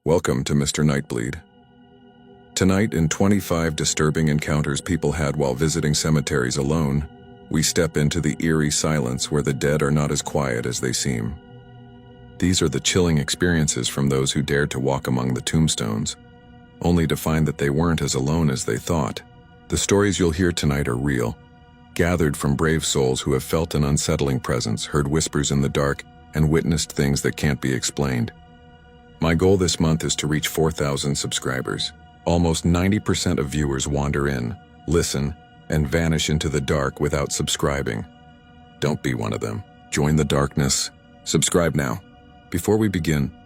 Welcome to Mr. Nightbleed. Tonight, in 25 disturbing encounters people had while visiting cemeteries alone, we step into the eerie silence where the dead are not as quiet as they seem. These are the chilling experiences from those who dared to walk among the tombstones, only to find that they weren't as alone as they thought. The stories you'll hear tonight are real, gathered from brave souls who have felt an unsettling presence, heard whispers in the dark, and witnessed things that can't be explained. My goal this month is to reach 4,000 subscribers. Almost 90% of viewers wander in, listen, and vanish into the dark without subscribing. Don't be one of them. Join the darkness. Subscribe now. Before we begin,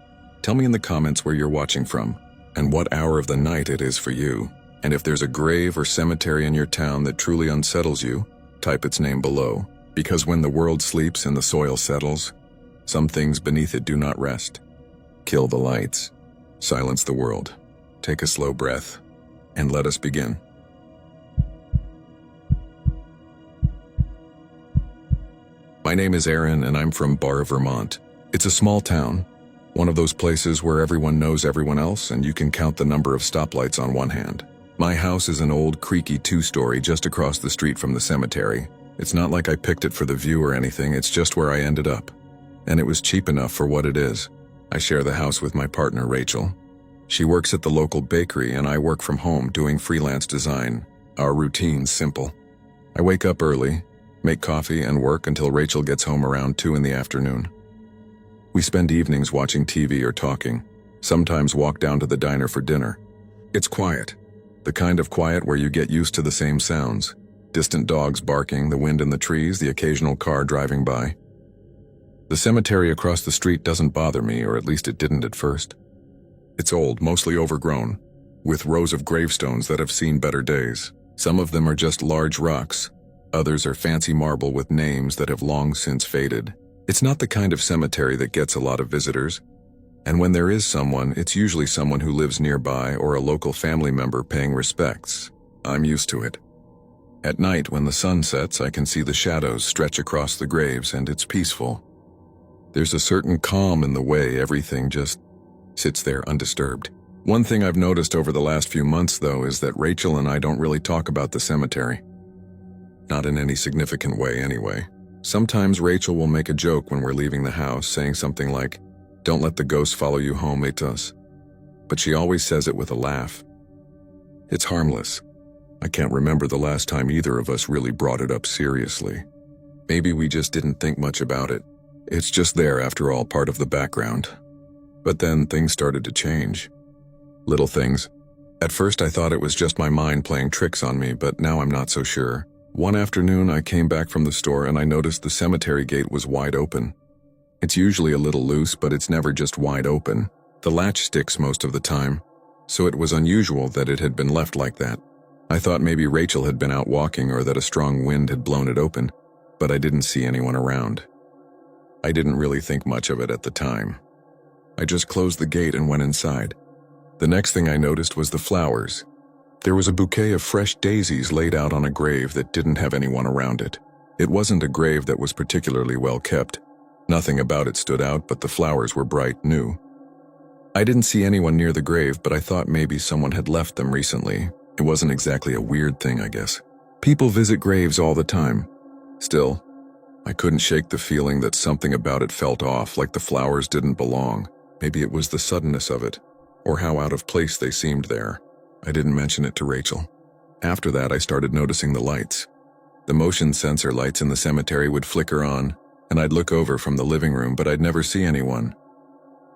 tell me in the comments where you're watching from, and what hour of the night it is for you. And if there's a grave or cemetery in your town that truly unsettles you, type its name below. Because when the world sleeps and the soil settles, some things beneath it do not rest. Kill the lights, silence the world, take a slow breath, and let us begin. My name is Aaron and I'm from Barr, Vermont. It's a small town, one of those places where everyone knows everyone else and you can count the number of stoplights on one hand. My house is an old, creaky two-story just across the street from the cemetery. It's not like I picked it for the view or anything, it's just where I ended up. And it was cheap enough for what it is. I share the house with my partner, Rachel. She works at the local bakery and I work from home doing freelance design. Our routine's simple. I wake up early, make coffee, and work until Rachel gets home around 2 in the afternoon. We spend evenings watching TV or talking, sometimes walk down to the diner for dinner. It's quiet, the kind of quiet where you get used to the same sounds. Distant dogs barking, the wind in the trees, the occasional car driving by. The cemetery across the street doesn't bother me, or at least it didn't at first. It's old, mostly overgrown, with rows of gravestones that have seen better days. Some of them are just large rocks, others are fancy marble with names that have long since faded. It's not the kind of cemetery that gets a lot of visitors, and when there is someone, it's usually someone who lives nearby or a local family member paying respects. I'm used to it. At night, when the sun sets, I can see the shadows stretch across the graves, and it's peaceful. There's a certain calm in the way everything just sits there undisturbed. One thing I've noticed over the last few months, though, is that Rachel and I don't really talk about the cemetery. Not in any significant way, anyway. Sometimes Rachel will make a joke when we're leaving the house, saying something like, "Don't let the ghosts follow you home, it does." But she always says it with a laugh. It's harmless. I can't remember the last time either of us really brought it up seriously. Maybe we just didn't think much about it. It's just there, after all, part of the background. But then things started to change. Little things. At first I thought it was just my mind playing tricks on me, but now I'm not so sure. One afternoon I came back from the store and I noticed the cemetery gate was wide open. It's usually a little loose, but it's never just wide open. The latch sticks most of the time, so it was unusual that it had been left like that. I thought maybe Rachel had been out walking or that a strong wind had blown it open, but I didn't see anyone around. I didn't really think much of it at the time. I just closed the gate and went inside. The next thing I noticed was the flowers. There was a bouquet of fresh daisies laid out on a grave that didn't have anyone around it. It wasn't a grave that was particularly well kept. Nothing about it stood out, but the flowers were bright new. I didn't see anyone near the grave, but I thought maybe someone had left them recently. It wasn't exactly a weird thing, I guess. People visit graves all the time. Still, I couldn't shake the feeling that something about it felt off, like the flowers didn't belong. Maybe it was the suddenness of it, or how out of place they seemed there. I didn't mention it to Rachel. After that, I started noticing the lights. The motion sensor lights in the cemetery would flicker on, and I'd look over from the living room, but I'd never see anyone.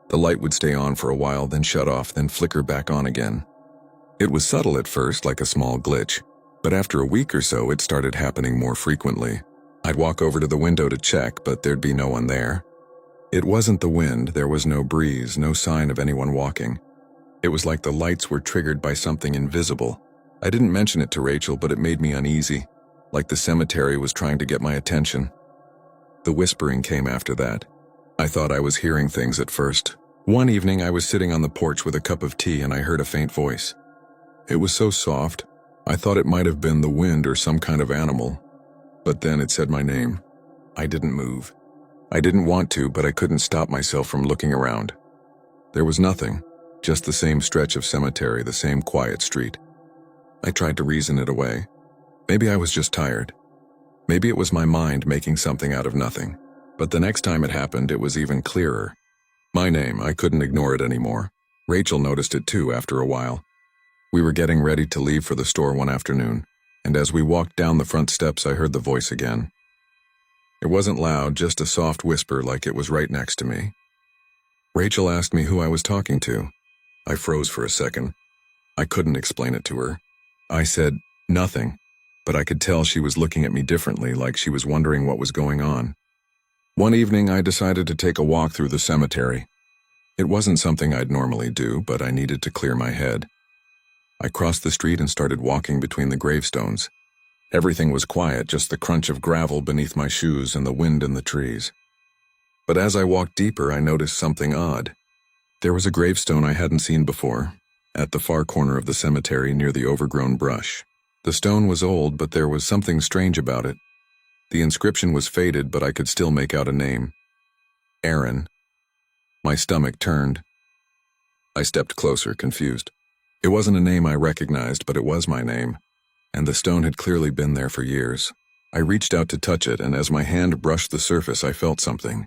The light would stay on for a while, then shut off, then flicker back on again. It was subtle at first, like a small glitch, but after a week or so, it started happening more frequently. I'd walk over to the window to check, but there'd be no one there. It wasn't the wind, there was no breeze, no sign of anyone walking. It was like the lights were triggered by something invisible. I didn't mention it to Rachel, but it made me uneasy, like the cemetery was trying to get my attention. The whispering came after that. I thought I was hearing things at first. One evening I was sitting on the porch with a cup of tea and I heard a faint voice. It was so soft, I thought it might have been the wind or some kind of animal. But then it said my name. I didn't move. I didn't want to, but I couldn't stop myself from looking around. There was nothing, Just the same stretch of cemetery, the same quiet street. I tried to reason it away. Maybe I was just tired. Maybe it was my mind making something out of nothing. But the next time it happened, it was even clearer. My name, I couldn't ignore it anymore. Rachel noticed it too after a while. We were getting ready to leave for the store one afternoon, and as we walked down the front steps, I heard the voice again. It wasn't loud, just a soft whisper like it was right next to me. Rachel asked me who I was talking to. I froze for a second. I couldn't explain it to her. I said, nothing, but I could tell she was looking at me differently, like she was wondering what was going on. One evening, I decided to take a walk through the cemetery. It wasn't something I'd normally do, but I needed to clear my head. I crossed the street and started walking between the gravestones. Everything was quiet, just the crunch of gravel beneath my shoes and the wind in the trees. But as I walked deeper, I noticed something odd. There was a gravestone I hadn't seen before, at the far corner of the cemetery near the overgrown brush. The stone was old, but there was something strange about it. The inscription was faded, but I could still make out a name. Aaron. My stomach turned. I stepped closer, confused. It wasn't a name I recognized, but it was my name, and the stone had clearly been there for years. I reached out to touch it, and as my hand brushed the surface, I felt something.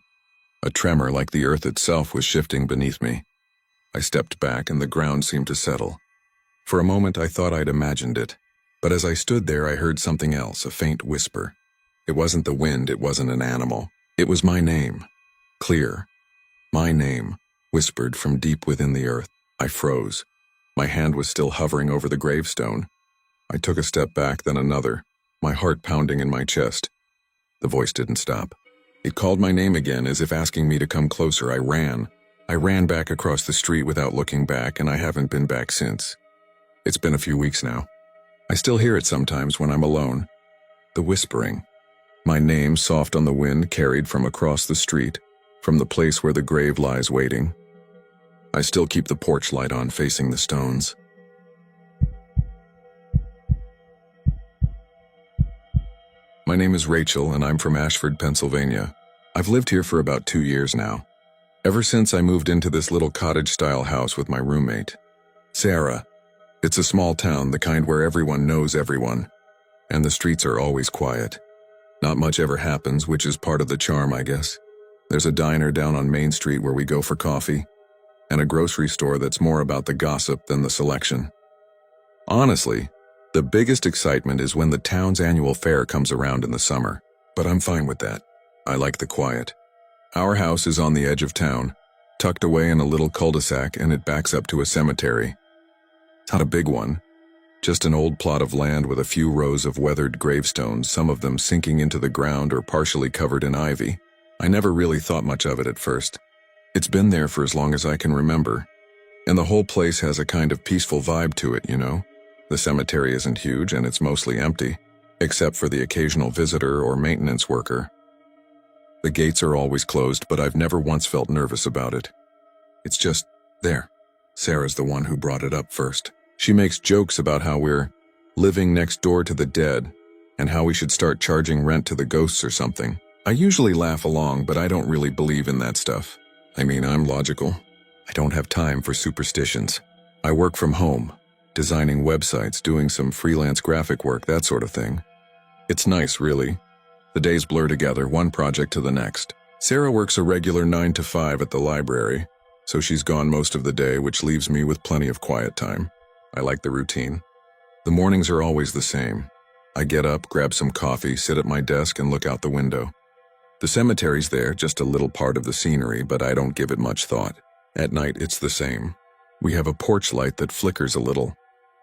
A tremor like the earth itself was shifting beneath me. I stepped back, and the ground seemed to settle. For a moment, I thought I'd imagined it, but as I stood there, I heard something else, a faint whisper. It wasn't the wind, it wasn't an animal. It was my name. Clear. My name, whispered from deep within the earth. I froze. My hand was still hovering over the gravestone. I took a step back, then another, my heart pounding in my chest. The voice didn't stop. It called my name again, as if asking me to come closer. I ran. I ran back across the street without looking back, and I haven't been back since. It's been a few weeks now. I still hear it sometimes when I'm alone. The whispering. My name, soft on the wind, carried from across the street, from the place where the grave lies waiting. I still keep the porch light on, facing the stones. My name is Rachel, and I'm from Ashford, Pennsylvania. I've lived here for about 2 years now. Ever since I moved into this little cottage-style house with my roommate, Sarah. It's a small town, the kind where everyone knows everyone, and the streets are always quiet. Not much ever happens, which is part of the charm, I guess. There's a diner down on Main Street where we go for coffee, and a grocery store that's more about the gossip than the selection. Honestly, the biggest excitement is when the town's annual fair comes around in the summer, but I'm fine with that. I like the quiet. Our house is on the edge of town, tucked away in a little cul-de-sac, and it backs up to a cemetery. It's not a big one, just an old plot of land with a few rows of weathered gravestones, some of them sinking into the ground or partially covered in ivy. I never really thought much of it at first. It's been there for as long as I can remember, and the whole place has a kind of peaceful vibe to it, you know? The cemetery isn't huge and it's mostly empty, except for the occasional visitor or maintenance worker. The gates are always closed, but I've never once felt nervous about it. It's just there. Sarah's the one who brought it up first. She makes jokes about how we're living next door to the dead and how we should start charging rent to the ghosts or something. I usually laugh along, but I don't really believe in that stuff. I mean, I'm logical. I don't have time for superstitions. I work from home, designing websites, doing some freelance graphic work, that sort of thing. It's nice, really. The days blur together, one project to the next. Sarah works a regular 9 to 5 at the library, so she's gone most of the day, which leaves me with plenty of quiet time. I like the routine. The mornings are always the same. I get up, grab some coffee, sit at my desk, and look out the window. The cemetery's there, just a little part of the scenery, but I don't give it much thought. At night, it's the same. We have a porch light that flickers a little,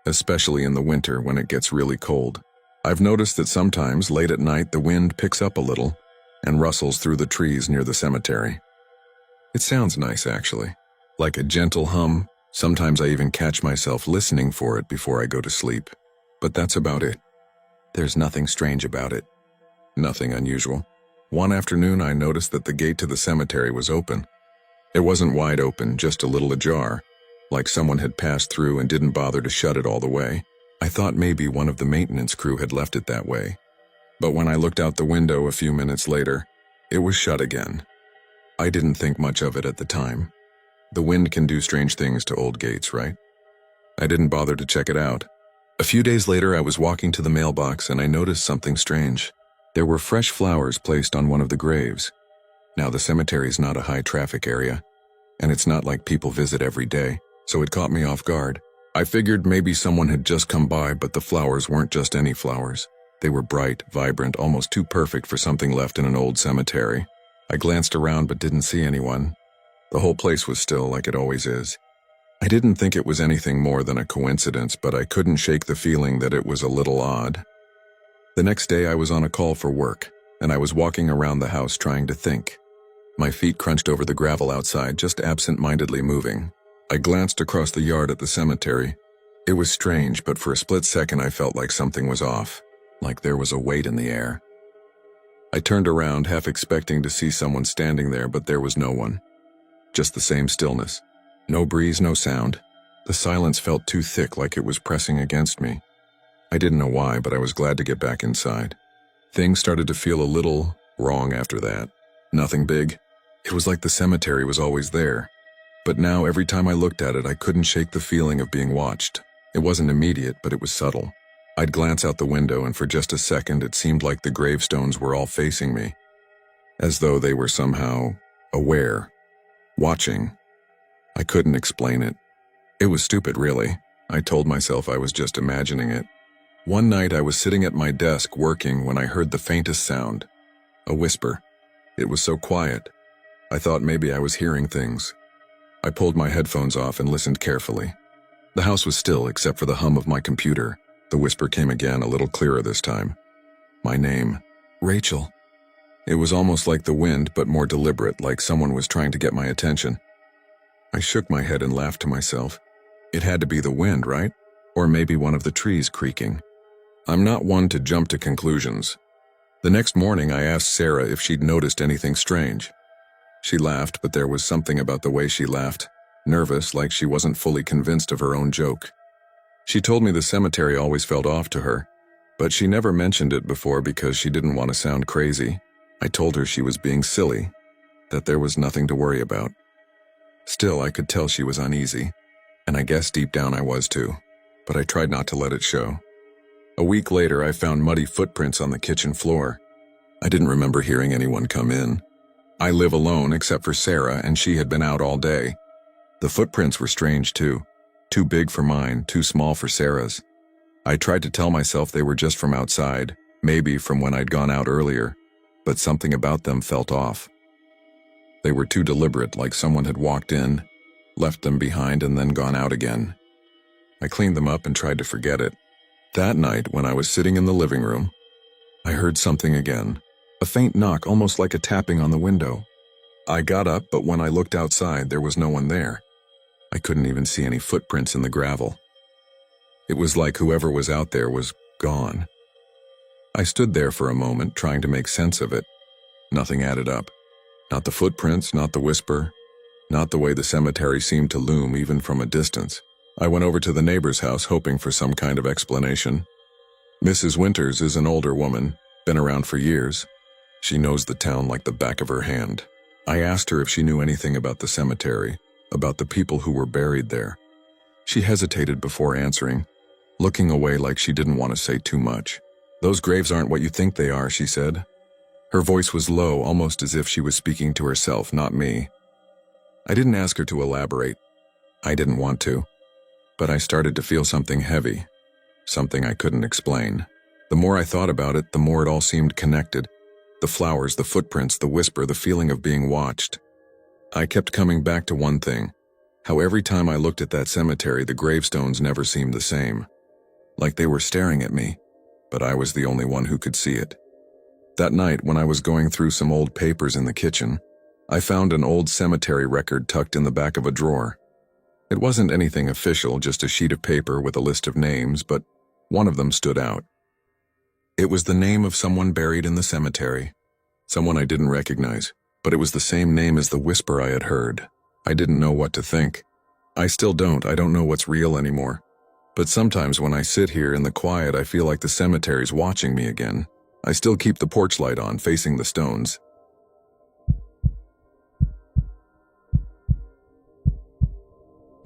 especially in the winter when it gets really cold. I've noticed that sometimes, late at night, the wind picks up a little and rustles through the trees near the cemetery. It sounds nice, actually. Like a gentle hum. Sometimes I even catch myself listening for it before I go to sleep. But that's about it. There's nothing strange about it. Nothing unusual. One afternoon, I noticed that the gate to the cemetery was open. It wasn't wide open, just a little ajar, like someone had passed through and didn't bother to shut it all the way. I thought maybe one of the maintenance crew had left it that way. But when I looked out the window a few minutes later, it was shut again. I didn't think much of it at the time. The wind can do strange things to old gates, right? I didn't bother to check it out. A few days later, I was walking to the mailbox and I noticed something strange. There were fresh flowers placed on one of the graves. Now, the cemetery's not a high-traffic area, and it's not like people visit every day, so it caught me off guard. I figured maybe someone had just come by, but the flowers weren't just any flowers. They were bright, vibrant, almost too perfect for something left in an old cemetery. I glanced around but didn't see anyone. The whole place was still like it always is. I didn't think it was anything more than a coincidence, but I couldn't shake the feeling that it was a little odd. The next day I was on a call for work, and I was walking around the house trying to think. My feet crunched over the gravel outside, just absent-mindedly moving. I glanced across the yard at the cemetery. It was strange, but for a split second I felt like something was off, like there was a weight in the air. I turned around, half expecting to see someone standing there, but there was no one. Just the same stillness. No breeze, no sound. The silence felt too thick, like it was pressing against me. I didn't know why, but I was glad to get back inside. Things started to feel a little wrong after that. Nothing big. It was like the cemetery was always there. But now, every time I looked at it, I couldn't shake the feeling of being watched. It wasn't immediate, but it was subtle. I'd glance out the window, and for just a second, it seemed like the gravestones were all facing me, as though they were somehow aware, watching. I couldn't explain it. It was stupid, really. I told myself I was just imagining it. One night, I was sitting at my desk working when I heard the faintest sound, a whisper. It was so quiet. I thought maybe I was hearing things. I pulled my headphones off and listened carefully. The house was still except for the hum of my computer. The whisper came again, a little clearer this time. My name. Rachel. It was almost like the wind, but more deliberate, like someone was trying to get my attention. I shook my head and laughed to myself. It had to be the wind, right? Or maybe one of the trees creaking. I'm not one to jump to conclusions. The next morning, I asked Sarah if she'd noticed anything strange. She laughed, but there was something about the way she laughed, nervous, like she wasn't fully convinced of her own joke. She told me the cemetery always felt off to her, but she never mentioned it before because she didn't want to sound crazy. I told her she was being silly, that there was nothing to worry about. Still, I could tell she was uneasy, and I guess deep down I was too, but I tried not to let it show. A week later, I found muddy footprints on the kitchen floor. I didn't remember hearing anyone come in. I live alone except for Sarah, and she had been out all day. The footprints were strange too. Too big for mine, too small for Sarah's. I tried to tell myself they were just from outside, maybe from when I'd gone out earlier, but something about them felt off. They were too deliberate, like someone had walked in, left them behind, and then gone out again. I cleaned them up and tried to forget it. That night, when I was sitting in the living room, I heard something again. A faint knock, almost like a tapping on the window. I got up, but when I looked outside, there was no one there. I couldn't even see any footprints in the gravel. It was like whoever was out there was gone. I stood there for a moment, trying to make sense of it. Nothing added up. Not the footprints, not the whisper, not the way the cemetery seemed to loom even from a distance. I went over to the neighbor's house, hoping for some kind of explanation. Mrs. Winters is an older woman, been around for years. She knows the town like the back of her hand. I asked her if she knew anything about the cemetery, about the people who were buried there. She hesitated before answering, looking away like she didn't want to say too much. "Those graves aren't what you think they are," she said. Her voice was low, almost as if she was speaking to herself, not me. I didn't ask her to elaborate. I didn't want to. But I started to feel something heavy, something I couldn't explain. The more I thought about it, the more it all seemed connected. The flowers, the footprints, the whisper, the feeling of being watched. I kept coming back to one thing, how every time I looked at that cemetery, the gravestones never seemed the same. Like they were staring at me, but I was the only one who could see it. That night, when I was going through some old papers in the kitchen, I found an old cemetery record tucked in the back of a drawer. It wasn't anything official, just a sheet of paper with a list of names, but one of them stood out. It was the name of someone buried in the cemetery, someone I didn't recognize, but it was the same name as the whisper I had heard. I didn't know what to think. I still don't. I don't know what's real anymore. But sometimes when I sit here in the quiet, I feel like the cemetery's watching me again. I still keep the porch light on, facing the stones.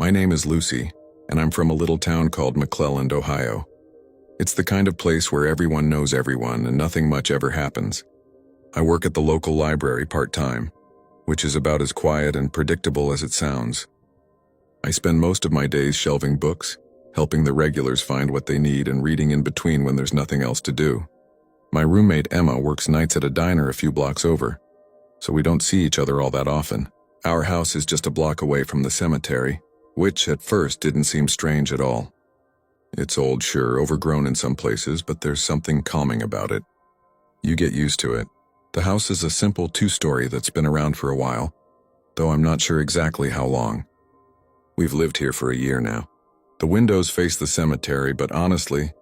My name is Lucy, and I'm from a little town called McClelland, Ohio. It's the kind of place where everyone knows everyone and nothing much ever happens. I work at the local library part-time, which is about as quiet and predictable as it sounds. I spend most of my days shelving books, helping the regulars find what they need and reading in between when there's nothing else to do. My roommate Emma works nights at a diner a few blocks over, so we don't see each other all that often. Our house is just a block away from the cemetery, which at first didn't seem strange at all. It's old, sure, overgrown in some places, but there's something calming about it. You get used to it. The house is a simple two-story that's been around for a while, though I'm not sure exactly how long. We've lived here for a year now. The windows face the cemetery, but honestly,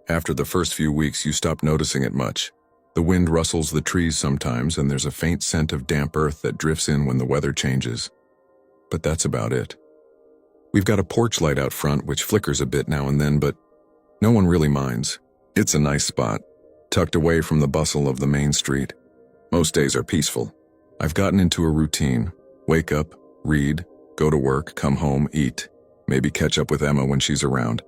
after the first few weeks you stop noticing it much. The wind rustles the trees sometimes, and there's a faint scent of damp earth that drifts in when the weather changes. But that's about it. We've got a porch light out front which flickers a bit now and then, but no one really minds. It's a nice spot, tucked away from the bustle of the main street. Most days are peaceful. I've gotten into a routine. Wake up, read, go to work, come home, eat, maybe catch up with Emma when she's around.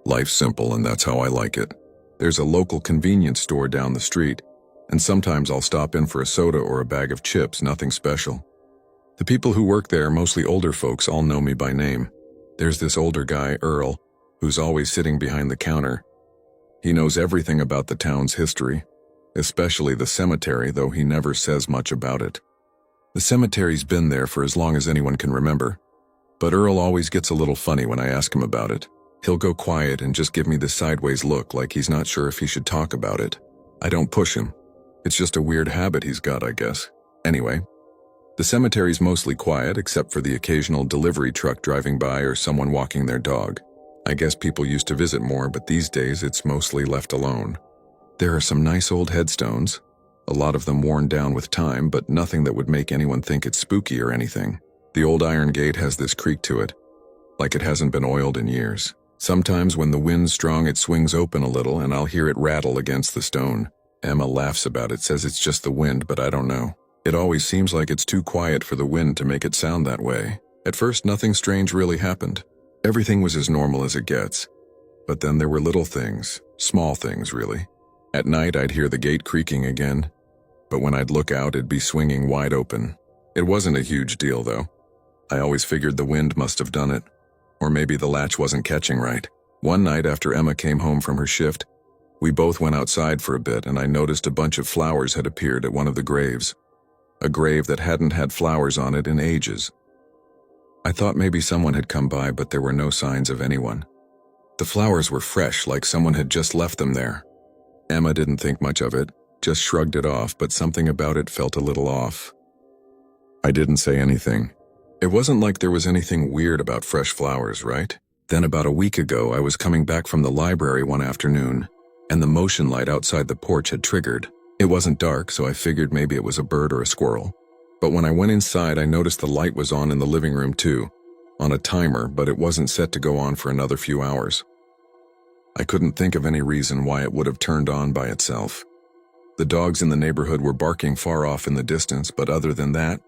Life's simple, and that's how I like it. There's a local convenience store down the street, and sometimes I'll stop in for a soda or a bag of chips, nothing special. The people who work there, mostly older folks, all know me by name. There's this older guy, Earl, who's always sitting behind the counter. He knows everything about the town's history, especially the cemetery, though he never says much about it. The cemetery's been there for as long as anyone can remember, but Earl always gets a little funny when I ask him about it. He'll go quiet and just give me this sideways look like he's not sure if he should talk about it. I don't push him. It's just a weird habit he's got, I guess. Anyway, the cemetery's mostly quiet except for the occasional delivery truck driving by or someone walking their dog. I guess people used to visit more, but these days it's mostly left alone. There are some nice old headstones, a lot of them worn down with time, but nothing that would make anyone think it's spooky or anything. The old iron gate has this creak to it, like it hasn't been oiled in years. Sometimes when the wind's strong it swings open a little and I'll hear it rattle against the stone. Emma laughs about it, says it's just the wind, but I don't know. It always seems like it's too quiet for the wind to make it sound that way. At first nothing strange really happened. Everything was as normal as it gets. But then there were little things, small things really. At night I'd hear the gate creaking again, but when I'd look out it'd be swinging wide open. It wasn't a huge deal though. I always figured the wind must have done it. Or maybe the latch wasn't catching right. One night after Emma came home from her shift, we both went outside for a bit and I noticed a bunch of flowers had appeared at one of the graves. A grave that hadn't had flowers on it in ages. I thought maybe someone had come by, but there were no signs of anyone. The flowers were fresh, like someone had just left them there. Emma didn't think much of it, just shrugged it off, but something about it felt a little off. I didn't say anything. It wasn't like there was anything weird about fresh flowers, right? Then about a week ago, I was coming back from the library one afternoon, and the motion light outside the porch had triggered. It wasn't dark, so I figured maybe it was a bird or a squirrel. But when I went inside, I noticed the light was on in the living room too, on a timer, but it wasn't set to go on for another few hours. I couldn't think of any reason why it would have turned on by itself. The dogs in the neighborhood were barking far off in the distance, but other than that,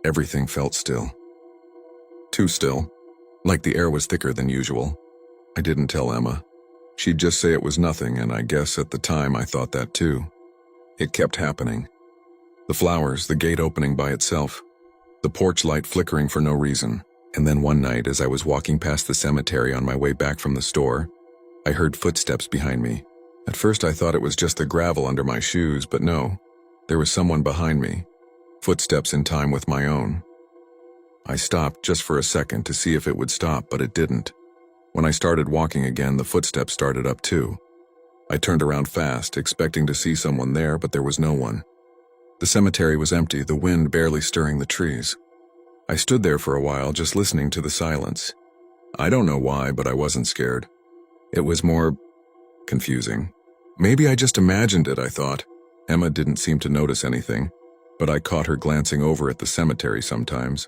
everything felt still. Too still, like the air was thicker than usual. I didn't tell Emma. She'd just say it was nothing, and I guess at the time I thought that too. It kept happening. The flowers, the gate opening by itself, the porch light flickering for no reason. And then one night, as I was walking past the cemetery on my way back from the store, I heard footsteps behind me. At first I thought it was just the gravel under my shoes, but no, there was someone behind me, footsteps in time with my own. I stopped just for a second to see if it would stop, but it didn't. When I started walking again, the footsteps started up too. I turned around fast, expecting to see someone there, but there was no one. The cemetery was empty, the wind barely stirring the trees. I stood there for a while, just listening to the silence. I don't know why, but I wasn't scared. It was more confusing. Maybe I just imagined it, I thought. Emma didn't seem to notice anything, but I caught her glancing over at the cemetery sometimes.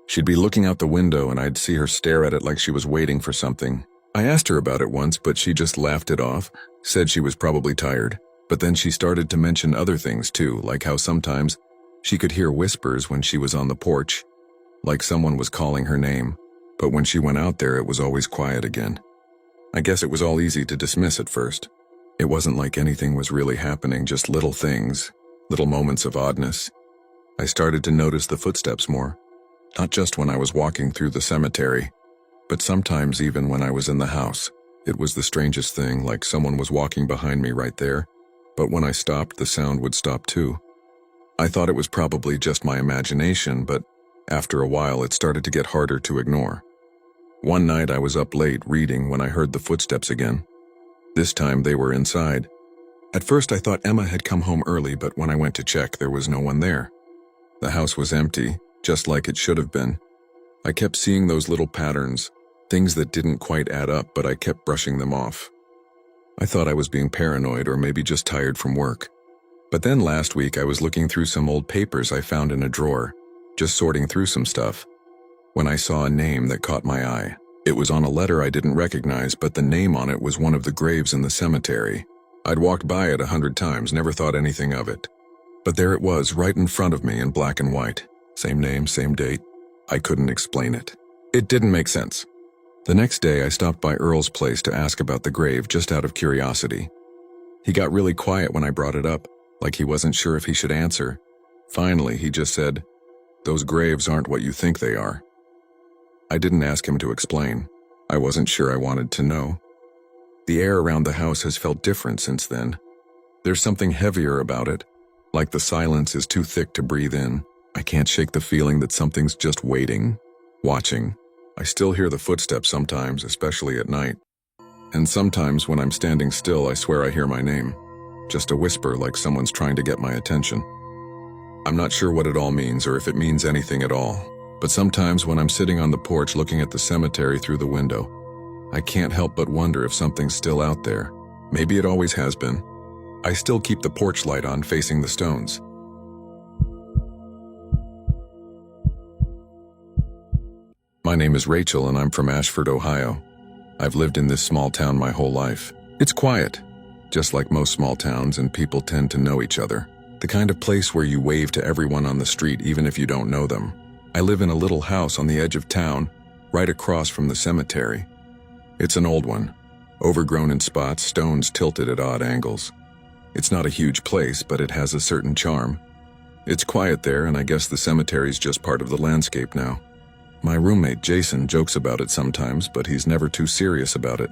She'd be looking out the window and I'd see her stare at it like she was waiting for something. I asked her about it once, but she just laughed it off, said she was probably tired. But then she started to mention other things too, like how sometimes she could hear whispers when she was on the porch, like someone was calling her name. but when she went out there, it was always quiet again. I guess it was all easy to dismiss at first. It wasn't like anything was really happening, just little things, little moments of oddness. I started to notice the footsteps more, not just when I was walking through the cemetery, but sometimes even when I was in the house. It was the strangest thing, like someone was walking behind me right there, but when I stopped, the sound would stop too. I thought it was probably just my imagination, but after a while it started to get harder to ignore. One night I was up late reading when I heard the footsteps again. This time they were inside. At first I thought Emma had come home early, but when I went to check, there was no one there. The house was empty, just like it should have been. I kept seeing those little patterns, things that didn't quite add up, but I kept brushing them off. I thought I was being paranoid or maybe just tired from work. But then last week I was looking through some old papers I found in a drawer, just sorting through some stuff, when I saw a name that caught my eye. It was on a letter I didn't recognize, but the name on it was one of the graves in the cemetery. I'd walked by it 100 times, never thought anything of it. But there it was, right in front of me in black and white. Same name, same date. I couldn't explain it. It didn't make sense. The next day I stopped by Earl's place to ask about the grave just out of curiosity. He got really quiet when I brought it up, like he wasn't sure if he should answer. Finally, he just said, "Those graves aren't what you think they are." I didn't ask him to explain. I wasn't sure I wanted to know. The air around the house has felt different since then. There's something heavier about it, like the silence is too thick to breathe in. I can't shake the feeling that something's just waiting, watching. I still hear the footsteps sometimes, especially at night. And sometimes when I'm standing still, I swear I hear my name. Just a whisper, like someone's trying to get my attention. I'm not sure what it all means or if it means anything at all, but sometimes when I'm sitting on the porch looking at the cemetery through the window, I can't help but wonder if something's still out there. Maybe it always has been. I still keep the porch light on facing the stones. My name is Rachel and I'm from Ashford, Ohio. I've lived in this small town my whole life. It's quiet, just like most small towns, and people tend to know each other. The kind of place where you wave to everyone on the street even if you don't know them. I live in a little house on the edge of town, right across from the cemetery. It's an old one, overgrown in spots, stones tilted at odd angles. It's not a huge place, but it has a certain charm. It's quiet there, and I guess the cemetery's just part of the landscape now. My roommate Jason jokes about it sometimes, but he's never too serious about it.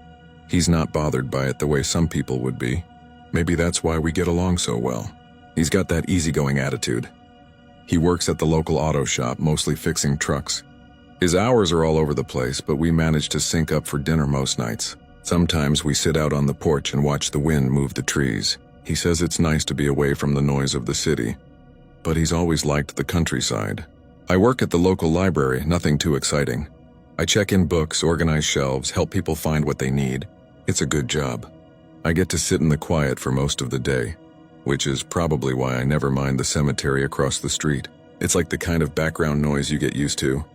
He's not bothered by it the way some people would be. Maybe that's why we get along so well. He's got that easygoing attitude. He works at the local auto shop, mostly fixing trucks. His hours are all over the place, but we manage to sync up for dinner most nights. Sometimes we sit out on the porch and watch the wind move the trees. He says it's nice to be away from the noise of the city, but he's always liked the countryside. I work at the local library, nothing too exciting. I check in books, organize shelves, help people find what they need. It's a good job. I get to sit in the quiet for most of the day, which is probably why I never mind the cemetery across the street. It's like the kind of background noise you get used to,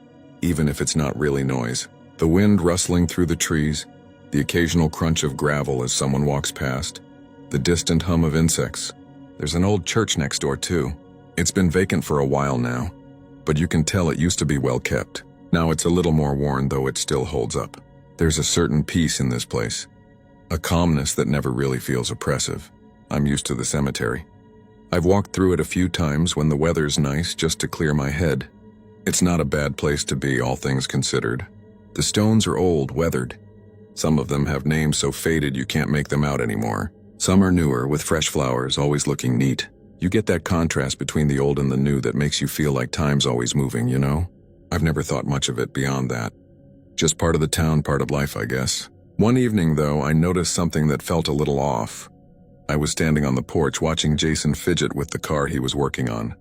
even if it's not really noise. The wind rustling through the trees, the occasional crunch of gravel as someone walks past, the distant hum of insects. There's an old church next door too. It's been vacant for a while now, but you can tell it used to be well kept. Now it's a little more worn, though it still holds up. There's a certain peace in this place, a calmness that never really feels oppressive. I'm used to the cemetery. I've walked through it a few times when the weather's nice, just to clear my head. It's not a bad place to be, all things considered. The stones are old, weathered. Some of them have names so faded you can't make them out anymore. Some are newer, with fresh flowers, always looking neat. You get that contrast between the old and the new that makes you feel like time's always moving, you know? I've never thought much of it beyond that. Just part of the town, part of life, I guess. One evening, though, I noticed something that felt a little off. I was standing on the porch watching Jason fidget with the car he was working on.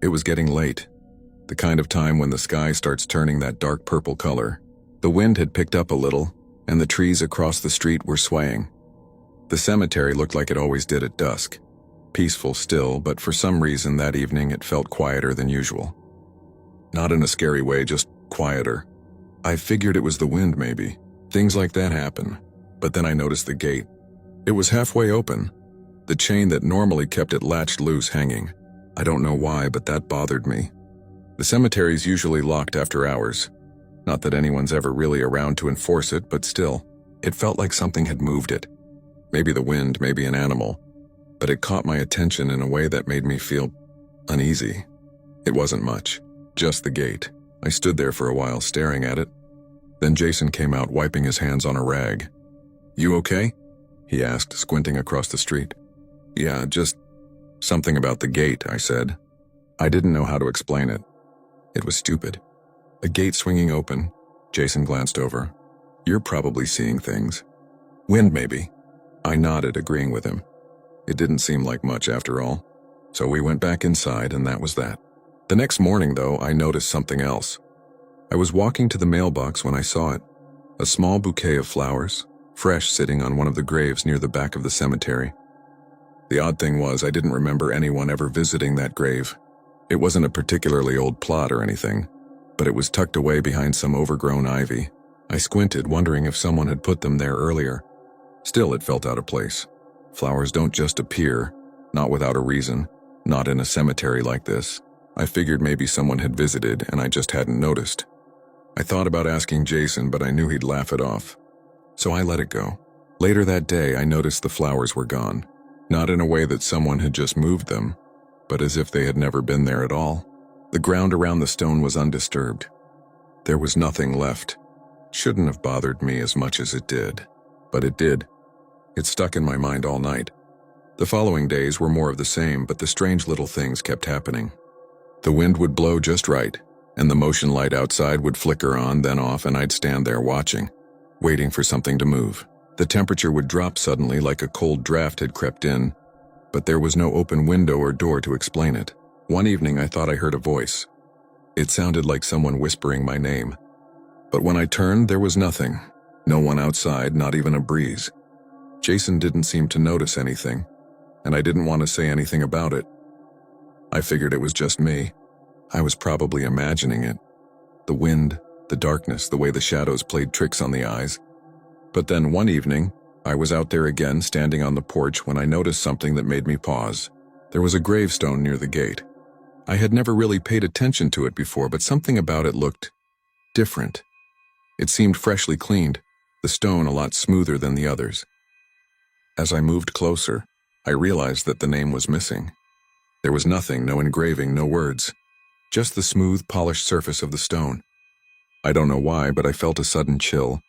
It was getting late, the kind of time when the sky starts turning that dark purple color. The wind had picked up a little, and the trees across the street were swaying. The cemetery looked like it always did at dusk. Peaceful still, but for some reason that evening it felt quieter than usual. Not in a scary way, just quieter. I figured it was the wind maybe. Things like that happen. But then I noticed the gate. It was halfway open. The chain that normally kept it latched loose hanging. I don't know why, but that bothered me. The cemetery's usually locked after hours. Not that anyone's ever really around to enforce it, but still, it felt like something had moved it. Maybe the wind, maybe an animal, but it caught my attention in a way that made me feel uneasy. It wasn't much, just the gate. I stood there for a while staring at it. Then Jason came out wiping his hands on a rag. "You okay?" he asked, squinting across the street. "Yeah, just something about the gate," I said. I didn't know how to explain it. It was stupid. A gate swinging open. Jason glanced over. "You're probably seeing things." "Wind, maybe." I nodded, agreeing with him. It didn't seem like much after all. So we went back inside, and that was that. The next morning, though, I noticed something else. I was walking to the mailbox when I saw it. A small bouquet of flowers, fresh, sitting on one of the graves near the back of the cemetery. The odd thing was, I didn't remember anyone ever visiting that grave. It wasn't a particularly old plot or anything, but it was tucked away behind some overgrown ivy. I squinted, wondering if someone had put them there earlier. Still, it felt out of place. Flowers don't just appear, not without a reason, not in a cemetery like this. I figured maybe someone had visited and I just hadn't noticed. I thought about asking Jason, but I knew he'd laugh it off. So I let it go. Later that day, I noticed the flowers were gone. Not in a way that someone had just moved them, but as if they had never been there at all. The ground around the stone was undisturbed. There was nothing left. Shouldn't have bothered me as much as it did. But it did. It stuck in my mind all night. The following days were more of the same, but the strange little things kept happening. The wind would blow just right, and the motion light outside would flicker on, then off, and I'd stand there watching, waiting for something to move. The temperature would drop suddenly like a cold draft had crept in, but there was no open window or door to explain it. One evening I thought I heard a voice. It sounded like someone whispering my name. But when I turned, there was nothing. No one outside, not even a breeze. Jason didn't seem to notice anything, and I didn't want to say anything about it. I figured it was just me. I was probably imagining it. The wind, the darkness, the way the shadows played tricks on the eyes. But then one evening, I was out there again, standing on the porch, when I noticed something that made me pause. There was a gravestone near the gate. I had never really paid attention to it before, but something about it looked different. It seemed freshly cleaned, the stone a lot smoother than the others. As I moved closer, I realized that the name was missing. There was nothing, no engraving, no words, just the smooth, polished surface of the stone. I don't know why, but I felt a sudden chill.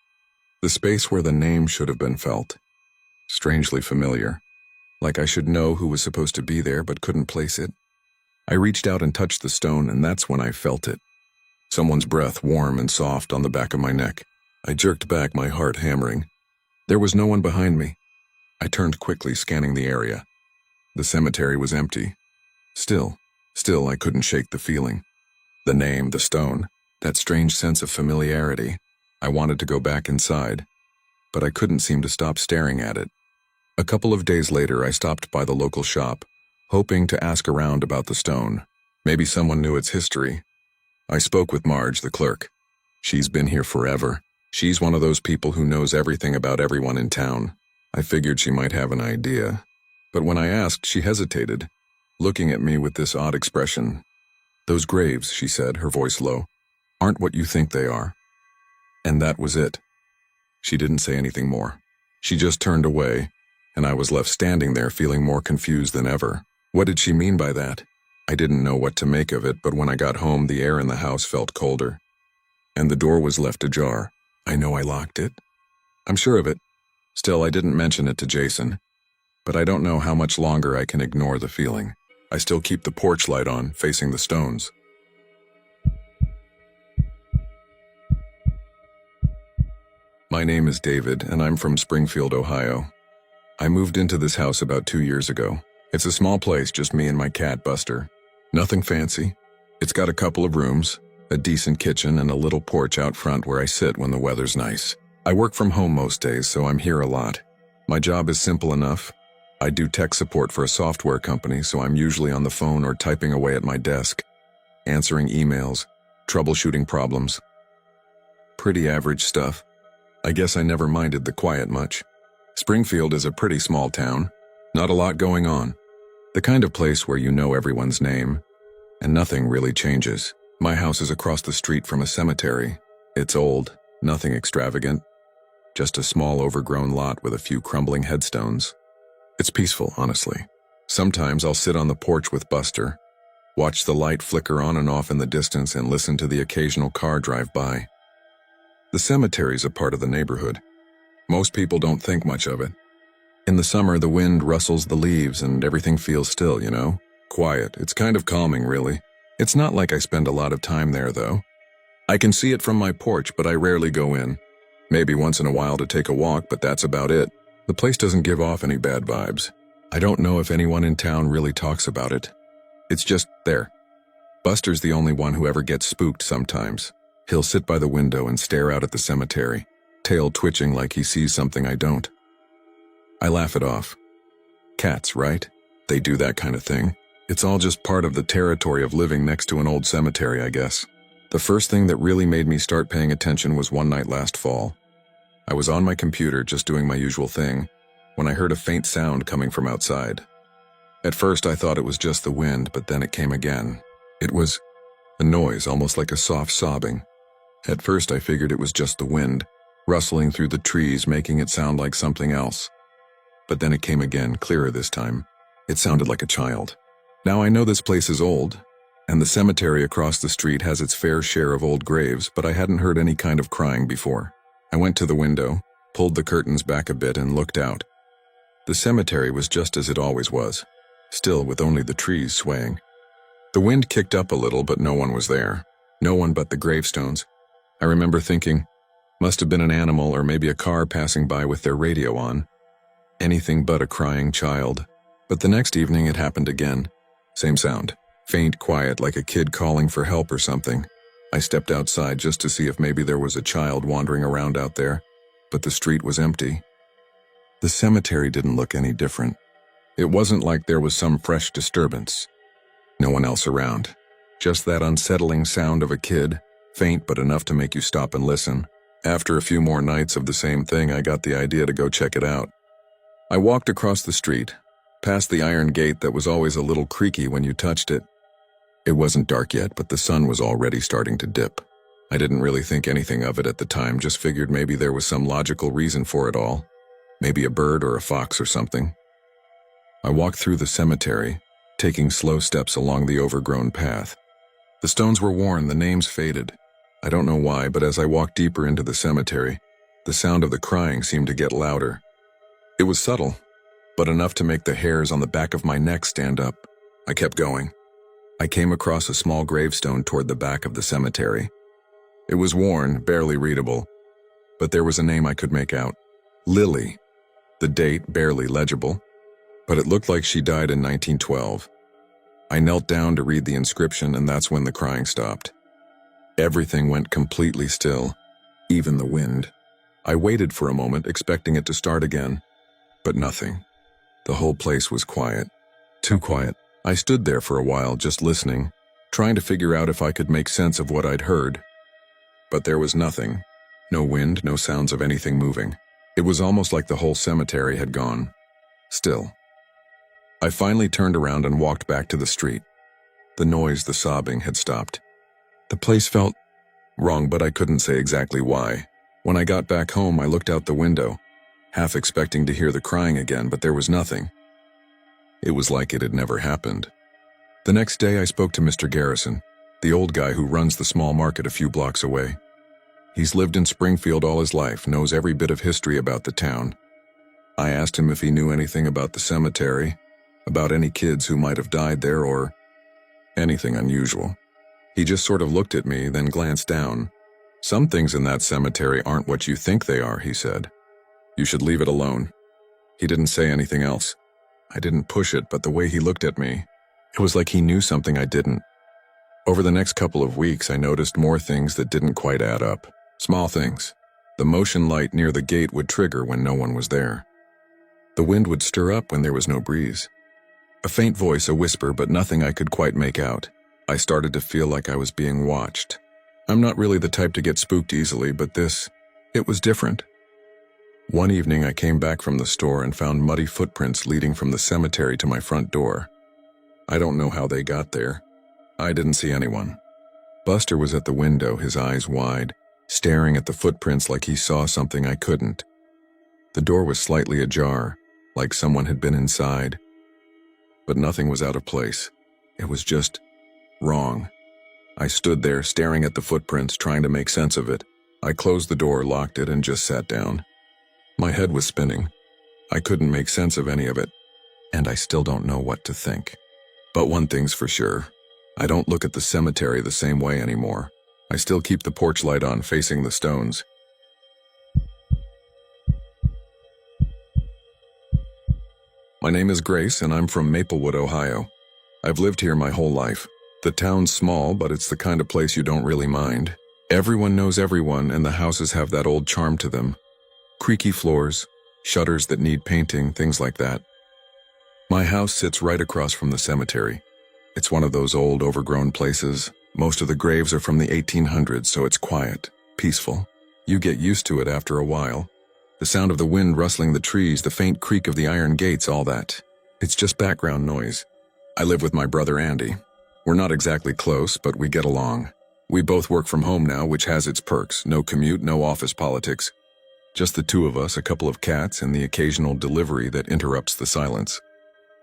The space where the name should have been felt. Strangely familiar. Like I should know who was supposed to be there but couldn't place it. I reached out and touched the stone, and that's when I felt it. Someone's breath, warm and soft, on the back of my neck. I jerked back, my heart hammering. There was no one behind me. I turned quickly, scanning the area. The cemetery was empty. Still, I couldn't shake the feeling. The name, the stone, that strange sense of familiarity. I wanted to go back inside, but I couldn't seem to stop staring at it. A couple of days later, I stopped by the local shop, hoping to ask around about the stone. Maybe someone knew its history. I spoke with Marge, the clerk. She's been here forever. She's one of those people who knows everything about everyone in town. I figured she might have an idea. But when I asked, she hesitated, looking at me with this odd expression. "Those graves," she said, her voice low, "aren't what you think they are." And that was it. She didn't say anything more. She just turned away, and I was left standing there feeling more confused than ever. What did she mean by that? I didn't know what to make of it, but when I got home, the air in the house felt colder. And the door was left ajar. I know I locked it. I'm sure of it. Still, I didn't mention it to Jason. But I don't know how much longer I can ignore the feeling. I still keep the porch light on, facing the stones. My name is David, and I'm from Springfield, Ohio. I moved into this house about 2 years ago. It's a small place, just me and my cat, Buster. Nothing fancy. It's got a couple of rooms, a decent kitchen, and a little porch out front where I sit when the weather's nice. I work from home most days, so I'm here a lot. My job is simple enough. I do tech support for a software company, so I'm usually on the phone or typing away at my desk, answering emails, troubleshooting problems. Pretty average stuff. I guess I never minded the quiet much. Springfield is a pretty small town. Not a lot going on. The kind of place where you know everyone's name, and nothing really changes. My house is across the street from a cemetery, It's old, nothing extravagant, just a small overgrown lot with a few crumbling headstones. It's peaceful, honestly. Sometimes I'll sit on the porch with Buster, watch the light flicker on and off in the distance and listen to the occasional car drive by. The cemetery's a part of the neighborhood. Most people don't think much of it. In the summer, the wind rustles the leaves and everything feels still, you know? Quiet. It's kind of calming, really. It's not like I spend a lot of time there, though. I can see it from my porch, but I rarely go in. Maybe once in a while to take a walk, but that's about it. The place doesn't give off any bad vibes. I don't know if anyone in town really talks about it. It's just there. Buster's the only one who ever gets spooked sometimes. He'll sit by the window and stare out at the cemetery, tail twitching like he sees something I don't. I laugh it off. Cats, right? They do that kind of thing. It's all just part of the territory of living next to an old cemetery, I guess. The first thing that really made me start paying attention was one night last fall. I was on my computer just doing my usual thing when I heard a faint sound coming from outside. At first I thought it was just the wind, but then it came again. It was a noise, almost like a soft sobbing. At first I figured it was just the wind, rustling through the trees, making it sound like something else. But then it came again, clearer this time. It sounded like a child. Now I know this place is old, and the cemetery across the street has its fair share of old graves, but I hadn't heard any kind of crying before. I went to the window, pulled the curtains back a bit and looked out. The cemetery was just as it always was, still with only the trees swaying. The wind kicked up a little, but no one was there. No one but the gravestones. I remember thinking, must have been an animal or maybe a car passing by with their radio on. Anything but a crying child. But the next evening it happened again. Same sound. Faint, quiet, like a kid calling for help or something. I stepped outside just to see if maybe there was a child wandering around out there, but the street was empty. The cemetery didn't look any different. It wasn't like there was some fresh disturbance. No one else around. Just that unsettling sound of a kid, faint but enough to make you stop and listen. After a few more nights of the same thing, I got the idea to go check it out. I walked across the street, past the iron gate that was always a little creaky when you touched it. It wasn't dark yet, but the sun was already starting to dip. I didn't really think anything of it at the time, just figured maybe there was some logical reason for it all. Maybe a bird or a fox or something. I walked through the cemetery, taking slow steps along the overgrown path. The stones were worn, the names faded. I don't know why, but as I walked deeper into the cemetery, the sound of the crying seemed to get louder. It was subtle, but enough to make the hairs on the back of my neck stand up. I kept going. I came across a small gravestone toward the back of the cemetery. It was worn, barely readable, but there was a name I could make out. Lily. The date barely legible, but it looked like she died in 1912. I knelt down to read the inscription, and that's when the crying stopped. Everything went completely still, even the wind. I waited for a moment, expecting it to start again, but nothing. The whole place was quiet. Too quiet. I stood there for a while, just listening, trying to figure out if I could make sense of what I'd heard. But there was nothing. No wind, no sounds of anything moving. It was almost like the whole cemetery had gone. Still. I finally turned around and walked back to the street. The noise, the sobbing, had stopped. The place felt wrong, but I couldn't say exactly why. When I got back home, I looked out the window, half expecting to hear the crying again, but there was nothing. It was like it had never happened. The next day I spoke to Mr. Garrison, the old guy who runs the small market a few blocks away. He's lived in Springfield all his life, knows every bit of history about the town. I asked him if he knew anything about the cemetery, about any kids who might have died there or anything unusual. He just sort of looked at me, then glanced down. Some things in that cemetery aren't what you think they are, he said. You should leave it alone. He didn't say anything else. I didn't push it, but the way he looked at me, it was like he knew something I didn't. Over the next couple of weeks, I noticed more things that didn't quite add up. Small things. The motion light near the gate would trigger when no one was there. The wind would stir up when there was no breeze. A faint voice, a whisper, but nothing I could quite make out. I started to feel like I was being watched. I'm not really the type to get spooked easily, but it was different. One evening I came back from the store and found muddy footprints leading from the cemetery to my front door. I don't know how they got there. I didn't see anyone. Buster was at the window, his eyes wide, staring at the footprints like he saw something I couldn't. The door was slightly ajar, like someone had been inside. But nothing was out of place. It was just wrong. I stood there, staring at the footprints, trying to make sense of it. I closed the door, locked it, and just sat down. My head was spinning. I couldn't make sense of any of it, and I still don't know what to think. But one thing's for sure. I don't look at the cemetery the same way anymore. I still keep the porch light on, facing the stones. My name is Grace, and I'm from Maplewood, Ohio. I've lived here my whole life. The town's small, but it's the kind of place you don't really mind. Everyone knows everyone, and the houses have that old charm to them. Creaky floors, shutters that need painting, things like that. My house sits right across from the cemetery. It's one of those old, overgrown places. Most of the graves are from the 1800s, so it's quiet, peaceful. You get used to it after a while. The sound of the wind rustling the trees, the faint creak of the iron gates, all that. It's just background noise. I live with my brother Andy. We're not exactly close, but we get along. We both work from home now, which has its perks. No commute, no office politics. Just the two of us, a couple of cats, and the occasional delivery that interrupts the silence.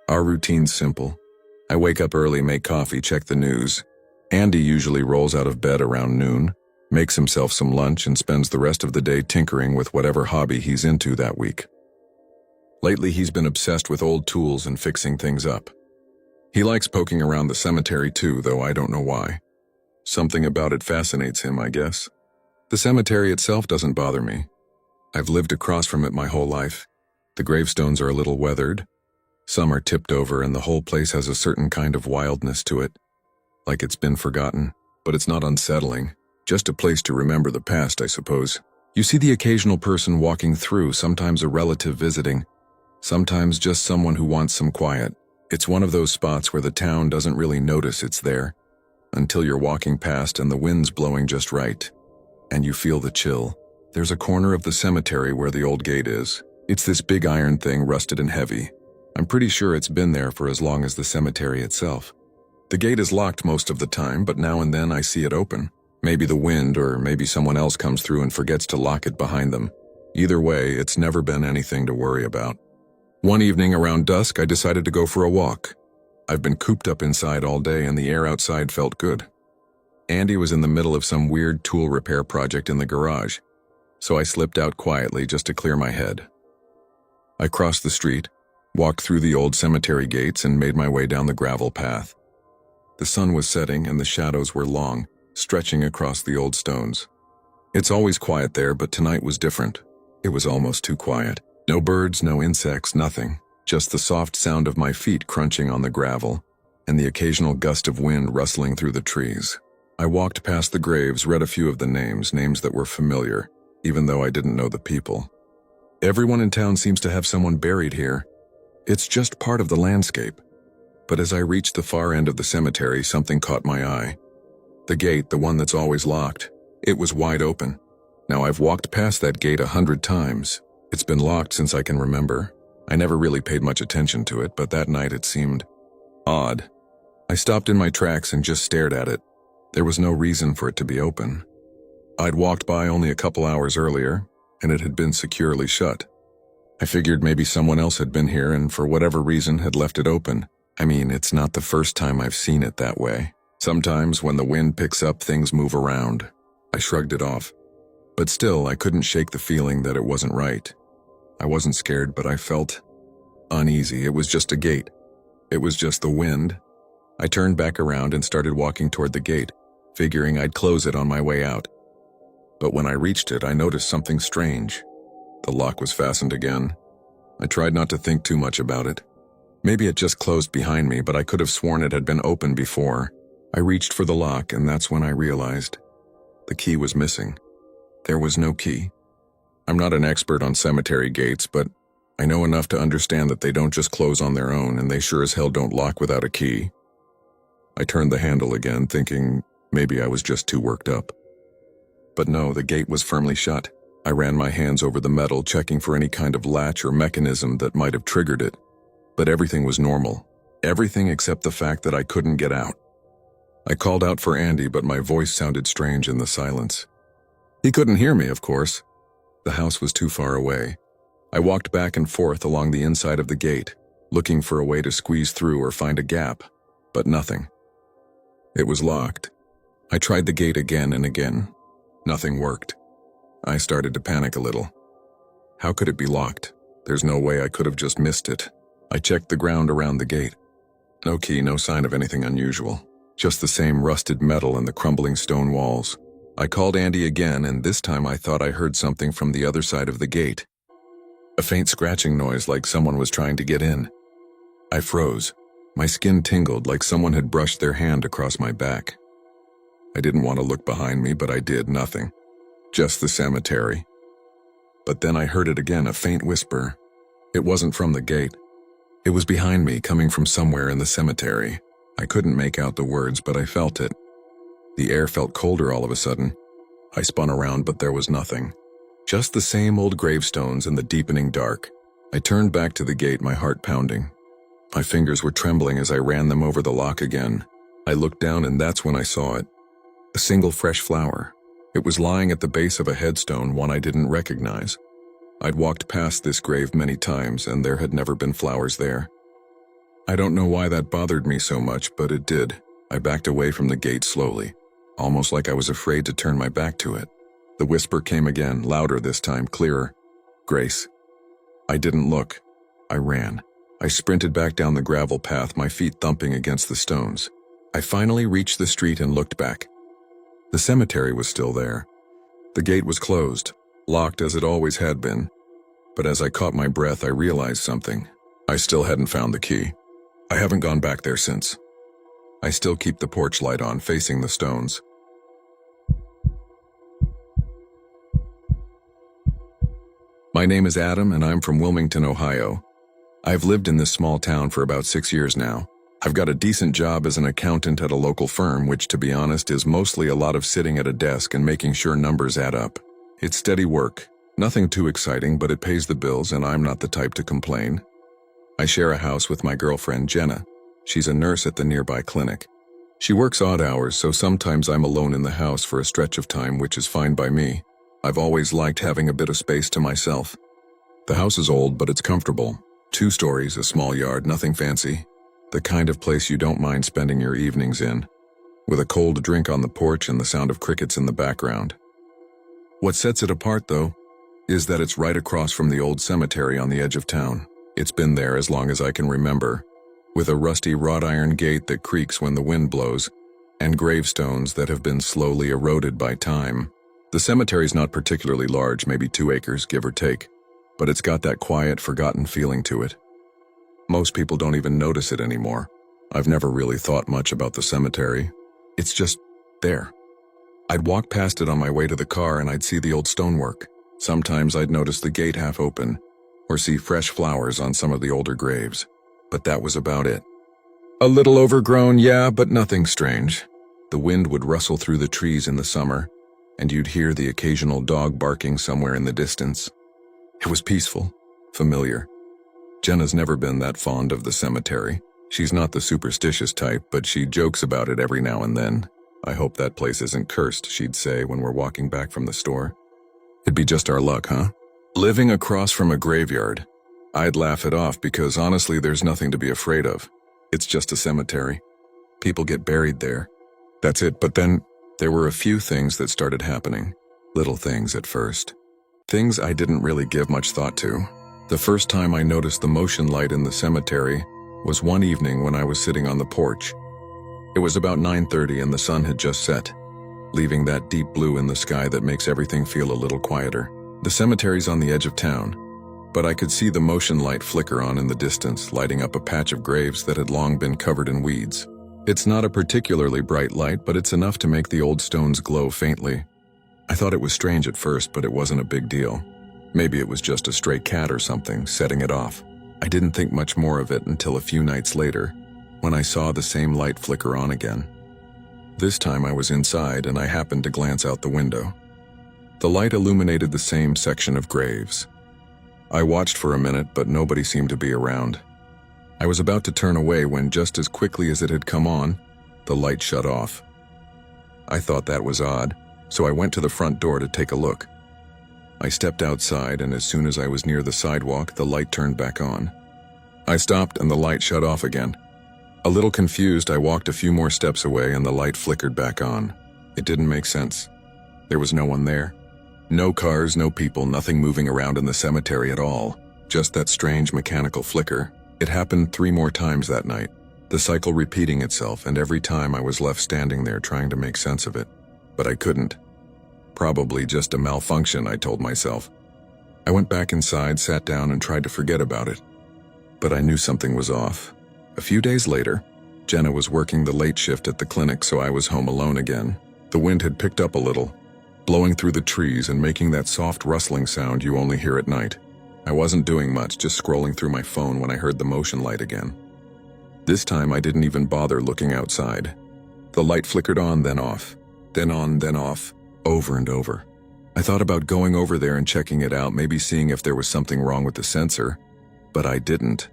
Our routine's simple. I wake up early, make coffee, check the news. Andy usually rolls out of bed around noon, makes himself some lunch, and spends the rest of the day tinkering with whatever hobby he's into that week. Lately, he's been obsessed with old tools and fixing things up. He likes poking around the cemetery too, though I don't know why. Something about it fascinates him, I guess. The cemetery itself doesn't bother me. I've lived across from it my whole life. The gravestones are a little weathered. Some are tipped over, and the whole place has a certain kind of wildness to it. Like it's been forgotten, but it's not unsettling. Just a place to remember the past, I suppose. You see the occasional person walking through, sometimes a relative visiting, sometimes just someone who wants some quiet. It's one of those spots where the town doesn't really notice it's there, until you're walking past and the wind's blowing just right, and you feel the chill. There's a corner of the cemetery where the old gate is. It's this big iron thing, rusted and heavy. I'm pretty sure it's been there for as long as the cemetery itself. The gate is locked most of the time, but now and then I see it open. Maybe the wind, or maybe someone else comes through and forgets to lock it behind them. Either way, it's never been anything to worry about. One evening around dusk, I decided to go for a walk. I've been cooped up inside all day, and the air outside felt good. Andy was in the middle of some weird tool repair project in the garage, so I slipped out quietly just to clear my head. I crossed the street, walked through the old cemetery gates, and made my way down the gravel path. The sun was setting, and the shadows were long, stretching across the old stones. It's always quiet there, but tonight was different. It was almost too quiet. No birds, no insects, nothing. Just the soft sound of my feet crunching on the gravel, and the occasional gust of wind rustling through the trees. I walked past the graves, read a few of the names that were familiar, even though I didn't know the people. Everyone in town seems to have someone buried here. It's just part of the landscape. But as I reached the far end of the cemetery, something caught my eye. The gate, the one that's always locked, it was wide open. Now I've walked past that gate 100 times. It's been locked since I can remember. I never really paid much attention to it, but that night it seemed odd. I stopped in my tracks and just stared at it. There was no reason for it to be open. I'd walked by only a couple hours earlier, and it had been securely shut. I figured maybe someone else had been here and for whatever reason had left it open. I mean, it's not the first time I've seen it that way. Sometimes when the wind picks up, things move around. I shrugged it off. But still, I couldn't shake the feeling that it wasn't right. I wasn't scared, but I felt uneasy. It was just a gate. It was just the wind. I turned back around and started walking toward the gate, figuring I'd close it on my way out. But when I reached it, I noticed something strange. The lock was fastened again. I tried not to think too much about it. Maybe it just closed behind me, but I could have sworn it had been open before. I reached for the lock, and that's when I realized the key was missing. There was no key. I'm not an expert on cemetery gates, but I know enough to understand that they don't just close on their own, and they sure as hell don't lock without a key. I turned the handle again, thinking maybe I was just too worked up. But no, the gate was firmly shut. I ran my hands over the metal, checking for any kind of latch or mechanism that might have triggered it. But everything was normal. Everything except the fact that I couldn't get out. I called out for Andy, but my voice sounded strange in the silence. He couldn't hear me, of course. The house was too far away. I walked back and forth along the inside of the gate, looking for a way to squeeze through or find a gap, but nothing. It was locked. I tried the gate again and again. Nothing worked. I started to panic a little. How could it be locked? There's no way I could have just missed it. I checked the ground around the gate. No key, no sign of anything unusual. Just the same rusted metal and the crumbling stone walls. I called Andy again, and this time I thought I heard something from the other side of the gate. A faint scratching noise like someone was trying to get in. I froze. My skin tingled like someone had brushed their hand across my back. I didn't want to look behind me, but I did. Nothing. Just the cemetery. But then I heard it again, a faint whisper. It wasn't from the gate. It was behind me, coming from somewhere in the cemetery. I couldn't make out the words, but I felt it. The air felt colder all of a sudden. I spun around, but there was nothing. Just the same old gravestones in the deepening dark. I turned back to the gate, my heart pounding. My fingers were trembling as I ran them over the lock again. I looked down, and that's when I saw it. A single fresh flower. It was lying at the base of a headstone, one I didn't recognize. I'd walked past this grave many times, and there had never been flowers there. I don't know why that bothered me so much, but it did. I backed away from the gate slowly, almost like I was afraid to turn my back to it. The whisper came again, louder this time, clearer. Grace. I didn't look. I ran. I sprinted back down the gravel path, my feet thumping against the stones. I finally reached the street and looked back. The cemetery was still there. The gate was closed, locked as it always had been. But as I caught my breath, I realized something. I still hadn't found the key. I haven't gone back there since. I still keep the porch light on, facing the stones. My name is Adam, and I'm from Wilmington, Ohio. I've lived in this small town for about 6 years now. I've got a decent job as an accountant at a local firm, which, to be honest, is mostly a lot of sitting at a desk and making sure numbers add up. It's steady work. Nothing too exciting, but it pays the bills, and I'm not the type to complain. I share a house with my girlfriend, Jenna. She's a nurse at the nearby clinic. She works odd hours, so sometimes I'm alone in the house for a stretch of time, which is fine by me. I've always liked having a bit of space to myself. The house is old, but it's comfortable. 2 stories, a small yard, nothing fancy. The kind of place you don't mind spending your evenings in, with a cold drink on the porch and the sound of crickets in the background. What sets it apart, though, is that it's right across from the old cemetery on the edge of town. It's been there as long as I can remember, with a rusty wrought iron gate that creaks when the wind blows, and gravestones that have been slowly eroded by time. The cemetery's not particularly large, maybe 2 acres, give or take, but it's got that quiet, forgotten feeling to it. Most people don't even notice it anymore. I've never really thought much about the cemetery. It's just there. I'd walk past it on my way to the car and I'd see the old stonework. Sometimes I'd notice the gate half open, or see fresh flowers on some of the older graves. But that was about it. A little overgrown, yeah, but nothing strange. The wind would rustle through the trees in the summer, and you'd hear the occasional dog barking somewhere in the distance. It was peaceful, familiar. Jenna's never been that fond of the cemetery. She's not the superstitious type, but she jokes about it every now and then. I hope that place isn't cursed, she'd say when we're walking back from the store. It'd be just our luck, huh? Living across from a graveyard. I'd laugh it off because honestly there's nothing to be afraid of. It's just a cemetery. People get buried there. That's it, but then there were a few things that started happening. Little things at first. Things I didn't really give much thought to. The first time I noticed the motion light in the cemetery was one evening when I was sitting on the porch. It was about 9:30 and the sun had just set, leaving that deep blue in the sky that makes everything feel a little quieter. The cemetery's on the edge of town, but I could see the motion light flicker on in the distance, lighting up a patch of graves that had long been covered in weeds. It's not a particularly bright light, but it's enough to make the old stones glow faintly. I thought it was strange at first, but it wasn't a big deal. Maybe it was just a stray cat or something, setting it off. I didn't think much more of it until a few nights later, when I saw the same light flicker on again. This time I was inside and I happened to glance out the window. The light illuminated the same section of graves. I watched for a minute, but nobody seemed to be around. I was about to turn away when, just as quickly as it had come on, the light shut off. I thought that was odd. so I went to the front door to take a look. I stepped outside, and as soon as I was near the sidewalk, the light turned back on. I stopped and the light shut off again. A little confused, I walked a few more steps away and the light flickered back on. It didn't make sense. There was no one there. No cars, no people, nothing moving around in the cemetery at all. Just that strange mechanical flicker. It happened 3 more times that night, the cycle repeating itself, and every time I was left standing there trying to make sense of it. But I couldn't. Probably just a malfunction, I told myself. I went back inside, sat down, and tried to forget about it. But I knew something was off. A few days later, Jenna was working the late shift at the clinic, so I was home alone again. The wind had picked up a little, blowing through the trees and making that soft rustling sound you only hear at night. I wasn't doing much, just scrolling through my phone when I heard the motion light again. This time I didn't even bother looking outside. The light flickered on, then off, then on, then off, over and over. I thought about going over there and checking it out, maybe seeing if there was something wrong with the sensor, but I didn't.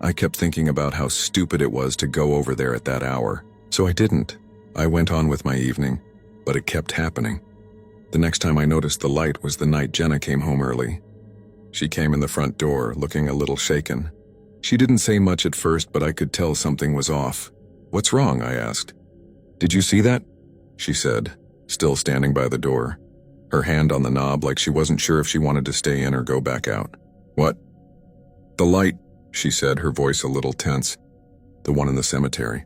I kept thinking about how stupid it was to go over there at that hour, so I didn't. I went on with my evening, but it kept happening. The next time I noticed the light was the night Jenna came home early. She came in the front door, looking a little shaken. She didn't say much at first, but I could tell something was off. "What's wrong?" I asked. "Did you see that?" she said, still standing by the door, her hand on the knob like she wasn't sure if she wanted to stay in or go back out. "What?" "The light," she said, her voice a little tense. "The one in the cemetery.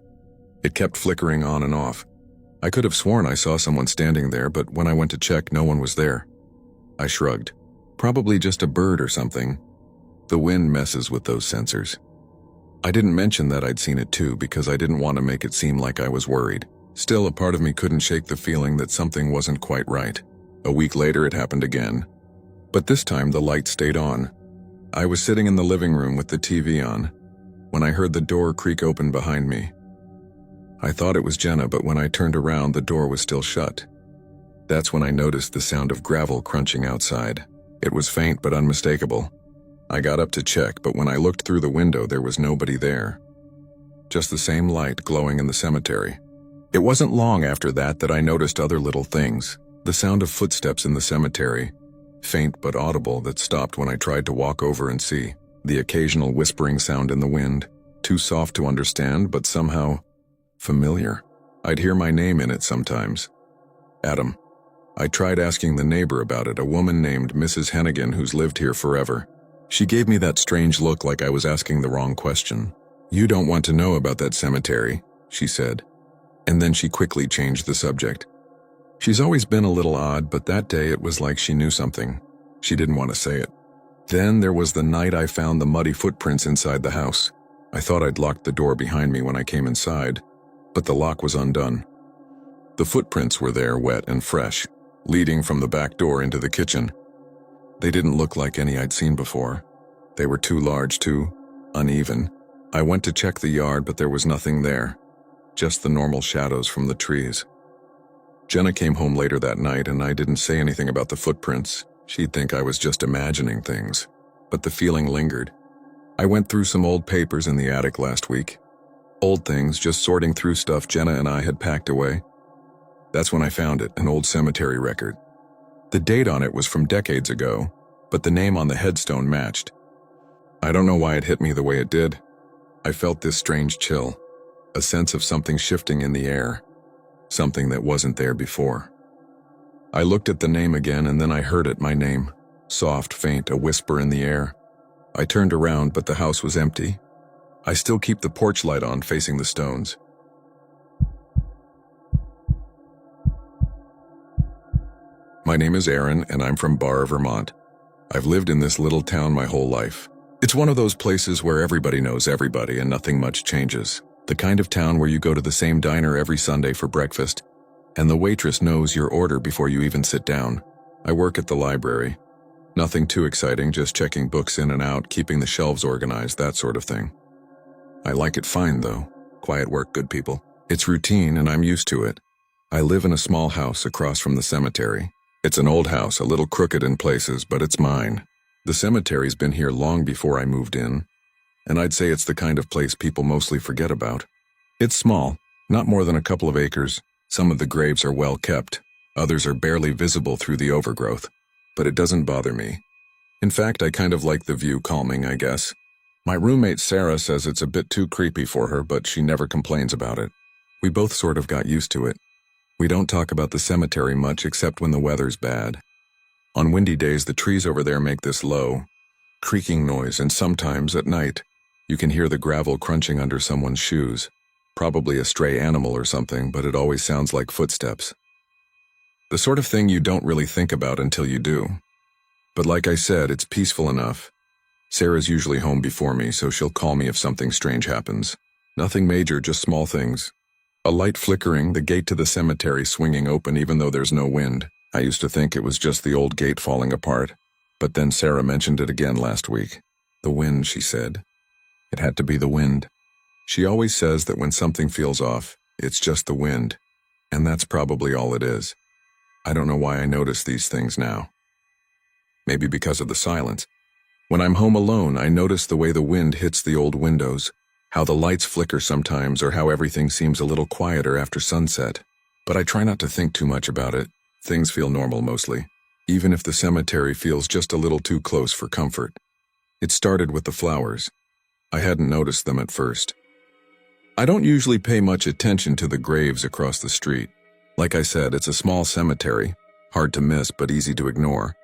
It kept flickering on and off. I could have sworn I saw someone standing there, but when I went to check, no one was there." I shrugged. "Probably just a bird or something. The wind messes with those sensors." I didn't mention that I'd seen it too because I didn't want to make it seem like I was worried. Still, a part of me couldn't shake the feeling that something wasn't quite right. A week later, it happened again. But this time, the light stayed on. I was sitting in the living room with the TV on when I heard the door creak open behind me. I thought it was Jenna, but when I turned around, the door was still shut. That's when I noticed the sound of gravel crunching outside. It was faint but unmistakable. I got up to check, but when I looked through the window, there was nobody there. Just the same light glowing in the cemetery. It wasn't long after that I noticed other little things. The sound of footsteps in the cemetery, faint but audible, that stopped when I tried to walk over and see. The occasional whispering sound in the wind, too soft to understand, but somehow familiar. I'd hear my name in it sometimes. Adam. I tried asking the neighbor about it, a woman named Mrs. Hennigan who's lived here forever. She gave me that strange look like I was asking the wrong question. "You don't want to know about that cemetery," she said. And then she quickly changed the subject. She's always been a little odd, but that day it was like she knew something. She didn't want to say it. Then there was the night I found the muddy footprints inside the house. I thought I'd locked the door behind me when I came inside, but the lock was undone. The footprints were there, wet and fresh, leading from the back door into the kitchen. They didn't look like any I'd seen before. They were too large, too uneven. I went to check the yard, but there was nothing there, just the normal shadows from the trees. Jenna came home later that night, and I didn't say anything about the footprints. She'd think I was just imagining things, but the feeling lingered. I went through some old papers in the attic last week. Old things, just sorting through stuff Jenna and I had packed away. That's when I found it, an old cemetery record. The date on it was from decades ago, but the name on the headstone matched. I don't know why it hit me the way it did. I felt this strange chill, a sense of something shifting in the air, something that wasn't there before. I looked at the name again, and then I heard it, my name. Soft, faint, a whisper in the air. I turned around, but the house was empty. I still keep the porch light on, facing the stones. My name is Aaron, and I'm from Bar, Vermont. I've lived in this little town my whole life. It's one of those places where everybody knows everybody and nothing much changes. The kind of town where you go to the same diner every Sunday for breakfast, and the waitress knows your order before you even sit down. I work at the library. Nothing too exciting, just checking books in and out, keeping the shelves organized, that sort of thing. I like it fine, though. Quiet work, good people. It's routine, and I'm used to it. I live in a small house across from the cemetery. It's an old house, a little crooked in places, but it's mine. The cemetery's been here long before I moved in, and I'd say it's the kind of place people mostly forget about. It's small, not more than a couple of acres. Some of the graves are well kept, Others are barely visible through the overgrowth, but it doesn't bother me. In fact, I kind of like the view calming, I guess. My roommate Sarah says it's a bit too creepy for her, but she never complains about it. We both sort of got used to it. We don't talk about the cemetery much except when the weather's bad. On windy days, the trees over there make this low, creaking noise, and sometimes, at night, you can hear the gravel crunching under someone's shoes. Probably a stray animal or something, but it always sounds like footsteps. The sort of thing you don't really think about until you do. But like I said, it's peaceful enough. Sarah's usually home before me, so she'll call me if something strange happens. Nothing major, just small things. A light flickering, the gate to the cemetery swinging open even though there's no wind. I used to think it was just the old gate falling apart, but then Sarah mentioned it again last week. The wind, she said. It had to be the wind. She always says that when something feels off, it's just the wind, and that's probably all it is. I don't know why I notice these things now. Maybe because of the silence. When I'm home alone, I notice the way the wind hits the old windows, how the lights flicker sometimes, or how everything seems a little quieter after sunset. But I try not to think too much about it. Things feel normal mostly, even if the cemetery feels just a little too close for comfort. It started with the flowers. I hadn't noticed them at first. I don't usually pay much attention to the graves across the street. Like I said, it's a small cemetery, hard to miss but easy to ignore.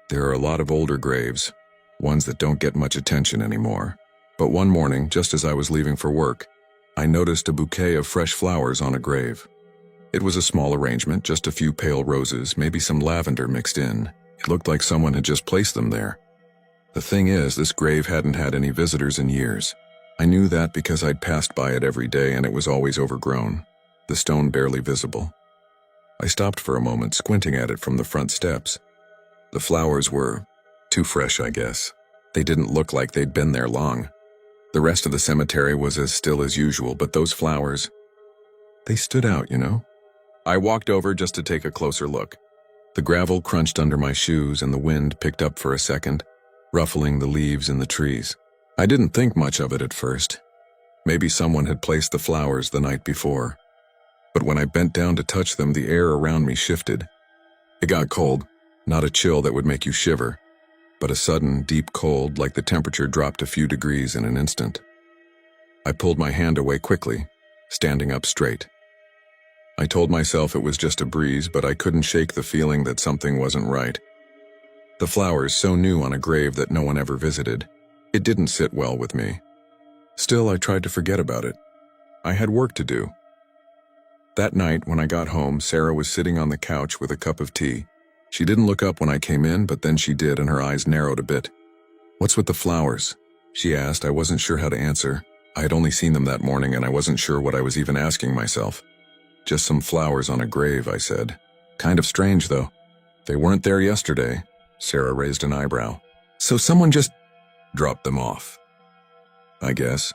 There are a lot of older graves, ones that don't get much attention anymore. But one morning, just as I was leaving for work, I noticed a bouquet of fresh flowers on a grave. It was a small arrangement, just a few pale roses, maybe some lavender mixed in. It looked like someone had just placed them there. The thing is, this grave hadn't had any visitors in years. I knew that because I'd passed by it every day and it was always overgrown, the stone barely visible. I stopped for a moment, squinting at it from the front steps. The flowers were too fresh, I guess. They didn't look like they'd been there long. The rest of the cemetery was as still as usual, but those flowers, they stood out, you know? I walked over just to take a closer look. The gravel crunched under my shoes and the wind picked up for a second, ruffling the leaves in the trees. I didn't think much of it at first. Maybe someone had placed the flowers the night before. But when I bent down to touch them, the air around me shifted. It got cold, not a chill that would make you shiver, but a sudden, deep cold like the temperature dropped a few degrees in an instant. I pulled my hand away quickly, standing up straight. I told myself it was just a breeze, but I couldn't shake the feeling that something wasn't right. The flowers, so new on a grave that no one ever visited, it didn't sit well with me. Still, I tried to forget about it. I had work to do. That night, when I got home, Sarah was sitting on the couch with a cup of tea. She didn't look up when I came in, but then she did, and her eyes narrowed a bit. "What's with the flowers?" she asked. I wasn't sure how to answer. I had only seen them that morning, and I wasn't sure what I was even asking myself. "Just some flowers on a grave," I said. "Kind of strange, though. They weren't there yesterday." Sarah raised an eyebrow. "So someone just dropped them off?" "I guess.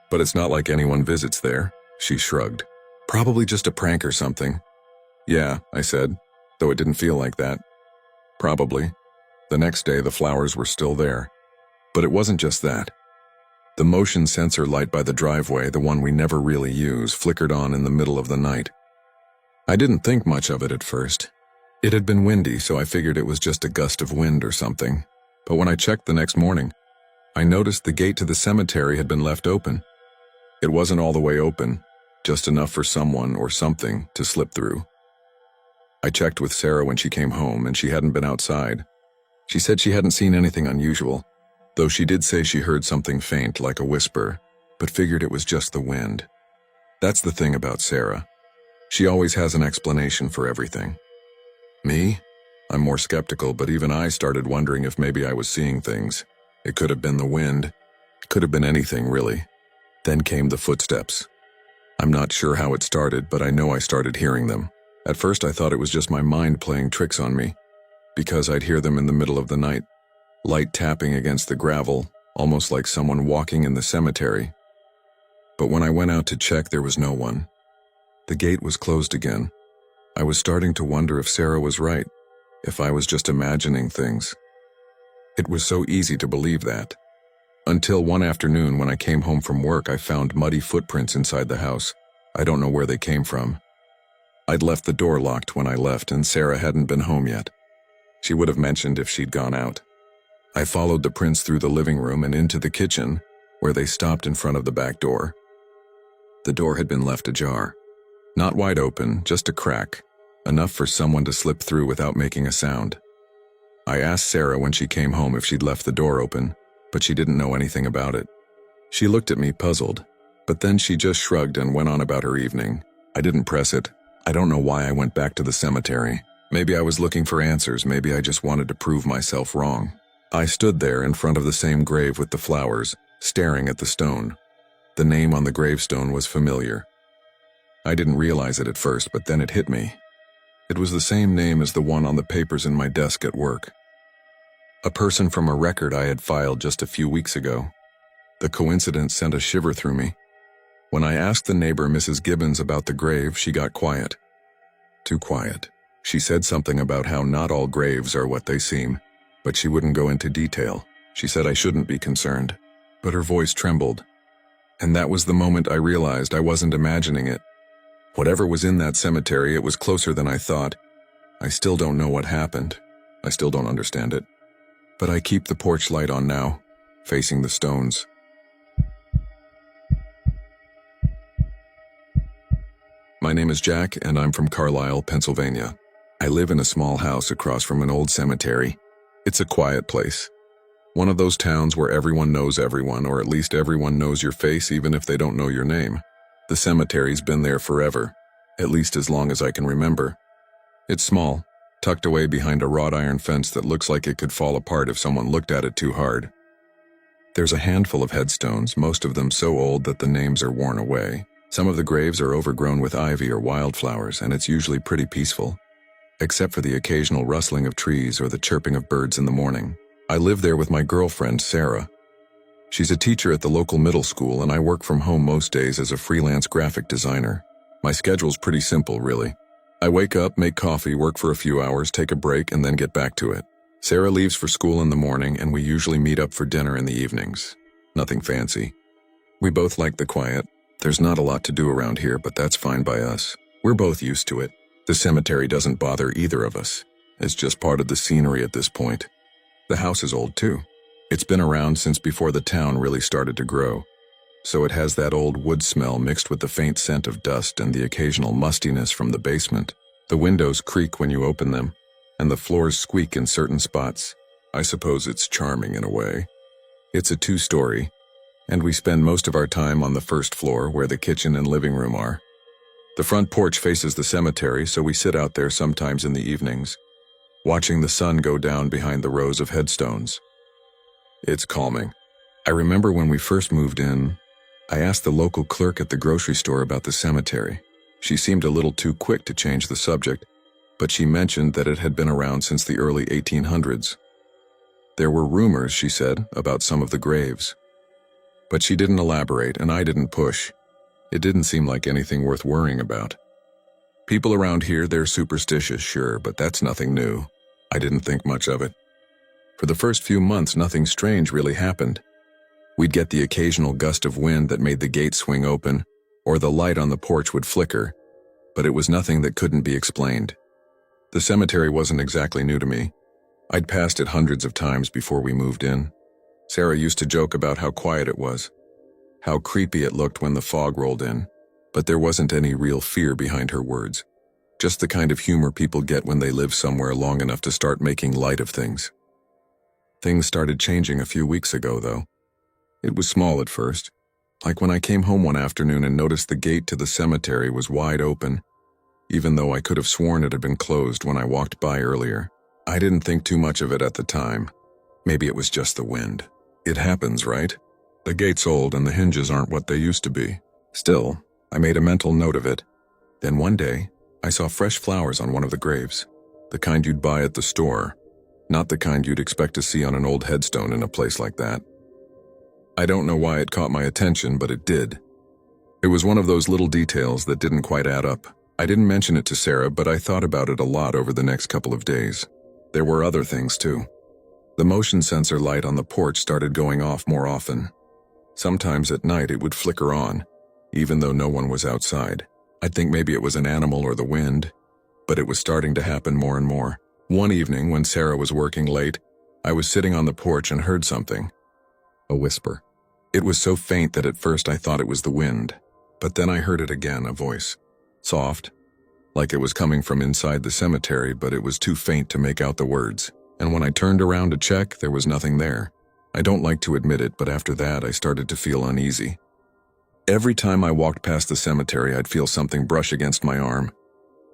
But it's not like anyone visits there." She shrugged. "Probably just a prank or something." "Yeah," I said, though it didn't feel like that. "Probably." The next day, the flowers were still there. But it wasn't just that. The motion sensor light by the driveway, the one we never really use, flickered on in the middle of the night. I didn't think much of it at first. It had been windy, so I figured it was just a gust of wind or something. But when I checked the next morning, I noticed the gate to the cemetery had been left open. It wasn't all the way open, just enough for someone or something to slip through. I checked with Sarah when she came home, and she hadn't been outside. She said she hadn't seen anything unusual, though she did say she heard something faint like a whisper, but figured it was just the wind. That's the thing about Sarah. She always has an explanation for everything. Me? I'm more skeptical, but even I started wondering if maybe I was seeing things. It could have been the wind. It could have been anything, really. Then came the footsteps. I'm not sure how it started, but I know I started hearing them. At first I thought it was just my mind playing tricks on me, because I'd hear them in the middle of the night, light tapping against the gravel, almost like someone walking in the cemetery. But when I went out to check, there was no one. The gate was closed again. I was starting to wonder if Sarah was right, if I was just imagining things. It was so easy to believe that. Until one afternoon when I came home from work, I found muddy footprints inside the house. I don't know where they came from. I'd left the door locked when I left and Sarah hadn't been home yet. She would have mentioned if she'd gone out. I followed the prints through the living room and into the kitchen, where they stopped in front of the back door. The door had been left ajar. Not wide open, just a crack, enough for someone to slip through without making a sound. I asked Sarah when she came home if she'd left the door open, but she didn't know anything about it. She looked at me puzzled, but then she just shrugged and went on about her evening. I didn't press it. I don't know why I went back to the cemetery. Maybe I was looking for answers, maybe I just wanted to prove myself wrong. I stood there in front of the same grave with the flowers, staring at the stone. The name on the gravestone was familiar. I didn't realize it at first, but then it hit me. It was the same name as the one on the papers in my desk at work. A person from a record I had filed just a few weeks ago. The coincidence sent a shiver through me. When I asked the neighbor, Mrs. Gibbons, about the grave, she got quiet. Too quiet. She said something about how not all graves are what they seem, but she wouldn't go into detail. She said I shouldn't be concerned, but her voice trembled. And that was the moment I realized I wasn't imagining it. Whatever was in that cemetery, it was closer than I thought. I still don't know what happened. I still don't understand it. But I keep the porch light on now, facing the stones. My name is Jack, and I'm from Carlisle, Pennsylvania. I live in a small house across from an old cemetery. It's a quiet place. One of those towns where everyone knows everyone, or at least everyone knows your face even if they don't know your name. The cemetery's been there forever, at least as long as I can remember. It's small, tucked away behind a wrought iron fence that looks like it could fall apart if someone looked at it too hard. There's a handful of headstones, most of them so old that the names are worn away. Some of the graves are overgrown with ivy or wildflowers, and it's usually pretty peaceful, except for the occasional rustling of trees or the chirping of birds in the morning. I live there with my girlfriend, Sarah. She's a teacher at the local middle school, and I work from home most days as a freelance graphic designer. My schedule's pretty simple, really. I wake up, make coffee, work for a few hours, take a break, and then get back to it. Sarah leaves for school in the morning, and we usually meet up for dinner in the evenings. Nothing fancy. We both like the quiet. There's not a lot to do around here, but that's fine by us. We're both used to it. The cemetery doesn't bother either of us. It's just part of the scenery at this point. The house is old too. It's been around since before the town really started to grow. So it has that old wood smell mixed with the faint scent of dust and the occasional mustiness from the basement. The windows creak when you open them, and the floors squeak in certain spots. I suppose it's charming in a way. It's a two-story, and we spend most of our time on the first floor where the kitchen and living room are. The front porch faces the cemetery, so we sit out there sometimes in the evenings, watching the sun go down behind the rows of headstones. It's calming. I remember when we first moved in, I asked the local clerk at the grocery store about the cemetery. She seemed a little too quick to change the subject, but she mentioned that it had been around since the early 1800s. There were rumors, she said, about some of the graves. But she didn't elaborate, and I didn't push. It didn't seem like anything worth worrying about. People around here, they're superstitious, sure, but that's nothing new. I didn't think much of it. For the first few months, nothing strange really happened. We'd get the occasional gust of wind that made the gate swing open, or the light on the porch would flicker, but it was nothing that couldn't be explained. The cemetery wasn't exactly new to me. I'd passed it hundreds of times before we moved in. Sarah used to joke about how quiet it was, how creepy it looked when the fog rolled in, but there wasn't any real fear behind her words. Just the kind of humor people get when they live somewhere long enough to start making light of things. Things started changing a few weeks ago, though. It was small at first, like when I came home one afternoon and noticed the gate to the cemetery was wide open, even though I could have sworn it had been closed when I walked by earlier. I didn't think too much of it at the time. Maybe it was just the wind. It happens, right? The gate's old and the hinges aren't what they used to be. Still, I made a mental note of it. Then one day, I saw fresh flowers on one of the graves. The kind you'd buy at the store, not the kind you'd expect to see on an old headstone in a place like that. I don't know why it caught my attention, but it did. It was one of those little details that didn't quite add up. I didn't mention it to Sarah, but I thought about it a lot over the next couple of days. There were other things too. The motion sensor light on the porch started going off more often. Sometimes at night it would flicker on, even though no one was outside. I'd think maybe it was an animal or the wind, but it was starting to happen more and more. One evening, when Sarah was working late, I was sitting on the porch and heard something. A whisper. It was so faint that at first I thought it was the wind, but then I heard it again, a voice. Soft, like it was coming from inside the cemetery, but it was too faint to make out the words. And when I turned around to check, there was nothing there. I don't like to admit it, but after that I started to feel uneasy. Every time I walked past the cemetery, I'd feel something brush against my arm.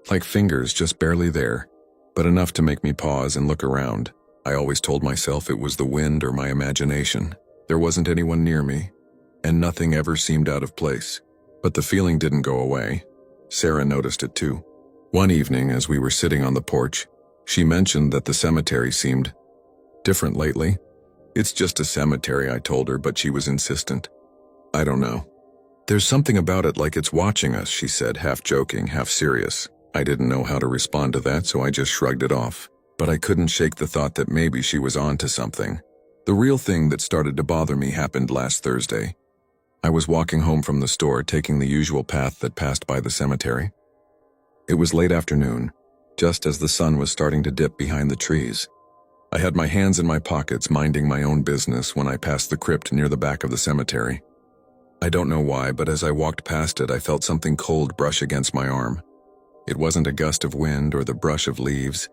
Like fingers just barely there, but enough to make me pause and look around. I always told myself it was the wind or my imagination. There wasn't anyone near me, and nothing ever seemed out of place. But the feeling didn't go away. Sarah noticed it too. One evening, as we were sitting on the porch, she mentioned that the cemetery seemed different lately. It's just a cemetery, I told her, but she was insistent. I don't know. There's something about it like it's watching us, she said, half joking, half serious. I didn't know how to respond to that, so I just shrugged it off. But I couldn't shake the thought that maybe she was on to something. The real thing that started to bother me happened last Thursday. I was walking home from the store, taking the usual path that passed by the cemetery. It was late afternoon, just as the sun was starting to dip behind the trees. I had my hands in my pockets, minding my own business, when I passed the crypt near the back of the cemetery. I don't know why, but as I walked past it, I felt something cold brush against my arm. It wasn't a gust of wind or the brush of leaves.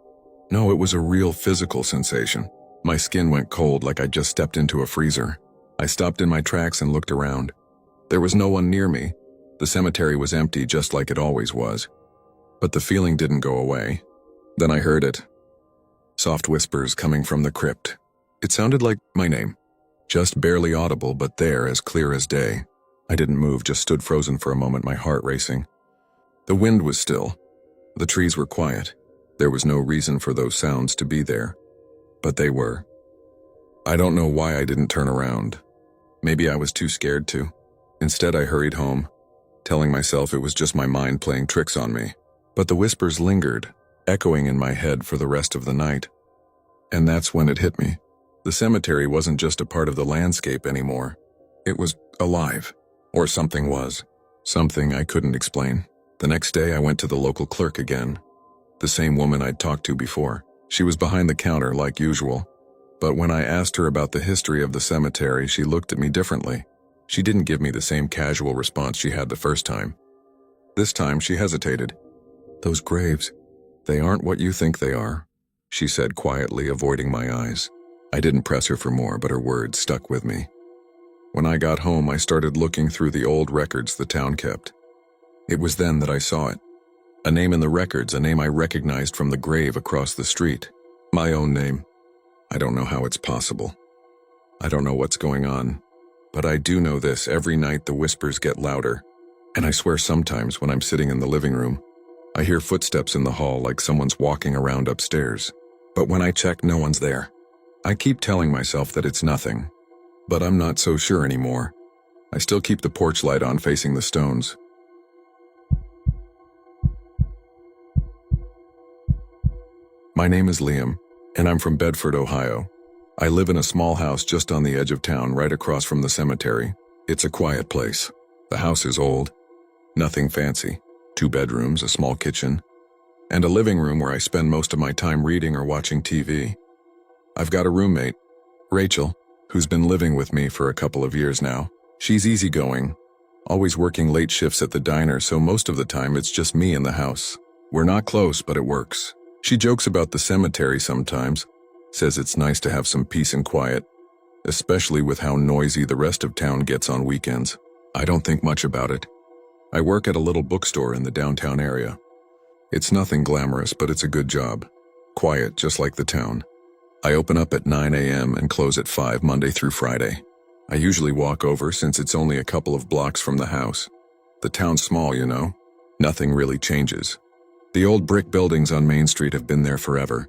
No, it was a real physical sensation. My skin went cold like I'd just stepped into a freezer. I stopped in my tracks and looked around. There was no one near me. The cemetery was empty, just like it always was. But the feeling didn't go away. Then I heard it. Soft whispers coming from the crypt. It sounded like my name. Just barely audible, but there, as clear as day. I didn't move, just stood frozen for a moment, my heart racing. The wind was still. The trees were quiet. There was no reason for those sounds to be there. But they were. I don't know why I didn't turn around. Maybe I was too scared to. Instead, I hurried home, telling myself it was just my mind playing tricks on me. But the whispers lingered, echoing in my head for the rest of the night. And that's when it hit me. The cemetery wasn't just a part of the landscape anymore. It was alive. Or something was. Something I couldn't explain. The next day, I went to the local clerk again. The same woman I'd talked to before. She was behind the counter like usual. But when I asked her about the history of the cemetery, she looked at me differently. She didn't give me the same casual response she had the first time. This time, she hesitated. "Those graves, they aren't what you think they are," she said quietly, avoiding my eyes. I didn't press her for more, but her words stuck with me. When I got home, I started looking through the old records the town kept. It was then that I saw it. A name in the records, a name I recognized from the grave across the street. My own name. I don't know how it's possible. I don't know what's going on. But I do know this: every night the whispers get louder. And I swear sometimes when I'm sitting in the living room, I hear footsteps in the hall like someone's walking around upstairs. But when I check, no one's there. I keep telling myself that it's nothing. But I'm not so sure anymore. I still keep the porch light on facing the stones. My name is Liam, and I'm from Bedford, Ohio. I live in a small house just on the edge of town, right across from the cemetery. It's a quiet place. The house is old. Nothing fancy. 2 bedrooms, a small kitchen, and a living room where I spend most of my time reading or watching TV. I've got a roommate, Rachel, who's been living with me for a couple of years now. She's easygoing, always working late shifts at the diner, so most of the time it's just me in the house. We're not close, but it works. She jokes about the cemetery sometimes, says it's nice to have some peace and quiet, especially with how noisy the rest of town gets on weekends. I don't think much about it. I work at a little bookstore in the downtown area. It's nothing glamorous, but it's a good job. Quiet, just like the town. I open up at 9 a.m. and close at 5 Monday through Friday. I usually walk over since it's only a couple of blocks from the house. The town's small, you know. Nothing really changes. The old brick buildings on Main Street have been there forever.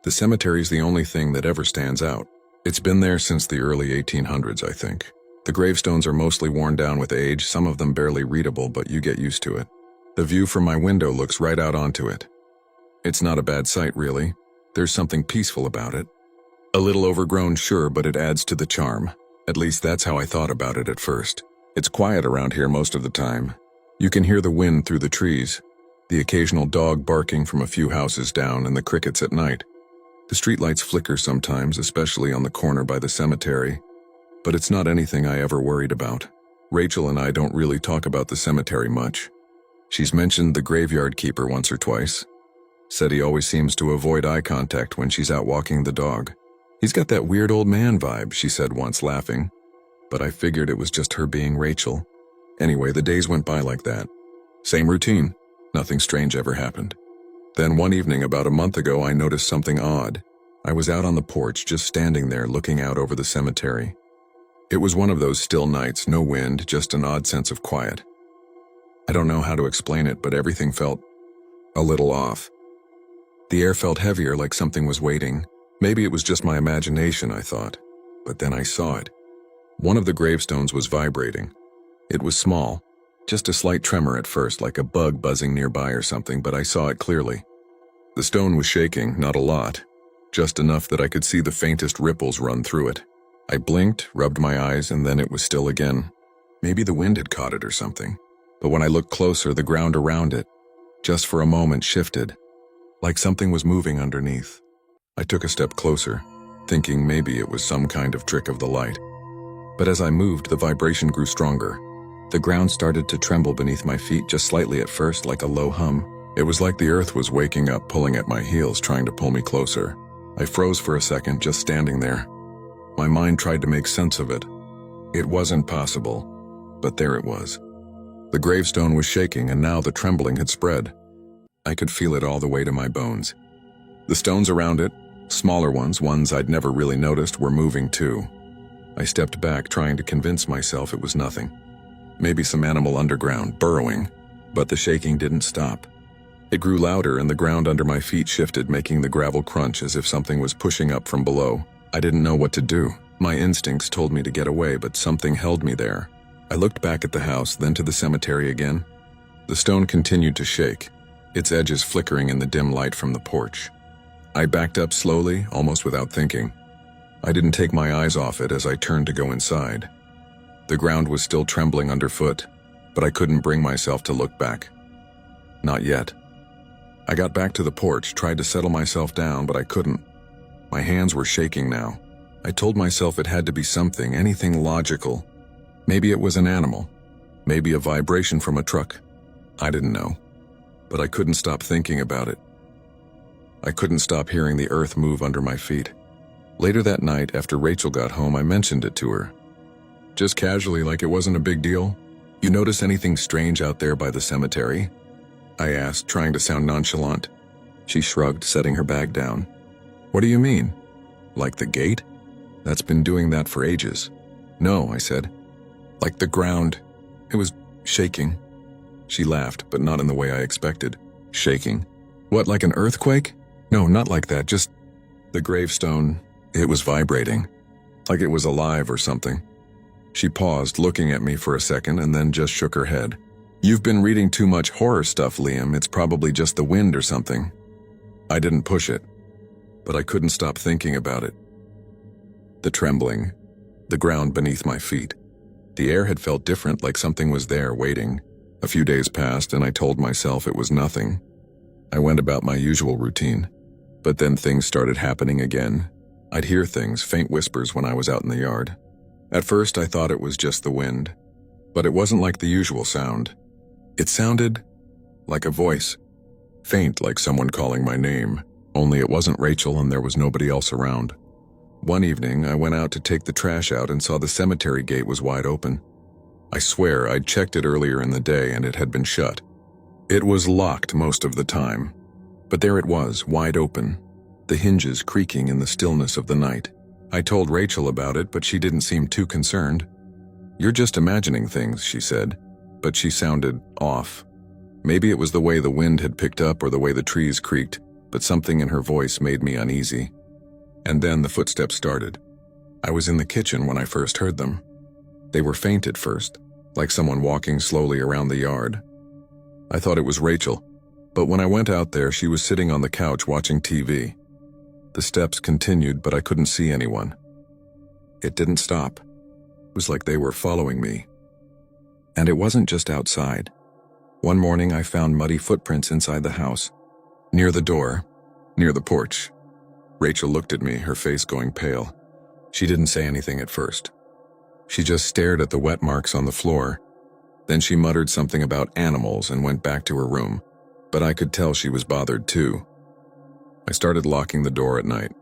The cemetery's the only thing that ever stands out. It's been there since the early 1800s, I think. The gravestones are mostly worn down with age, some of them barely readable, but you get used to it. The view from my window looks right out onto it. It's not a bad sight, really. There's something peaceful about it. A little overgrown, sure, but it adds to the charm. At least that's how I thought about it at first. It's quiet around here most of the time. You can hear the wind through the trees, the occasional dog barking from a few houses down, and the crickets at night. The streetlights flicker sometimes, especially on the corner by the cemetery, but it's not anything I ever worried about. Rachel and I don't really talk about the cemetery much. She's mentioned the graveyard keeper once or twice. Said he always seems to avoid eye contact when she's out walking the dog. He's got that weird old man vibe, she said once, laughing. But I figured it was just her being Rachel. Anyway, the days went by like that. Same routine. Nothing strange ever happened. Then one evening about a month ago, I noticed something odd. I was out on the porch, just standing there looking out over the cemetery. It was one of those still nights, no wind, just an odd sense of quiet. I don't know how to explain it, but everything felt a little off. The air felt heavier, like something was waiting. Maybe it was just my imagination, I thought. But then I saw it. One of the gravestones was vibrating. It was small, just a slight tremor at first, like a bug buzzing nearby or something, but I saw it clearly. The stone was shaking, not a lot, just enough that I could see the faintest ripples run through it. I blinked, rubbed my eyes, and then it was still again. Maybe the wind had caught it or something. But when I looked closer, the ground around it, just for a moment, shifted, like something was moving underneath. I took a step closer, thinking maybe it was some kind of trick of the light. But as I moved, the vibration grew stronger. The ground started to tremble beneath my feet, just slightly at first, like a low hum. It was like the earth was waking up, pulling at my heels, trying to pull me closer. I froze for a second, just standing there. My mind tried to make sense of it. It wasn't possible, but there it was. The gravestone was shaking, and now the trembling had spread. I could feel it all the way to my bones. The stones around it, smaller ones I'd never really noticed, were moving too. I stepped back, trying to convince myself it was nothing. Maybe some animal underground, burrowing, but the shaking didn't stop. It grew louder, and the ground under my feet shifted, making the gravel crunch as if something was pushing up from below. I didn't know what to do. My instincts told me to get away, but something held me there. I looked back at the house, then to the cemetery again. The stone continued to shake, its edges flickering in the dim light from the porch. I backed up slowly, almost without thinking. I didn't take my eyes off it as I turned to go inside. The ground was still trembling underfoot, but I couldn't bring myself to look back. Not yet. I got back to the porch, tried to settle myself down, but I couldn't. My hands were shaking now. I told myself it had to be something, anything logical. Maybe it was an animal. Maybe a vibration from a truck. I didn't know. But I couldn't stop thinking about it. I couldn't stop hearing the earth move under my feet. Later that night, after Rachel got home, I mentioned it to her. Just casually, like it wasn't a big deal. "You notice anything strange out there by the cemetery?" I asked, trying to sound nonchalant. She shrugged, setting her bag down. "What do you mean? Like the gate? That's been doing that for ages." "No," I said. "Like the ground. It was shaking." She laughed, but not in the way I expected. "Shaking? What, like an earthquake?" "No, not like that, just the gravestone. It was vibrating, like it was alive or something." She paused, looking at me for a second, and then just shook her head. "You've been reading too much horror stuff, Liam. It's probably just the wind or something." I didn't push it, but I couldn't stop thinking about it. The trembling, the ground beneath my feet. The air had felt different, like something was there waiting. A few days passed, and I told myself it was nothing. I went about my usual routine. But then things started happening again. I'd hear things, faint whispers, when I was out in the yard. At first, I thought it was just the wind, but it wasn't like the usual sound. It sounded like a voice, faint, like someone calling my name, only it wasn't Rachel and there was nobody else around. One evening, I went out to take the trash out and saw the cemetery gate was wide open. I swear I'd checked it earlier in the day and it had been shut. It was locked most of the time, but there it was, wide open, the hinges creaking in the stillness of the night. I told Rachel about it, but she didn't seem too concerned. "You're just imagining things," she said, but she sounded off. Maybe it was the way the wind had picked up or the way the trees creaked, but something in her voice made me uneasy. And then the footsteps started. I was in the kitchen when I first heard them. They were faint at first, like someone walking slowly around the yard. I thought it was Rachel, but when I went out there, she was sitting on the couch watching TV. The steps continued, but I couldn't see anyone. It didn't stop. It was like they were following me. And it wasn't just outside. One morning I found muddy footprints inside the house, near the door, near the porch. Rachel looked at me, her face going pale. She didn't say anything at first. She just stared at the wet marks on the floor. Then she muttered something about animals and went back to her room, but I could tell she was bothered too. I started locking the door at night,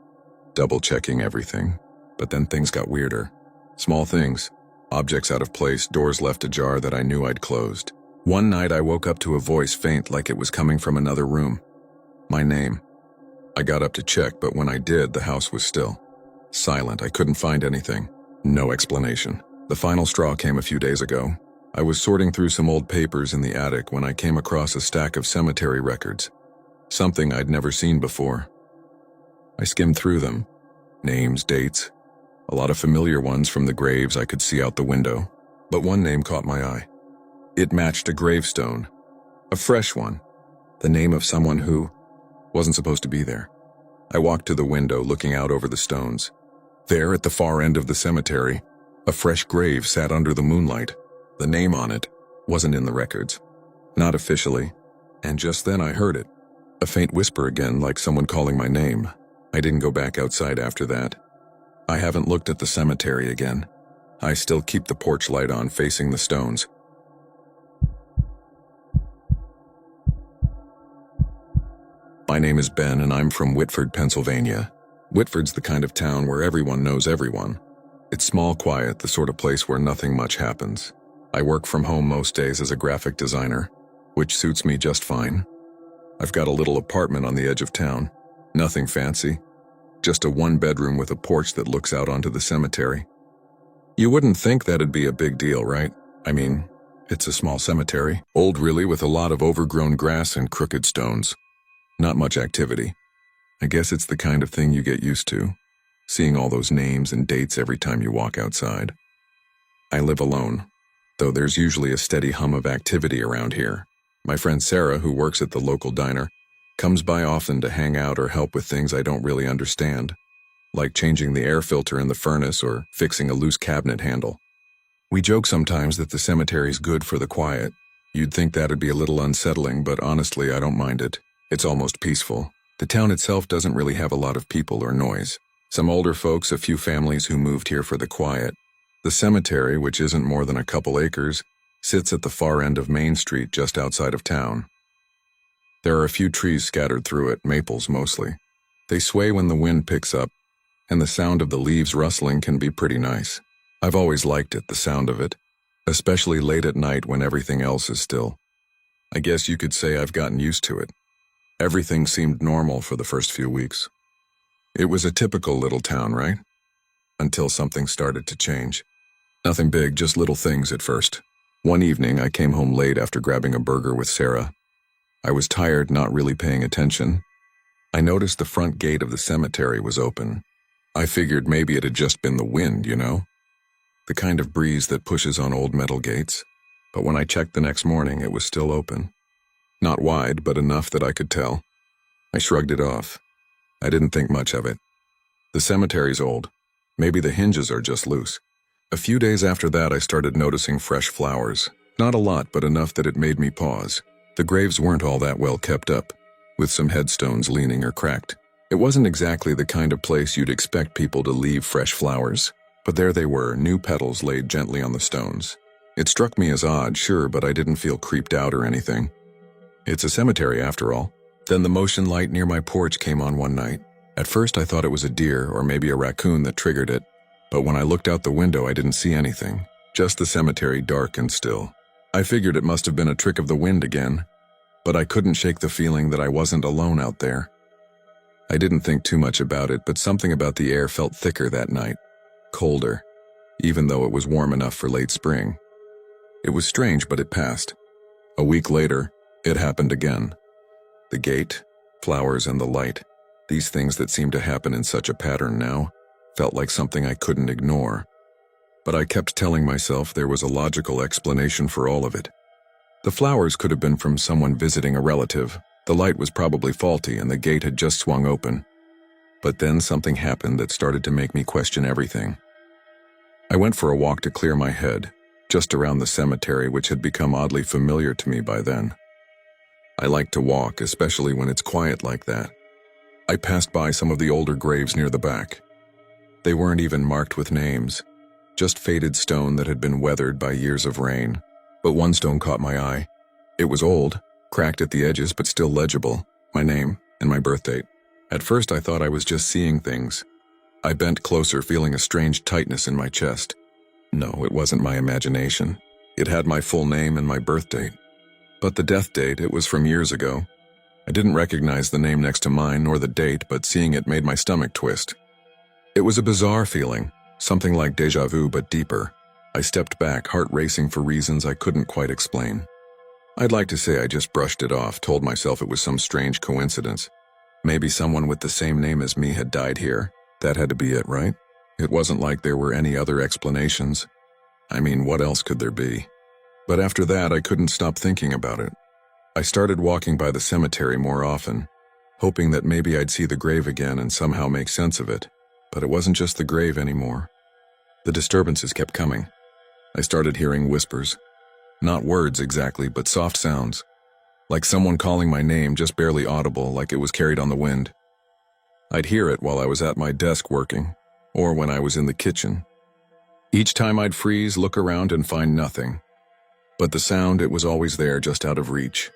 double-checking everything, but then things got weirder. Small things, objects out of place, doors left ajar that I knew I'd closed. One night I woke up to a voice faint like it was coming from another room. My name. I got up to check, but when I did, the house was still. Silent, I couldn't find anything. No explanation. The final straw came a few days ago. I was sorting through some old papers in the attic when I came across a stack of cemetery records. Something I'd never seen before. I skimmed through them. Names, dates. A lot of familiar ones from the graves I could see out the window. But one name caught my eye. It matched a gravestone. A fresh one. The name of someone who wasn't supposed to be there. I walked to the window, looking out over the stones. There, at the far end of the cemetery, a fresh grave sat under the moonlight. The name on it wasn't in the records. Not officially. And just then I heard it. A faint whisper again, like someone calling my name. I didn't go back outside after that. I haven't looked at the cemetery again. I still keep the porch light on, facing the stones. My name is Ben, and I'm from Whitford, Pennsylvania. Whitford's the kind of town where everyone knows everyone. It's small, quiet, the sort of place where nothing much happens. I work from home most days as a graphic designer, which suits me just fine. I've got a little apartment on the edge of town. Nothing fancy. Just a one-bedroom with a porch that looks out onto the cemetery. You wouldn't think that'd be a big deal, right? I mean, it's a small cemetery. Old really, with a lot of overgrown grass and crooked stones. Not much activity. I guess it's the kind of thing you get used to, seeing all those names and dates every time you walk outside. I live alone, though there's usually a steady hum of activity around here. My friend Sarah, who works at the local diner, comes by often to hang out or help with things I don't really understand, like changing the air filter in the furnace or fixing a loose cabinet handle. We joke sometimes that the cemetery's good for the quiet. You'd think that'd be a little unsettling, but honestly, I don't mind it. It's almost peaceful. The town itself doesn't really have a lot of people or noise. Some older folks, a few families who moved here for the quiet. The cemetery, which isn't more than a couple acres, sits at the far end of Main Street just outside of town. There are a few trees scattered through it, maples mostly. They sway when the wind picks up, and the sound of the leaves rustling can be pretty nice. I've always liked it, the sound of it, especially late at night when everything else is still. I guess you could say I've gotten used to it. Everything seemed normal for the first few weeks. It was a typical little town, right? Until something started to change. Nothing big, just little things at first. One evening, I came home late after grabbing a burger with Sarah. I was tired, not really paying attention. I noticed the front gate of the cemetery was open. I figured maybe it had just been the wind, you know? The kind of breeze that pushes on old metal gates. But when I checked the next morning, it was still open. Not wide, but enough that I could tell. I shrugged it off. I didn't think much of it. The cemetery's old. Maybe the hinges are just loose. A few days after that, I started noticing fresh flowers. Not a lot, but enough that it made me pause. The graves weren't all that well kept up, with some headstones leaning or cracked. It wasn't exactly the kind of place you'd expect people to leave fresh flowers. But there they were, new petals laid gently on the stones. It struck me as odd, sure, but I didn't feel creeped out or anything. It's a cemetery after all. Then the motion light near my porch came on one night. At first I thought it was a deer or maybe a raccoon that triggered it, but when I looked out the window I didn't see anything, just the cemetery dark and still. I figured it must have been a trick of the wind again, but I couldn't shake the feeling that I wasn't alone out there. I didn't think too much about it, but something about the air felt thicker that night, colder, even though it was warm enough for late spring. It was strange, but it passed. A week later, it happened again. The gate, flowers, and the light, these things that seemed to happen in such a pattern now, felt like something I couldn't ignore. But I kept telling myself there was a logical explanation for all of it. The flowers could have been from someone visiting a relative. The light was probably faulty and the gate had just swung open. But then something happened that started to make me question everything. I went for a walk to clear my head. just around the cemetery, which had become oddly familiar to me by then. I like to walk, especially when it's quiet like that. I passed by some of the older graves near the back. They weren't even marked with names, just faded stone that had been weathered by years of rain. But one stone caught my eye. It was old, cracked at the edges but still legible, my name and my birth date. At first I thought I was just seeing things. I bent closer, feeling a strange tightness in my chest. No, it wasn't my imagination. It had my full name and my birth date. But the death date, it was from years ago. I didn't recognize the name next to mine nor the date, but seeing it made my stomach twist. It was a bizarre feeling, something like déjà vu but deeper. I stepped back, heart racing for reasons I couldn't quite explain. I'd like to say I just brushed it off, told myself it was some strange coincidence. Maybe someone with the same name as me had died here. That had to be it, right? It wasn't like there were any other explanations. I mean, what else could there be? But after that, I couldn't stop thinking about it. I started walking by the cemetery more often, hoping that maybe I'd see the grave again and somehow make sense of it. But it wasn't just the grave anymore. The disturbances kept coming. I started hearing whispers. Not words exactly, but soft sounds. Like someone calling my name, just barely audible, like it was carried on the wind. I'd hear it while I was at my desk working, or when I was in the kitchen. Each time I'd freeze, look around, and find nothing. But the sound, it was always there, just out of reach.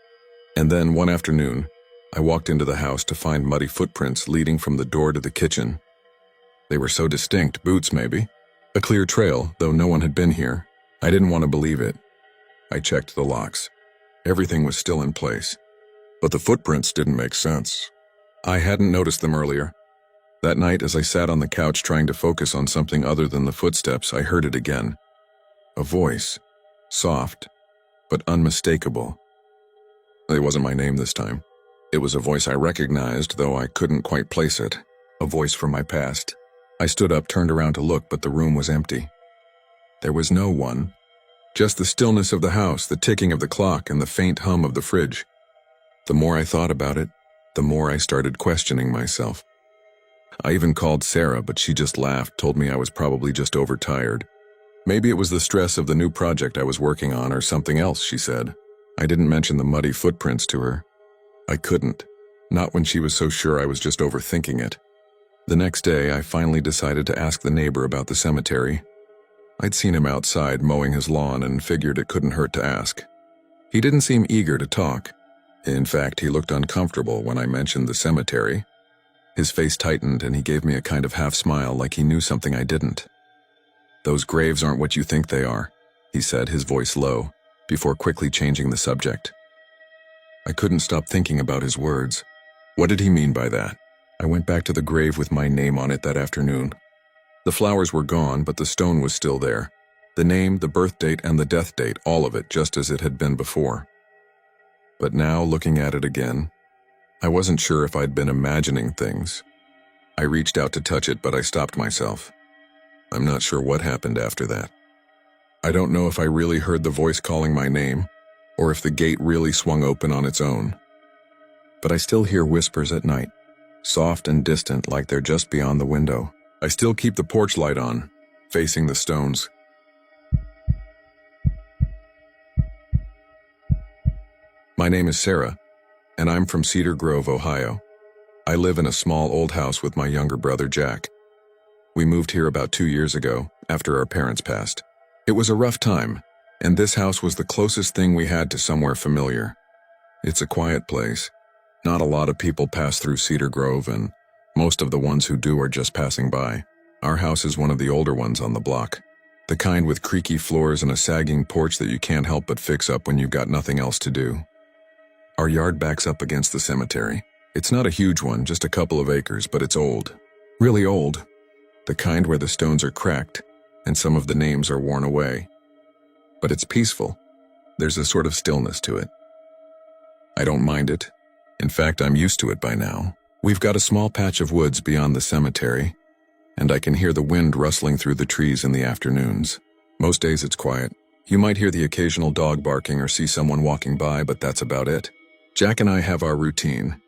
And then, one afternoon, I walked into the house to find muddy footprints leading from the door to the kitchen. They were so distinct, boots maybe. A clear trail, though no one had been here. I didn't want to believe it. I checked the locks. Everything was still in place. But the footprints didn't make sense. I hadn't noticed them earlier. That night, as I sat on the couch trying to focus on something other than the footsteps, I heard it again. A voice. Soft, but unmistakable. It wasn't my name this time. It was a voice I recognized, though I couldn't quite place it. A voice from my past. I stood up, turned around to look, but the room was empty. There was no one. Just the stillness of the house, the ticking of the clock, and the faint hum of the fridge. The more I thought about it, the more I started questioning myself. I even called Sarah, but she just laughed, told me I was probably just overtired. Maybe it was the stress of the new project I was working on or something else, she said. I didn't mention the muddy footprints to her. I couldn't. Not when she was so sure I was just overthinking it. The next day, I finally decided to ask the neighbor about the cemetery. I'd seen him outside mowing his lawn and figured it couldn't hurt to ask. He didn't seem eager to talk. In fact, he looked uncomfortable when I mentioned the cemetery. His face tightened and he gave me a kind of half smile like he knew something I didn't. "Those graves aren't what you think they are," he said, his voice low, before quickly changing the subject. I couldn't stop thinking about his words. What did he mean by that? I went back to the grave with my name on it that afternoon. The flowers were gone, but the stone was still there. The name, the birth date, and the death date, all of it just as it had been before. But now, looking at it again, I wasn't sure if I'd been imagining things. I reached out to touch it, but I stopped myself. I'm not sure what happened after that. I don't know if I really heard the voice calling my name, or if the gate really swung open on its own. But I still hear whispers at night, soft and distant like they're just beyond the window. I still keep the porch light on, facing the stones. My name is Sarah, and I'm from Cedar Grove, Ohio. I live in a small old house with my younger brother, Jack. We moved here about 2 years ago, after our parents passed. It was a rough time, and this house was the closest thing we had to somewhere familiar. It's a quiet place. Not a lot of people pass through Cedar Grove, and most of the ones who do are just passing by. Our house is one of the older ones on the block. The kind with creaky floors and a sagging porch that you can't help but fix up when you've got nothing else to do. Our yard backs up against the cemetery. It's not a huge one, just a couple of acres, but it's old. Really old. The kind where the stones are cracked, and some of the names are worn away. But it's peaceful. There's a sort of stillness to it. I don't mind it. In fact, I'm used to it by now. We've got a small patch of woods beyond the cemetery, and I can hear the wind rustling through the trees in the afternoons. Most days it's quiet. You might hear the occasional dog barking or see someone walking by, but that's about it. Jack and I have our routine.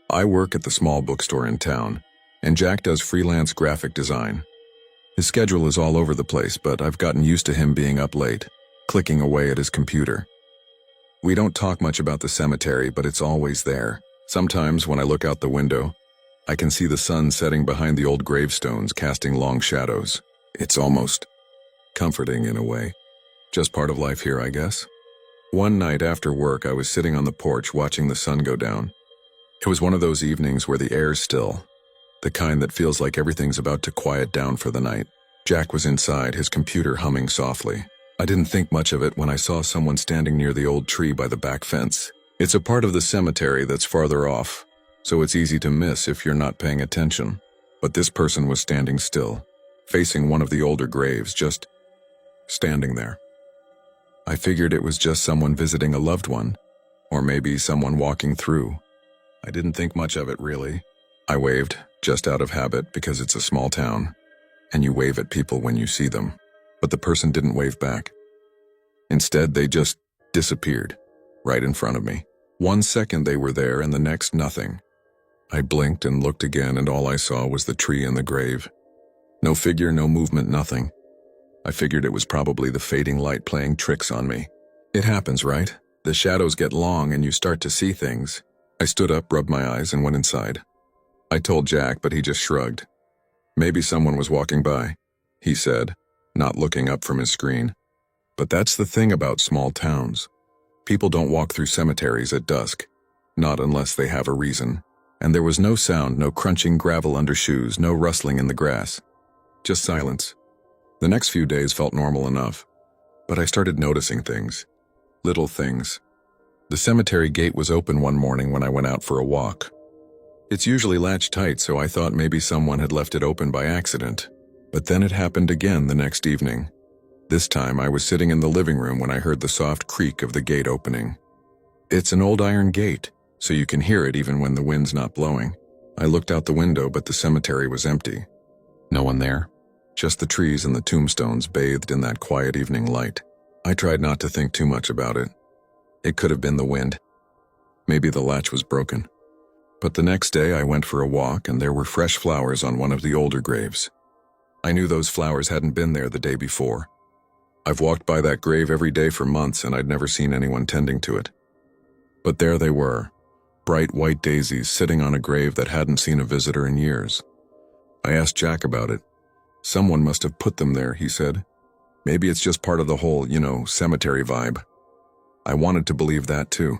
I work at the small bookstore in town, and Jack does freelance graphic design. His schedule is all over the place, but I've gotten used to him being up late. clicking away at his computer. We don't talk much about the cemetery, but it's always there. Sometimes when I look out the window, I can see the sun setting behind the old gravestones, casting long shadows. It's almost comforting in a way. Just part of life here, I guess. One night after work, I was sitting on the porch watching the sun go down. It was one of those evenings where the air's still, the kind that feels like everything's about to quiet down for the night. Jack was inside, his computer humming softly. I didn't think much of it when I saw someone standing near the old tree by the back fence. It's a part of the cemetery that's farther off, so it's easy to miss if you're not paying attention. But this person was standing still, facing one of the older graves, just standing there. I figured it was just someone visiting a loved one, or maybe someone walking through. I didn't think much of it, really. I waved, just out of habit, because it's a small town, and you wave at people when you see them. But the person didn't wave back. Instead, they just disappeared, right in front of me. 1 second they were there, and the next, nothing. I blinked and looked again, and all I saw was the tree and the grave. No figure, no movement, nothing. I figured it was probably the fading light playing tricks on me. It happens, right? The shadows get long and you start to see things. I stood up, rubbed my eyes, and went inside. I told Jack, but he just shrugged. Maybe someone was walking by, he said, not looking up from his screen. But that's the thing about small towns. People don't walk through cemeteries at dusk, not unless they have a reason. And there was no sound, no crunching gravel under shoes, no rustling in the grass. Just silence. The next few days felt normal enough, but I started noticing things. Little things. The cemetery gate was open one morning when I went out for a walk. It's usually latched tight, so I thought maybe someone had left it open by accident. But then it happened again the next evening. This time I was sitting in the living room when I heard the soft creak of the gate opening. It's an old iron gate, so you can hear it even when the wind's not blowing. I looked out the window, but the cemetery was empty. No one there. Just the trees and the tombstones bathed in that quiet evening light. I tried not to think too much about it. It could have been the wind. Maybe the latch was broken. But the next day I went for a walk, and there were fresh flowers on one of the older graves. I knew those flowers hadn't been there the day before. I've walked by that grave every day for months, and I'd never seen anyone tending to it. But there they were, bright white daisies sitting on a grave that hadn't seen a visitor in years. I asked Jack about it. Someone must have put them there, he said. Maybe it's just part of the whole, cemetery vibe. I wanted to believe that too.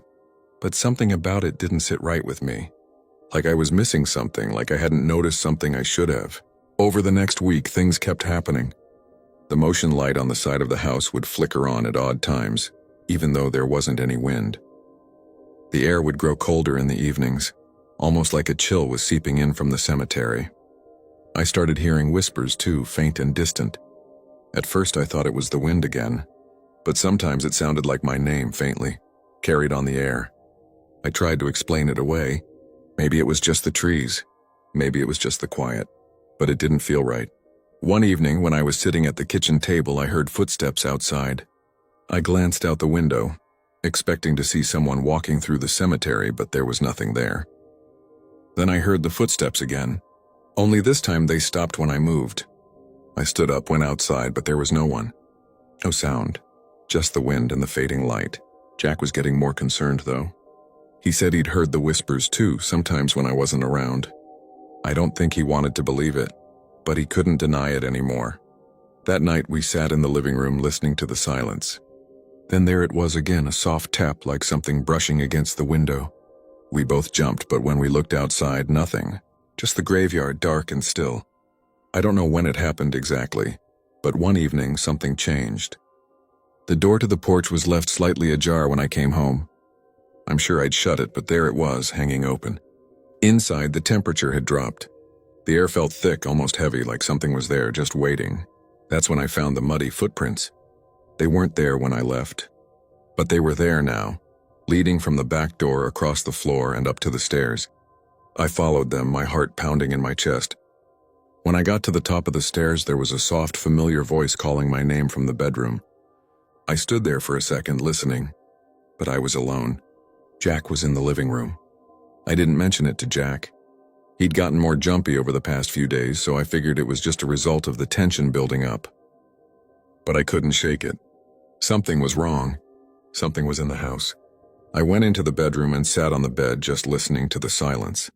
But something about it didn't sit right with me. Like I was missing something, like I hadn't noticed something I should have. Over the next week, things kept happening. The motion light on the side of the house would flicker on at odd times, even though there wasn't any wind. The air would grow colder in the evenings, almost like a chill was seeping in from the cemetery. I started hearing whispers too, faint and distant. At first I thought it was the wind again, but sometimes it sounded like my name faintly, carried on the air. I tried to explain it away. Maybe it was just the trees. Maybe it was just the quiet. But it didn't feel right. One evening, when I was sitting at the kitchen table, I heard footsteps outside. I glanced out the window, expecting to see someone walking through the cemetery, but there was nothing there. Then I heard the footsteps again. Only this time they stopped when I moved. I stood up, went outside, but there was no one. No sound. Just the wind and the fading light. Jack was getting more concerned, though. He said he'd heard the whispers too, sometimes when I wasn't around. I don't think he wanted to believe it, but he couldn't deny it anymore. That night we sat in the living room listening to the silence. Then there it was again, a soft tap like something brushing against the window. We both jumped, but when we looked outside, nothing. Just the graveyard, dark and still. I don't know when it happened exactly, but one evening something changed. The door to the porch was left slightly ajar when I came home. I'm sure I'd shut it, but there it was, hanging open. Inside, the temperature had dropped. The air felt thick, almost heavy, like something was there, just waiting. That's when I found the muddy footprints. They weren't there when I left, but they were there now, leading from the back door across the floor and up to the stairs. I followed them, my heart pounding in my chest. When I got to the top of the stairs, there was a soft, familiar voice calling my name from the bedroom. I stood there for a second, listening, but I was alone. Jack was in the living room. I didn't mention it to Jack. He'd gotten more jumpy over the past few days, so I figured it was just a result of the tension building up. But I couldn't shake it. Something was wrong. Something was in the house. I went into the bedroom and sat on the bed just listening to the silence.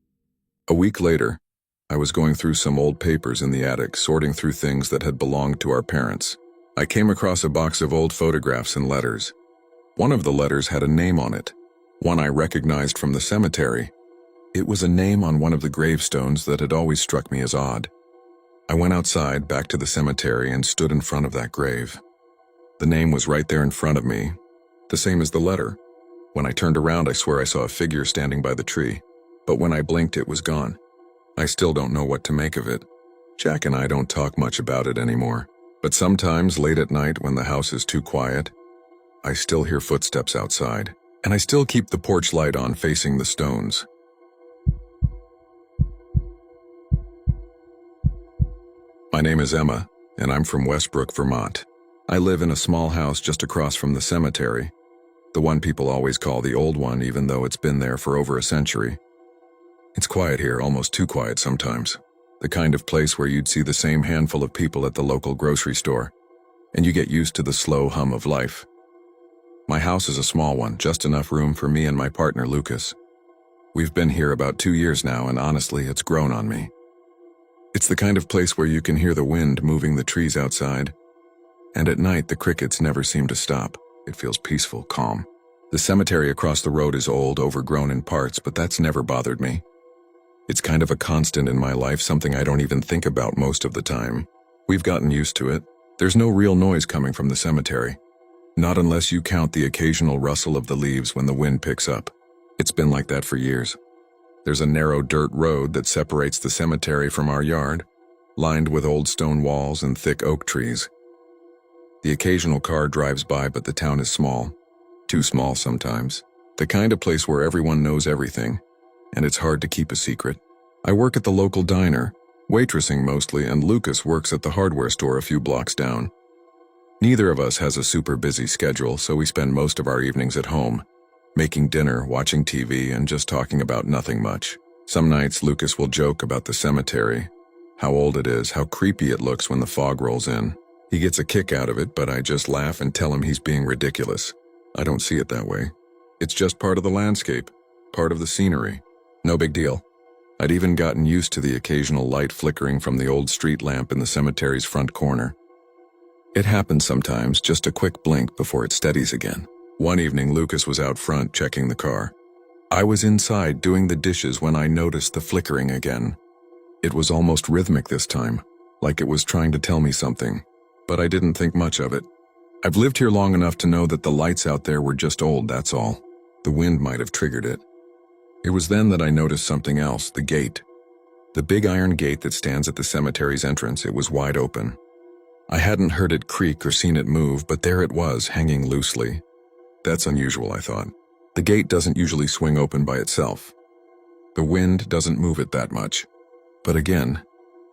A week later, I was going through some old papers in the attic, sorting through things that had belonged to our parents. I came across a box of old photographs and letters. One of the letters had a name on it, one I recognized from the cemetery. It was a name on one of the gravestones that had always struck me as odd. I went outside, back to the cemetery, and stood in front of that grave. The name was right there in front of me, the same as the letter. When I turned around, I swear I saw a figure standing by the tree, but when I blinked, it was gone. I still don't know what to make of it. Jack and I don't talk much about it anymore, but sometimes late at night when the house is too quiet, I still hear footsteps outside, and I still keep the porch light on facing the stones. My name is Emma, and I'm from Westbrook, Vermont. I live in a small house just across from the cemetery, the one people always call the old one even though it's been there for over a century. It's quiet here, almost too quiet sometimes. The kind of place where you'd see the same handful of people at the local grocery store, and you get used to the slow hum of life. My house is a small one, just enough room for me and my partner Lucas. We've been here about 2 years now, and honestly, it's grown on me. It's the kind of place where you can hear the wind moving the trees outside, and at night the crickets never seem to stop. It feels peaceful, calm. The cemetery across the road is old, overgrown in parts, but that's never bothered me. It's kind of a constant in my life, something I don't even think about most of the time. We've gotten used to it. There's no real noise coming from the cemetery. Not unless you count the occasional rustle of the leaves when the wind picks up. It's been like that for years. There's a narrow dirt road that separates the cemetery from our yard, lined with old stone walls and thick oak trees. The occasional car drives by, but the town is small. Too small sometimes. The kind of place where everyone knows everything, and it's hard to keep a secret. I work at the local diner, waitressing mostly, and Lucas works at the hardware store a few blocks down. Neither of us has a super busy schedule, so we spend most of our evenings at home, making dinner, watching TV, and just talking about nothing much. Some nights Lucas will joke about the cemetery, how old it is, how creepy it looks when the fog rolls in. He gets a kick out of it, but I just laugh and tell him he's being ridiculous. I don't see it that way. It's just part of the landscape, part of the scenery. No big deal. I'd even gotten used to the occasional light flickering from the old street lamp in the cemetery's front corner. It happens sometimes, just a quick blink before it steadies again. One evening, Lucas was out front checking the car. I was inside doing the dishes when I noticed the flickering again. It was almost rhythmic this time, like it was trying to tell me something, but I didn't think much of it. I've lived here long enough to know that the lights out there were just old, that's all. The wind might have triggered it. It was then that I noticed something else, the gate. The big iron gate that stands at the cemetery's entrance, it was wide open. I hadn't heard it creak or seen it move, but there it was, hanging loosely. That's unusual, I thought. The gate doesn't usually swing open by itself. The wind doesn't move it that much. But again,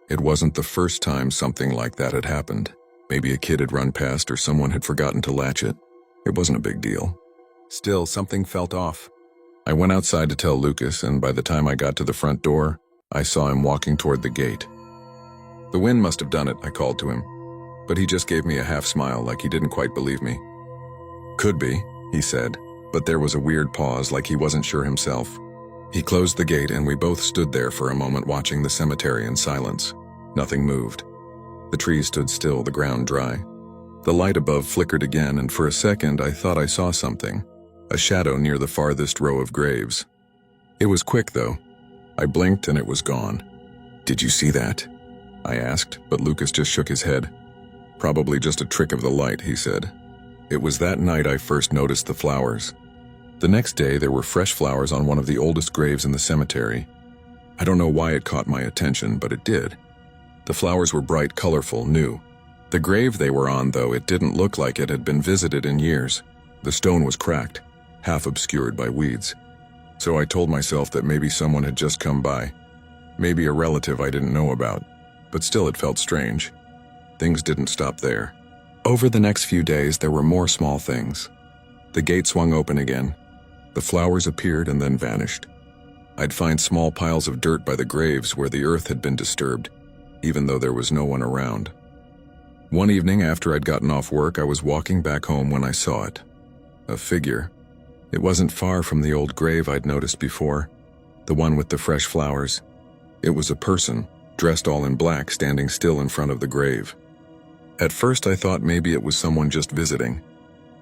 it wasn't the first time something like that had happened. Maybe a kid had run past or someone had forgotten to latch it. It wasn't a big deal. Still, something felt off. I went outside to tell Lucas, and by the time I got to the front door, I saw him walking toward the gate. The wind must have done it, I called to him, but he just gave me a half smile like he didn't quite believe me. Could be, he said, but there was a weird pause like he wasn't sure himself. He closed the gate and we both stood there for a moment watching the cemetery in silence. Nothing moved. The trees stood still, the ground dry. The light above flickered again, and for a second I thought I saw something, a shadow near the farthest row of graves. It was quick, though. I blinked and it was gone. "Did you see that?" I asked, but Lucas just shook his head. "Probably just a trick of the light," he said. It was that night I first noticed the flowers. The next day there were fresh flowers on one of the oldest graves in the cemetery. I don't know why it caught my attention, but it did. The flowers were bright, colorful, new. The grave they were on, though, it didn't look like it had been visited in years. The stone was cracked, half obscured by weeds. So I told myself that maybe someone had just come by. Maybe a relative I didn't know about. But still it felt strange. Things didn't stop there. Over the next few days there were more small things. The gate swung open again. The flowers appeared and then vanished. I'd find small piles of dirt by the graves where the earth had been disturbed, even though there was no one around. One evening after I'd gotten off work, I was walking back home when I saw it. A figure. It wasn't far from the old grave I'd noticed before, the one with the fresh flowers. It was a person, dressed all in black, standing still in front of the grave. At first I thought maybe it was someone just visiting.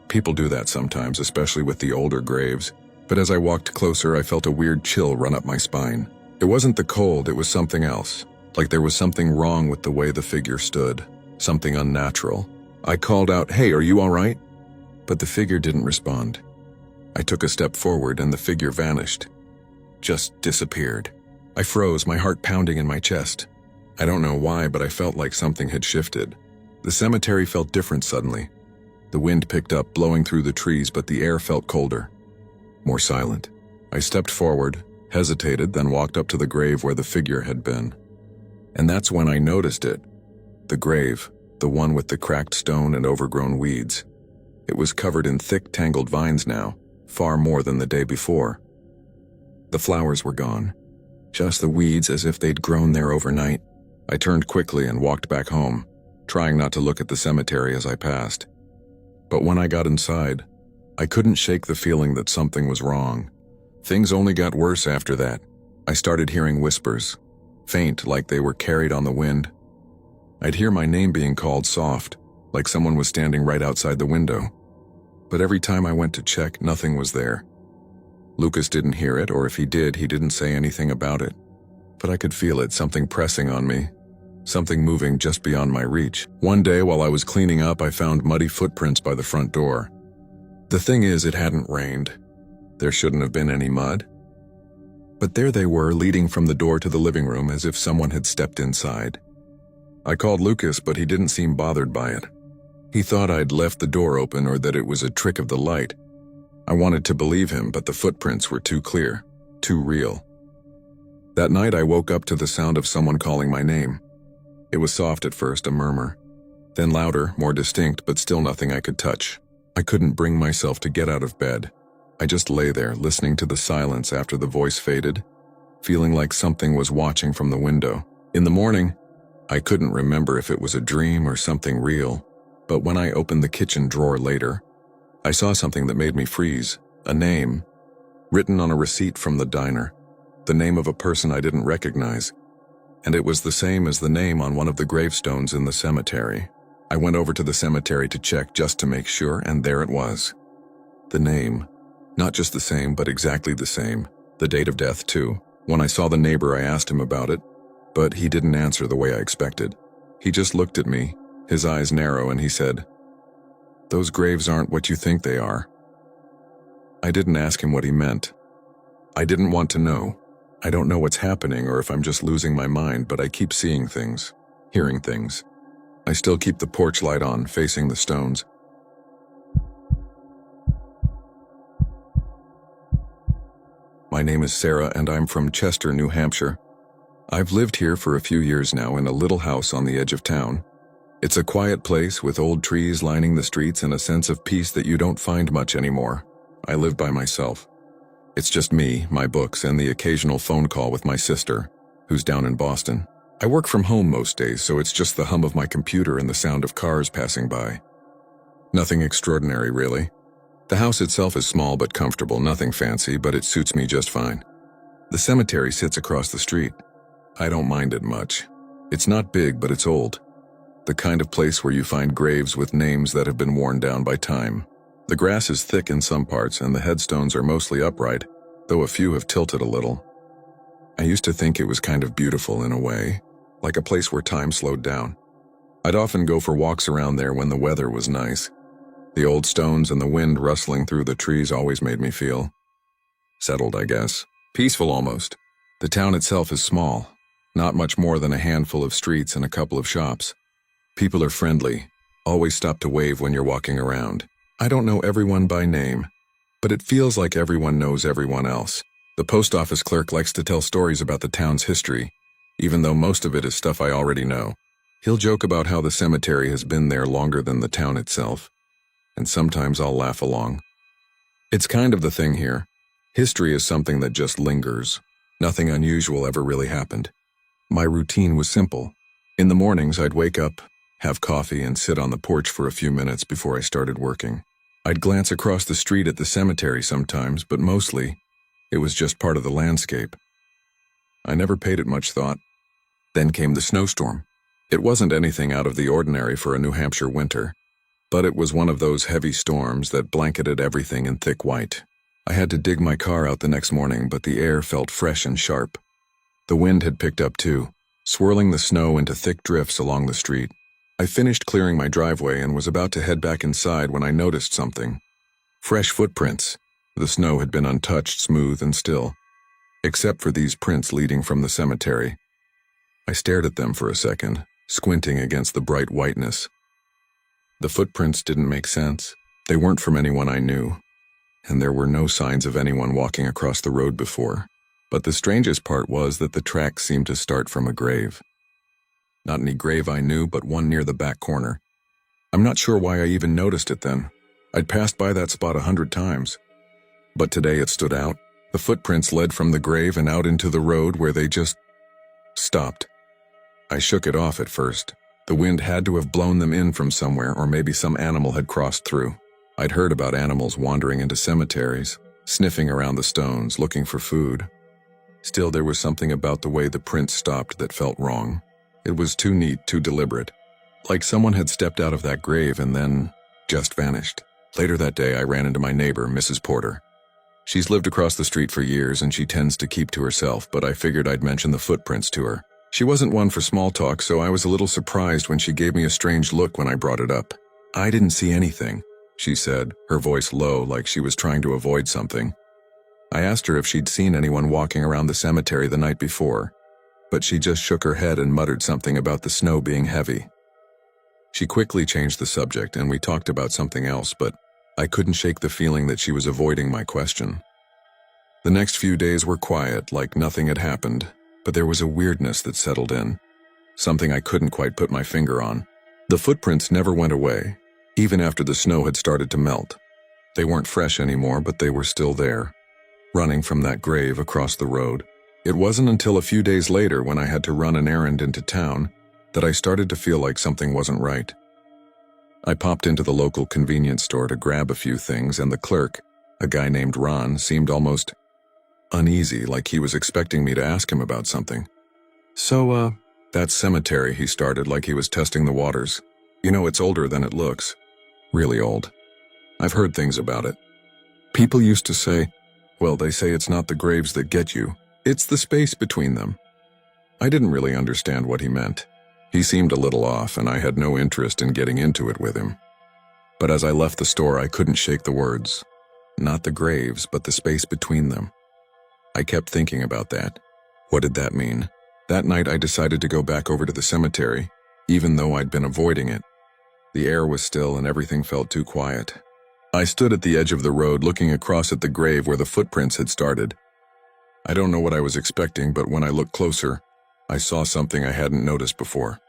People do that sometimes, especially with the older graves. But as I walked closer, I felt a weird chill run up my spine. It wasn't the cold, it was something else. Like there was something wrong with the way the figure stood. Something unnatural. I called out, "Hey, are you all right?" But the figure didn't respond. I took a step forward and the figure vanished. Just disappeared. I froze, my heart pounding in my chest. I don't know why, but I felt like something had shifted. The cemetery felt different suddenly. The wind picked up, blowing through the trees, but the air felt colder. More silent. I stepped forward, hesitated, then walked up to the grave where the figure had been. And that's when I noticed it. The grave, the one with the cracked stone and overgrown weeds. It was covered in thick, tangled vines now, far more than the day before. The flowers were gone. Just the weeds, as if they'd grown there overnight. I turned quickly and walked back home, trying not to look at the cemetery as I passed. But when I got inside, I couldn't shake the feeling that something was wrong. Things only got worse after that. I started hearing whispers, faint like they were carried on the wind. I'd hear my name being called soft, like someone was standing right outside the window. But every time I went to check, nothing was there. Lucas didn't hear it, or if he did, he didn't say anything about it. But I could feel it, something pressing on me. Something moving just beyond my reach. One day while I was cleaning up, I found muddy footprints by the front door. The thing is, it hadn't rained. There shouldn't have been any mud. But there they were, leading from the door to the living room as if someone had stepped inside. I called Lucas, but he didn't seem bothered by it. He thought I'd left the door open or that it was a trick of the light. I wanted to believe him, but the footprints were too clear, too real. That night I woke up to the sound of someone calling my name. It was soft at first, a murmur. Then louder, more distinct, but still nothing I could touch. I couldn't bring myself to get out of bed. I just lay there, listening to the silence after the voice faded, feeling like something was watching from the window. In the morning, I couldn't remember if it was a dream or something real, but when I opened the kitchen drawer later, I saw something that made me freeze. A name, written on a receipt from the diner. The name of a person I didn't recognize. And it was the same as the name on one of the gravestones in the cemetery. I went over to the cemetery to check just to make sure, and there it was. The name. Not just the same, but exactly the same. The date of death, too. When I saw the neighbor, I asked him about it, but he didn't answer the way I expected. He just looked at me, his eyes narrow, and he said, "Those graves aren't what you think they are." I didn't ask him what he meant. I didn't want to know. I don't know what's happening or if I'm just losing my mind, but I keep seeing things, hearing things. I still keep the porch light on, facing the stones. My name is Sarah, and I'm from Chester, New Hampshire. I've lived here for a few years now in a little house on the edge of town. It's a quiet place with old trees lining the streets and a sense of peace that you don't find much anymore. I live by myself. It's just me, my books, and the occasional phone call with my sister, who's down in Boston. I work from home most days, so it's just the hum of my computer and the sound of cars passing by. Nothing extraordinary, really. The house itself is small but comfortable, nothing fancy, but it suits me just fine. The cemetery sits across the street. I don't mind it much. It's not big, but it's old. The kind of place where you find graves with names that have been worn down by time. The grass is thick in some parts, and the headstones are mostly upright, though a few have tilted a little. I used to think it was kind of beautiful in a way, like a place where time slowed down. I'd often go for walks around there when the weather was nice. The old stones and the wind rustling through the trees always made me feel settled, I guess. Peaceful almost. The town itself is small, not much more than a handful of streets and a couple of shops. People are friendly, always stop to wave when you're walking around. I don't know everyone by name, but it feels like everyone knows everyone else. The post office clerk likes to tell stories about the town's history, even though most of it is stuff I already know. He'll joke about how the cemetery has been there longer than the town itself, and sometimes I'll laugh along. It's kind of the thing here. History is something that just lingers. Nothing unusual ever really happened. My routine was simple. In the mornings, I'd wake up, have coffee, and sit on the porch for a few minutes before I started working. I'd glance across the street at the cemetery sometimes, but mostly, it was just part of the landscape. I never paid it much thought. Then came the snowstorm. It wasn't anything out of the ordinary for a New Hampshire winter, but it was one of those heavy storms that blanketed everything in thick white. I had to dig my car out the next morning, but the air felt fresh and sharp. The wind had picked up too, swirling the snow into thick drifts along the street. I finished clearing my driveway and was about to head back inside when I noticed something. Fresh footprints. The snow had been untouched, smooth and still, except for these prints leading from the cemetery. I stared at them for a second, squinting against the bright whiteness. The footprints didn't make sense. They weren't from anyone I knew, and there were no signs of anyone walking across the road before. But the strangest part was that the tracks seemed to start from a grave. Not any grave I knew, but one near the back corner. I'm not sure why I even noticed it then. I'd passed by that spot 100 times. But today it stood out. The footprints led from the grave and out into the road where they just stopped. I shook it off at first. The wind had to have blown them in from somewhere, or maybe some animal had crossed through. I'd heard about animals wandering into cemeteries, sniffing around the stones, looking for food. Still, there was something about the way the prints stopped that felt wrong. It was too neat, too deliberate. Like someone had stepped out of that grave and then just vanished. Later that day, I ran into my neighbor, Mrs. Porter. She's lived across the street for years and she tends to keep to herself, but I figured I'd mention the footprints to her. She wasn't one for small talk, so I was a little surprised when she gave me a strange look when I brought it up. "I didn't see anything," she said, her voice low, like she was trying to avoid something. I asked her if she'd seen anyone walking around the cemetery the night before, but she just shook her head and muttered something about the snow being heavy. She quickly changed the subject and we talked about something else, but I couldn't shake the feeling that she was avoiding my question. The next few days were quiet, like nothing had happened, but there was a weirdness that settled in, something I couldn't quite put my finger on. The footprints never went away, even after the snow had started to melt. They weren't fresh anymore, but they were still there, running from that grave across the road. It wasn't until a few days later, when I had to run an errand into town, that I started to feel like something wasn't right. I popped into the local convenience store to grab a few things, and the clerk, a guy named Ron, seemed almost uneasy, like he was expecting me to ask him about something. "So, that cemetery," he started, like he was testing the waters. "You know, it's older than it looks. Really old. I've heard things about it. People used to say, well, they say it's not the graves that get you, it's the space between them." I didn't really understand what he meant. He seemed a little off, and I had no interest in getting into it with him. But as I left the store, I couldn't shake the words. Not the graves, but the space between them. I kept thinking about that. What did that mean? That night, I decided to go back over to the cemetery, even though I'd been avoiding it. The air was still and everything felt too quiet. I stood at the edge of the road, looking across at the grave where the footprints had started. I don't know what I was expecting, but when I looked closer, I saw something I hadn't noticed before.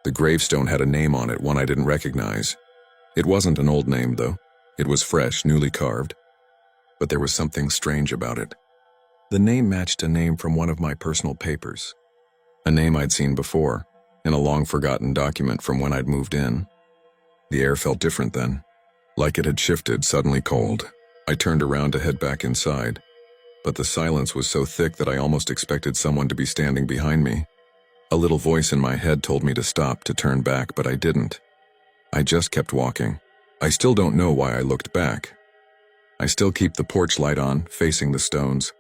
The gravestone had a name on it, one I didn't recognize. It wasn't an old name, though. It was fresh, newly carved. But there was something strange about it. The name matched a name from one of my personal papers. A name I'd seen before, in a long-forgotten document from when I'd moved in. The air felt different then, like it had shifted, suddenly cold. I turned around to head back inside, but the silence was so thick that I almost expected someone to be standing behind me. A little voice in my head told me to stop, to turn back, but I didn't. I just kept walking. I still don't know why I looked back. I still keep the porch light on, facing the stones.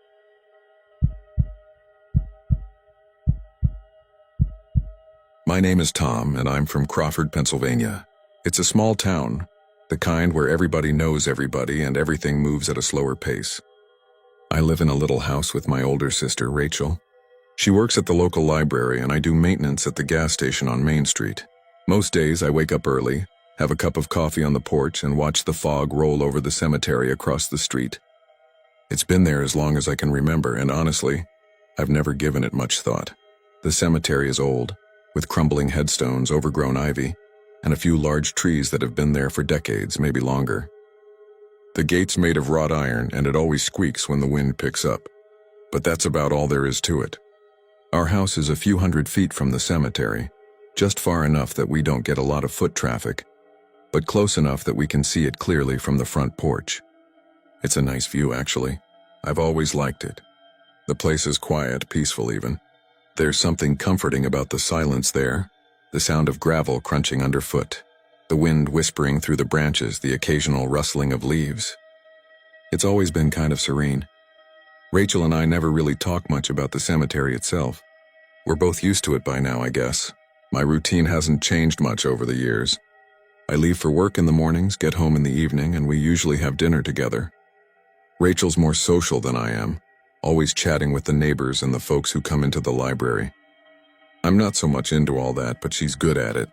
My name is Tom, and I'm from Crawford, Pennsylvania. It's a small town, the kind where everybody knows everybody and everything moves at a slower pace. I live in a little house with my older sister, Rachel. She works at the local library, and I do maintenance at the gas station on Main Street. Most days I wake up early, have a cup of coffee on the porch, and watch the fog roll over the cemetery across the street. It's been there as long as I can remember, and honestly, I've never given it much thought. The cemetery is old, with crumbling headstones, overgrown ivy, and a few large trees that have been there for decades, maybe longer. The gate's made of wrought iron, and it always squeaks when the wind picks up. But that's about all there is to it. Our house is a few hundred feet from the cemetery, just far enough that we don't get a lot of foot traffic, but close enough that we can see it clearly from the front porch. It's a nice view, actually. I've always liked it. The place is quiet, peaceful even. There's something comforting about the silence there, the sound of gravel crunching underfoot, the wind whispering through the branches, the occasional rustling of leaves. It's always been kind of serene. Rachel and I never really talk much about the cemetery itself. We're both used to it by now, I guess. My routine hasn't changed much over the years. I leave for work in the mornings, get home in the evening, and we usually have dinner together. Rachel's more social than I am, always chatting with the neighbors and the folks who come into the library. I'm not so much into all that, but she's good at it.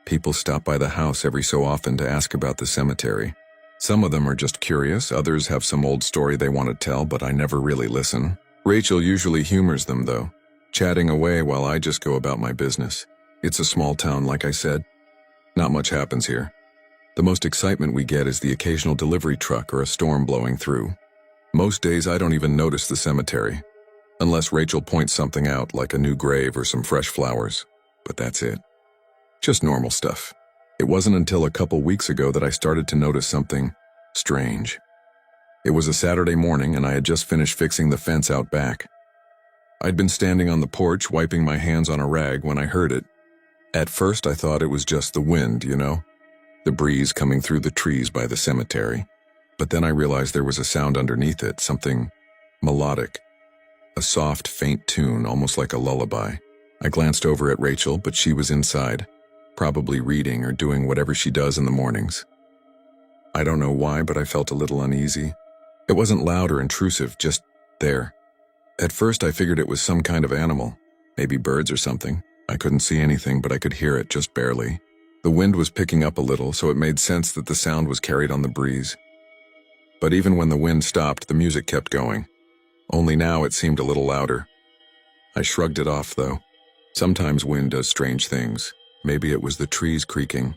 People stop by the house every so often to ask about the cemetery. Some of them are just curious, others have some old story they want to tell, but I never really listen. Rachel usually humors them, though, chatting away while I just go about my business. It's a small town, like I said. Not much happens here. The most excitement we get is the occasional delivery truck or a storm blowing through. Most days I don't even notice the cemetery, unless Rachel points something out like a new grave or some fresh flowers. But that's it. Just normal stuff. It wasn't until a couple weeks ago that I started to notice something strange. It was a Saturday morning and I had just finished fixing the fence out back. I'd been standing on the porch wiping my hands on a rag when I heard it. At first I thought it was just the wind, the breeze coming through the trees by the cemetery. But then I realized there was a sound underneath it, something melodic. A soft, faint tune, almost like a lullaby. I glanced over at Rachel, but she was inside, probably reading or doing whatever she does in the mornings. I don't know why, but I felt a little uneasy. It wasn't loud or intrusive, just there. At first I figured it was some kind of animal, maybe birds or something. I couldn't see anything, but I could hear it just barely. The wind was picking up a little, so it made sense that the sound was carried on the breeze. But even when the wind stopped, the music kept going. Only now it seemed a little louder. I shrugged it off, though. Sometimes wind does strange things. Maybe it was the trees creaking,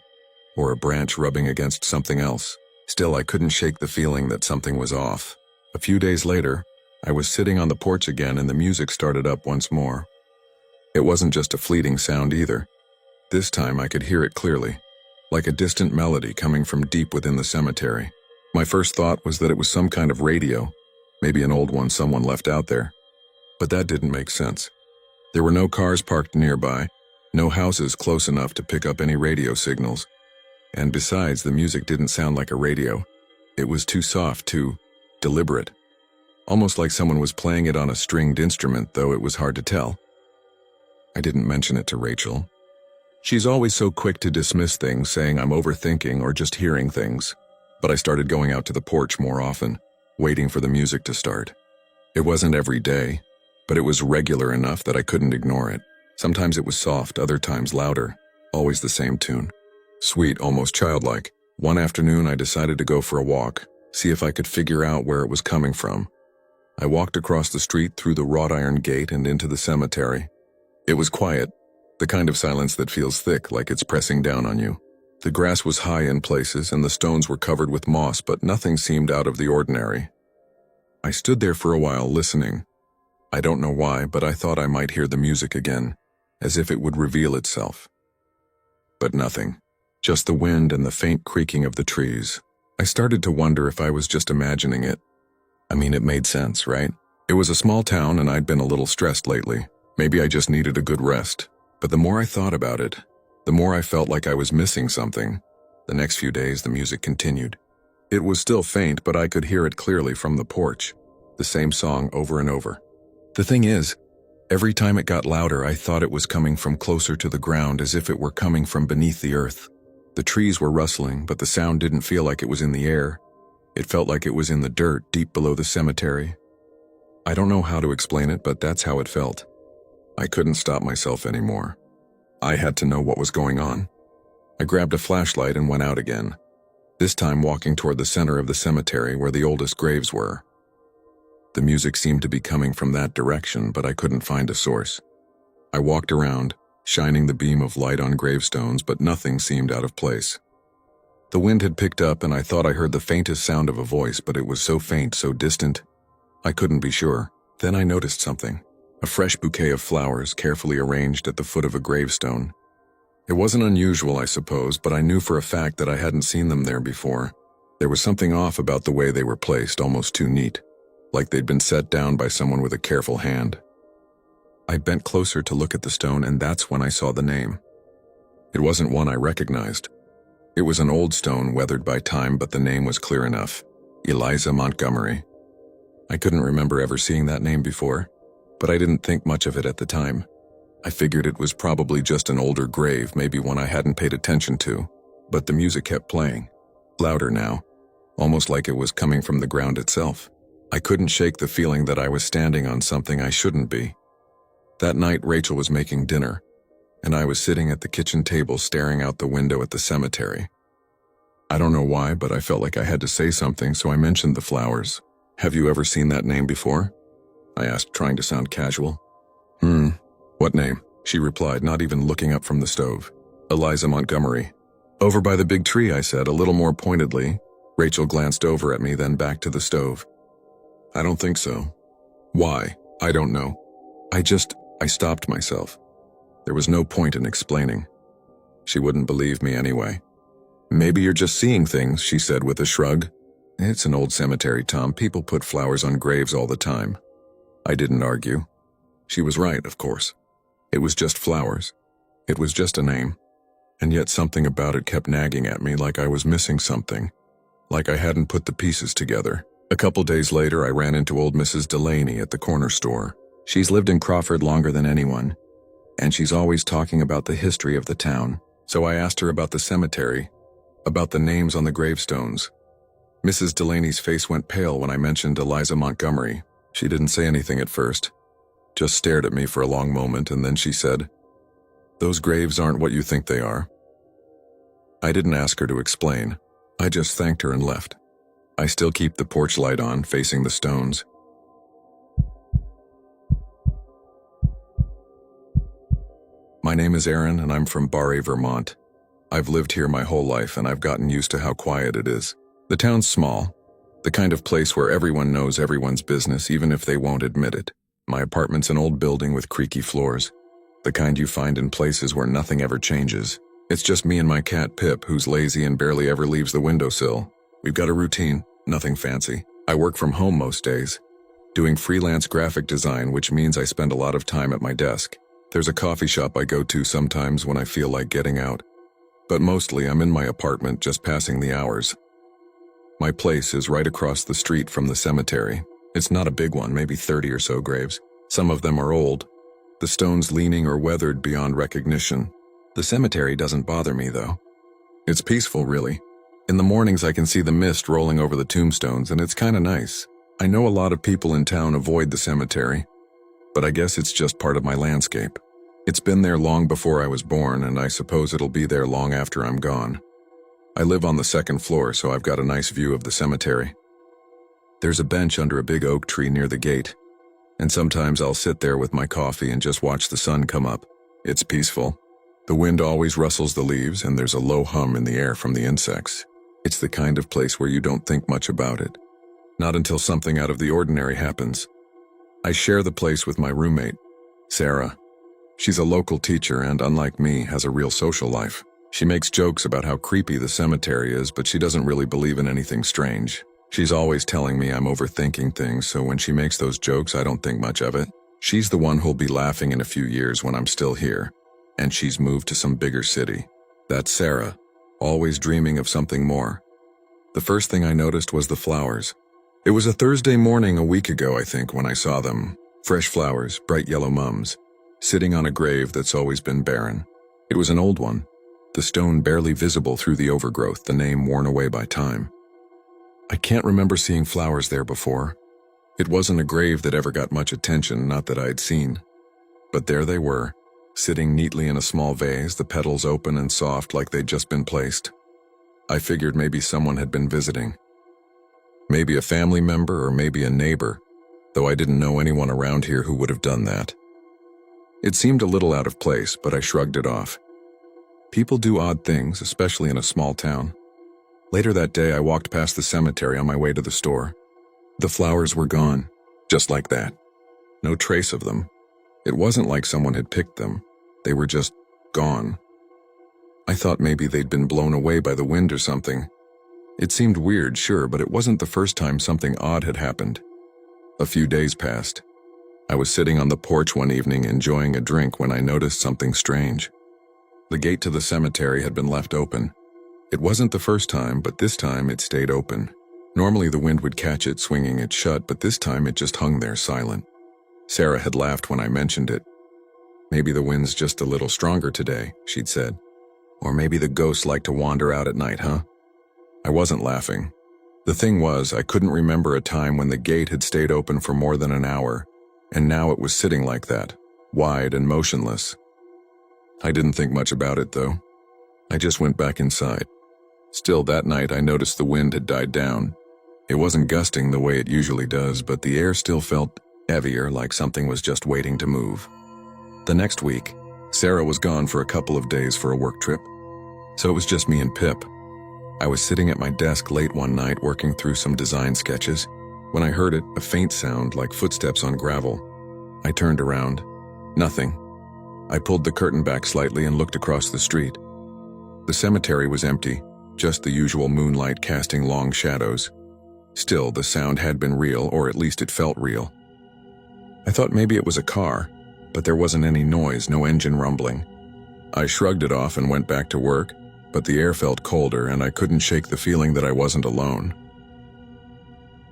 or a branch rubbing against something else. Still, I couldn't shake the feeling that something was off. A few days later, I was sitting on the porch again and the music started up once more. It wasn't just a fleeting sound either. This time I could hear it clearly, like a distant melody coming from deep within the cemetery. My first thought was that it was some kind of radio, maybe an old one someone left out there. But that didn't make sense. There were no cars parked nearby, no houses close enough to pick up any radio signals. And besides, the music didn't sound like a radio. It was too soft, too deliberate. Almost like someone was playing it on a stringed instrument, though it was hard to tell. I didn't mention it to Rachel. She's always so quick to dismiss things, saying I'm overthinking or just hearing things. But I started going out to the porch more often, waiting for the music to start. It wasn't every day, but it was regular enough that I couldn't ignore it. Sometimes it was soft, other times louder, always the same tune. Sweet, almost childlike. One afternoon I decided to go for a walk, see if I could figure out where it was coming from. I walked across the street through the wrought iron gate and into the cemetery. It was quiet, the kind of silence that feels thick, like it's pressing down on you. The grass was high in places and the stones were covered with moss, but nothing seemed out of the ordinary. I stood there for a while listening. I don't know why, but I thought I might hear the music again, as if it would reveal itself. But nothing, just the wind and the faint creaking of the trees. I started to wonder if I was just imagining it. I mean, it made sense, right? It was a small town and I'd been a little stressed lately. Maybe I just needed a good rest. But the more I thought about it, the more I felt like I was missing something. The next few days, the music continued. It was still faint, but I could hear it clearly from the porch. The same song over and over. The thing is, every time it got louder, I thought it was coming from closer to the ground, as if it were coming from beneath the earth. The trees were rustling, but the sound didn't feel like it was in the air. It felt like it was in the dirt deep below the cemetery. I don't know how to explain it, but that's how it felt. I couldn't stop myself anymore. I had to know what was going on. I grabbed a flashlight and went out again, this time walking toward the center of the cemetery where the oldest graves were. The music seemed to be coming from that direction, but I couldn't find a source. I walked around, shining the beam of light on gravestones, but nothing seemed out of place. The wind had picked up and I thought I heard the faintest sound of a voice, but it was so faint, so distant, I couldn't be sure. Then I noticed something. A fresh bouquet of flowers carefully arranged at the foot of a gravestone. It wasn't unusual, I suppose, but I knew for a fact that I hadn't seen them there before. There was something off about the way they were placed, almost too neat, like they'd been set down by someone with a careful hand. I bent closer to look at the stone, and that's when I saw the name. It wasn't one I recognized. It was an old stone, weathered by time, but the name was clear enough: Eliza Montgomery. I couldn't remember ever seeing that name before, but I didn't think much of it at the time. I figured it was probably just an older grave, maybe one I hadn't paid attention to, but the music kept playing, louder now, almost like it was coming from the ground itself. I couldn't shake the feeling that I was standing on something I shouldn't be. That night, Rachel was making dinner, and I was sitting at the kitchen table staring out the window at the cemetery. I don't know why, but I felt like I had to say something, so I mentioned the flowers. "Have you ever seen that name before?" I asked, trying to sound casual. What name?" she replied, not even looking up from the stove. "Eliza Montgomery." "Over by the big tree," I said, a little more pointedly. Rachel glanced over at me, then back to the stove. "I don't think so." "Why?" "I don't know." I stopped myself. There was no point in explaining. She wouldn't believe me anyway. "Maybe you're just seeing things," she said with a shrug. "It's an old cemetery, Tom. People put flowers on graves all the time." I didn't argue. She was right, of course. It was just flowers. It was just a name. And yet something about it kept nagging at me, like I was missing something. Like I hadn't put the pieces together. A couple days later, I ran into old Mrs. Delaney at the corner store. She's lived in Crawford longer than anyone, and she's always talking about the history of the town. So I asked her about the cemetery, about the names on the gravestones. Mrs. Delaney's face went pale when I mentioned Eliza Montgomery. She didn't say anything at first, just stared at me for a long moment, and then she said, "Those graves aren't what you think they are." I didn't ask her to explain. I just thanked her and left. I still keep the porch light on, facing the stones. My name is Aaron, and I'm from Barre, Vermont. I've lived here my whole life, and I've gotten used to how quiet it is. The town's small, the kind of place where everyone knows everyone's business, even if they won't admit it. My apartment's an old building with creaky floors, the kind you find in places where nothing ever changes. It's just me and my cat Pip, who's lazy and barely ever leaves the windowsill. We've got a routine, nothing fancy. I work from home most days, doing freelance graphic design, which means I spend a lot of time at my desk. There's a coffee shop I go to sometimes when I feel like getting out, but mostly I'm in my apartment just passing the hours. My place is right across the street from the cemetery. It's not a big one, maybe 30 or so graves. Some of them are old, the stones leaning or weathered beyond recognition. The cemetery doesn't bother me, though. It's peaceful, really. In the mornings I can see the mist rolling over the tombstones, and it's kinda nice. I know a lot of people in town avoid the cemetery, but I guess it's just part of my landscape. It's been there long before I was born, and I suppose it'll be there long after I'm gone. I live on the second floor, so I've got a nice view of the cemetery. There's a bench under a big oak tree near the gate, and sometimes I'll sit there with my coffee and just watch the sun come up. It's peaceful. The wind always rustles the leaves, and there's a low hum in the air from the insects. It's the kind of place where you don't think much about it. Not until something out of the ordinary happens. I share the place with my roommate, Sarah. She's a local teacher and, unlike me, has a real social life. She makes jokes about how creepy the cemetery is, but she doesn't really believe in anything strange. She's always telling me I'm overthinking things, so when she makes those jokes, I don't think much of it. She's the one who'll be laughing in a few years when I'm still here, and she's moved to some bigger city. That's Sarah, always dreaming of something more. The first thing I noticed was the flowers. It was a Thursday morning a week ago, I think, when I saw them. Fresh flowers, bright yellow mums, sitting on a grave that's always been barren. It was an old one, the stone barely visible through the overgrowth, the name worn away by time. I can't remember seeing flowers there before. It wasn't a grave that ever got much attention, not that I'd seen. But there they were, sitting neatly in a small vase, the petals open and soft like they'd just been placed. I figured maybe someone had been visiting. Maybe a family member or maybe a neighbor, though I didn't know anyone around here who would have done that. It seemed a little out of place, but I shrugged it off. People do odd things, especially in a small town. Later that day, I walked past the cemetery on my way to the store. The flowers were gone, just like that. No trace of them. It wasn't like someone had picked them. They were just gone. I thought maybe they'd been blown away by the wind or something. It seemed weird, sure, but it wasn't the first time something odd had happened. A few days passed. I was sitting on the porch one evening enjoying a drink when I noticed something strange. The gate to the cemetery had been left open. It wasn't the first time, but this time it stayed open. Normally the wind would catch it swinging it shut, but this time it just hung there silent. Sarah had laughed when I mentioned it. "Maybe the wind's just a little stronger today," she'd said. "Or maybe the ghosts like to wander out at night, huh?" I wasn't laughing. The thing was, I couldn't remember a time when the gate had stayed open for more than an hour, and now it was sitting like that, wide and motionless. I didn't think much about it, though. I just went back inside. Still, that night I noticed the wind had died down. It wasn't gusting the way it usually does, but the air still felt heavier, like something was just waiting to move. The next week, Sarah was gone for a couple of days for a work trip, so it was just me and Pip. I was sitting at my desk late one night working through some design sketches when I heard it, a faint sound like footsteps on gravel. I turned around. Nothing. I pulled the curtain back slightly and looked across the street. The cemetery was empty, just the usual moonlight casting long shadows. Still, the sound had been real, or at least it felt real. I thought maybe it was a car, but there wasn't any noise, no engine rumbling. I shrugged it off and went back to work, but the air felt colder and I couldn't shake the feeling that I wasn't alone.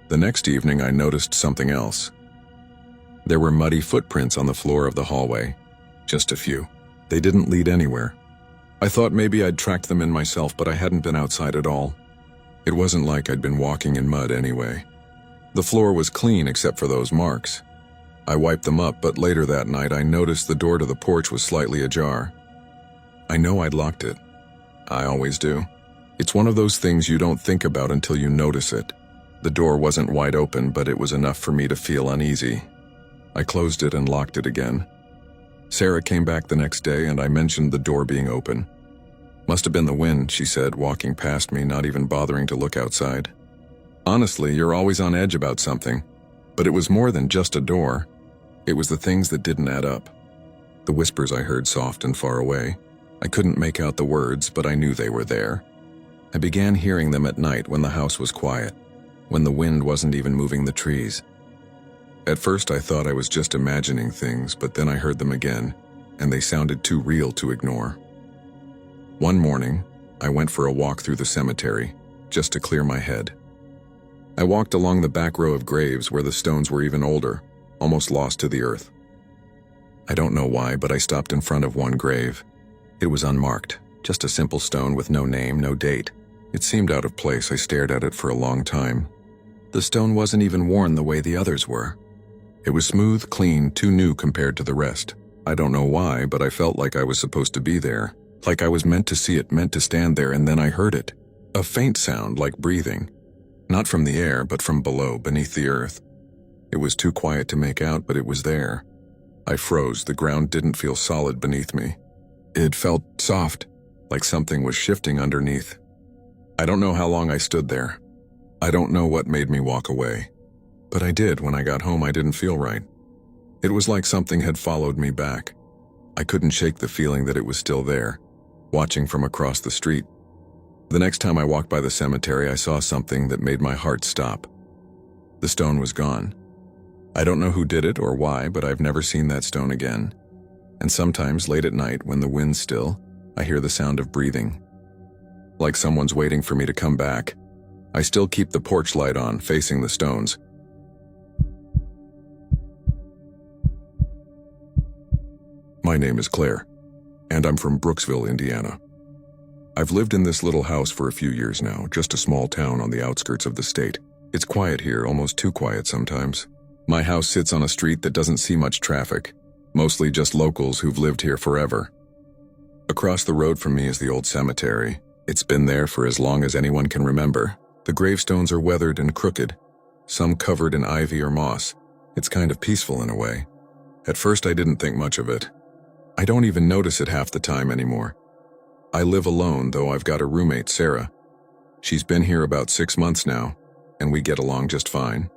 The next evening I noticed something else. There were muddy footprints on the floor of the hallway. Just a few. They didn't lead anywhere. I thought maybe I'd tracked them in myself, but I hadn't been outside at all. It wasn't like I'd been walking in mud anyway. The floor was clean except for those marks. I wiped them up, but later that night I noticed the door to the porch was slightly ajar. I know I'd locked it. I always do. It's one of those things you don't think about until you notice it. The door wasn't wide open, but it was enough for me to feel uneasy. I closed it and locked it again. Sarah came back the next day and I mentioned the door being open. "Must have been the wind," she said, walking past me, not even bothering to look outside. "Honestly, you're always on edge about something." But it was more than just a door. It was the things that didn't add up. The whispers I heard soft and far away. I couldn't make out the words, but I knew they were there. I began hearing them at night when the house was quiet, when the wind wasn't even moving the trees. At first I thought I was just imagining things, but then I heard them again, and they sounded too real to ignore. One morning, I went for a walk through the cemetery, just to clear my head. I walked along the back row of graves where the stones were even older, almost lost to the earth. I don't know why, but I stopped in front of one grave. It was unmarked, just a simple stone with no name, no date. It seemed out of place. I stared at it for a long time. The stone wasn't even worn the way the others were. It was smooth, clean, too new compared to the rest. I don't know why, but I felt like I was supposed to be there, like I was meant to see it, meant to stand there, and then I heard it. A faint sound like breathing. Not from the air, but from below, beneath the earth. It was too quiet to make out, but it was there. I froze. The ground didn't feel solid beneath me. It felt soft, like something was shifting underneath. I don't know how long I stood there. I don't know what made me walk away. But I did. When I got home, I didn't feel right. It was like something had followed me back. I couldn't shake the feeling that it was still there, watching from across the street. The next time I walked by the cemetery, I saw something that made my heart stop. The stone was gone. I don't know who did it or why, but I've never seen that stone again. And sometimes, late at night, when the wind's still, I hear the sound of breathing. Like someone's waiting for me to come back. I still keep the porch light on, facing the stones. My name is Claire, and I'm from Brooksville, Indiana. I've lived in this little house for a few years now, just a small town on the outskirts of the state. It's quiet here, almost too quiet sometimes. My house sits on a street that doesn't see much traffic, mostly just locals who've lived here forever. Across the road from me is the old cemetery. It's been there for as long as anyone can remember. The gravestones are weathered and crooked, some covered in ivy or moss. It's kind of peaceful in a way. At first I didn't think much of it. I don't even notice it half the time anymore. I live alone, though I've got a roommate, Sarah. She's been here about 6 months now, and we get along just fine.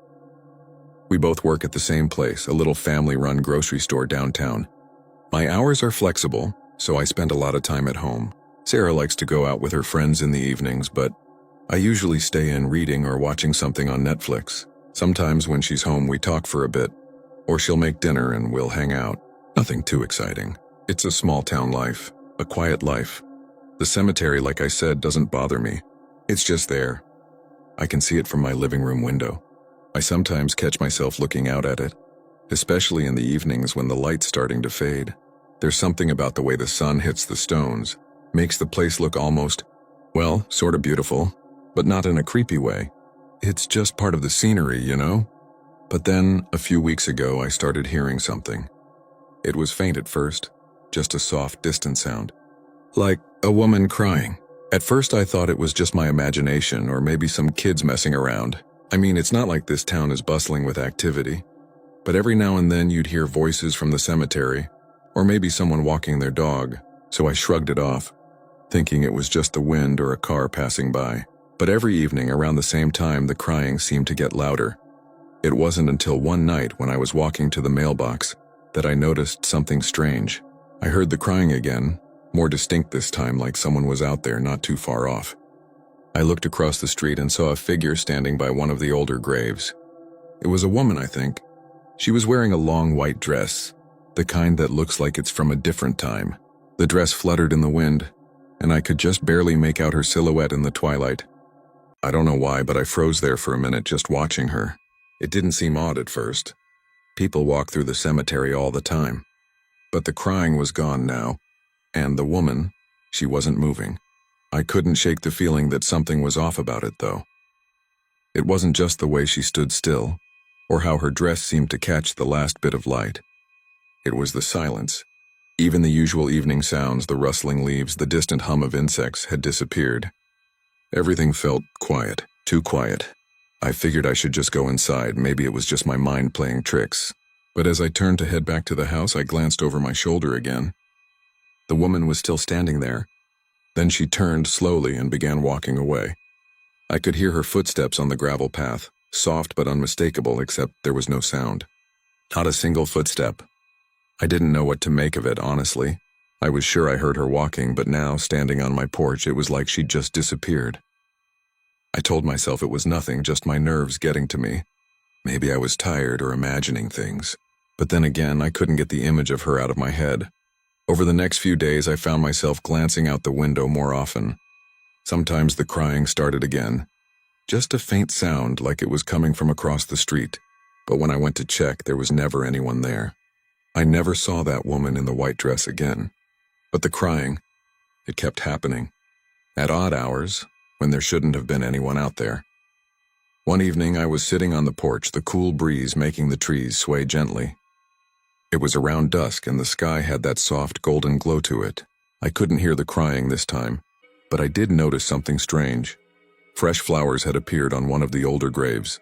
We both work at the same place, a little family-run grocery store downtown. My hours are flexible, so I spend a lot of time at home. Sarah likes to go out with her friends in the evenings, but I usually stay in reading or watching something on Netflix. Sometimes when she's home, we talk for a bit, or she'll make dinner and we'll hang out. Nothing too exciting. It's a small town life, a quiet life. The cemetery, like I said, doesn't bother me. It's just there. I can see it from my living room window. I sometimes catch myself looking out at it, especially in the evenings when the light's starting to fade. There's something about the way the sun hits the stones, makes the place look almost, well, sort of beautiful, but not in a creepy way. It's just part of the scenery, you know? But then, a few weeks ago, I started hearing something. It was faint at first, just a soft, distant sound. Like a woman crying. At first I thought it was just my imagination or maybe some kids messing around. I mean, it's not like this town is bustling with activity. But every now and then you'd hear voices from the cemetery, or maybe someone walking their dog, so I shrugged it off, thinking it was just the wind or a car passing by. But every evening around the same time the crying seemed to get louder. It wasn't until one night when I was walking to the mailbox that I noticed something strange. I heard the crying again, more distinct this time, like someone was out there not too far off. I looked across the street and saw a figure standing by one of the older graves. It was a woman, I think. She was wearing a long white dress, the kind that looks like it's from a different time. The dress fluttered in the wind, and I could just barely make out her silhouette in the twilight. I don't know why, but I froze there for a minute just watching her. It didn't seem odd at first. People walk through the cemetery all the time. But the crying was gone now, and the woman, she wasn't moving. I couldn't shake the feeling that something was off about it, though. It wasn't just the way she stood still, or how her dress seemed to catch the last bit of light. It was the silence. Even the usual evening sounds, the rustling leaves, the distant hum of insects, had disappeared. Everything felt quiet, too quiet. I figured I should just go inside, maybe it was just my mind playing tricks. But as I turned to head back to the house, I glanced over my shoulder again. The woman was still standing there. Then she turned slowly and began walking away. I could hear her footsteps on the gravel path, soft but unmistakable, except there was no sound. Not a single footstep. I didn't know what to make of it, honestly. I was sure I heard her walking, but now, standing on my porch, it was like she'd just disappeared. I told myself it was nothing, just my nerves getting to me. Maybe I was tired or imagining things. But then again, I couldn't get the image of her out of my head. Over the next few days, I found myself glancing out the window more often. Sometimes the crying started again. Just a faint sound, like it was coming from across the street. But when I went to check, there was never anyone there. I never saw that woman in the white dress again. But the crying, it kept happening. At odd hours, when there shouldn't have been anyone out there. One evening, I was sitting on the porch, the cool breeze making the trees sway gently. It was around dusk, and the sky had that soft golden glow to it. I couldn't hear the crying this time, but I did notice something strange. Fresh flowers had appeared on one of the older graves.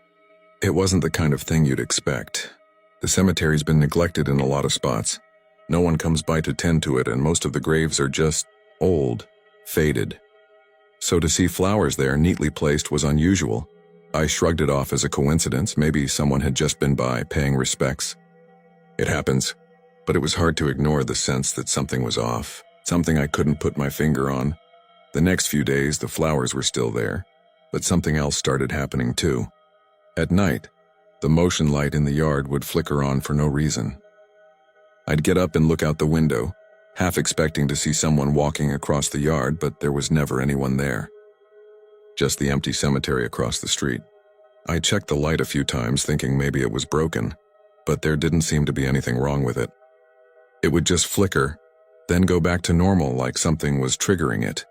It wasn't the kind of thing you'd expect. The cemetery's been neglected in a lot of spots. No one comes by to tend to it, and most of the graves are just old, faded. So to see flowers there neatly placed was unusual. I shrugged it off as a coincidence. Maybe someone had just been by, paying respects. It happens, but it was hard to ignore the sense that something was off, something I couldn't put my finger on. The next few days, the flowers were still there, but something else started happening too. At night, the motion light in the yard would flicker on for no reason. I'd get up and look out the window, half expecting to see someone walking across the yard, but there was never anyone there. Just the empty cemetery across the street. I checked the light a few times, thinking maybe it was broken, but there didn't seem to be anything wrong with it. It would just flicker, then go back to normal like something was triggering it.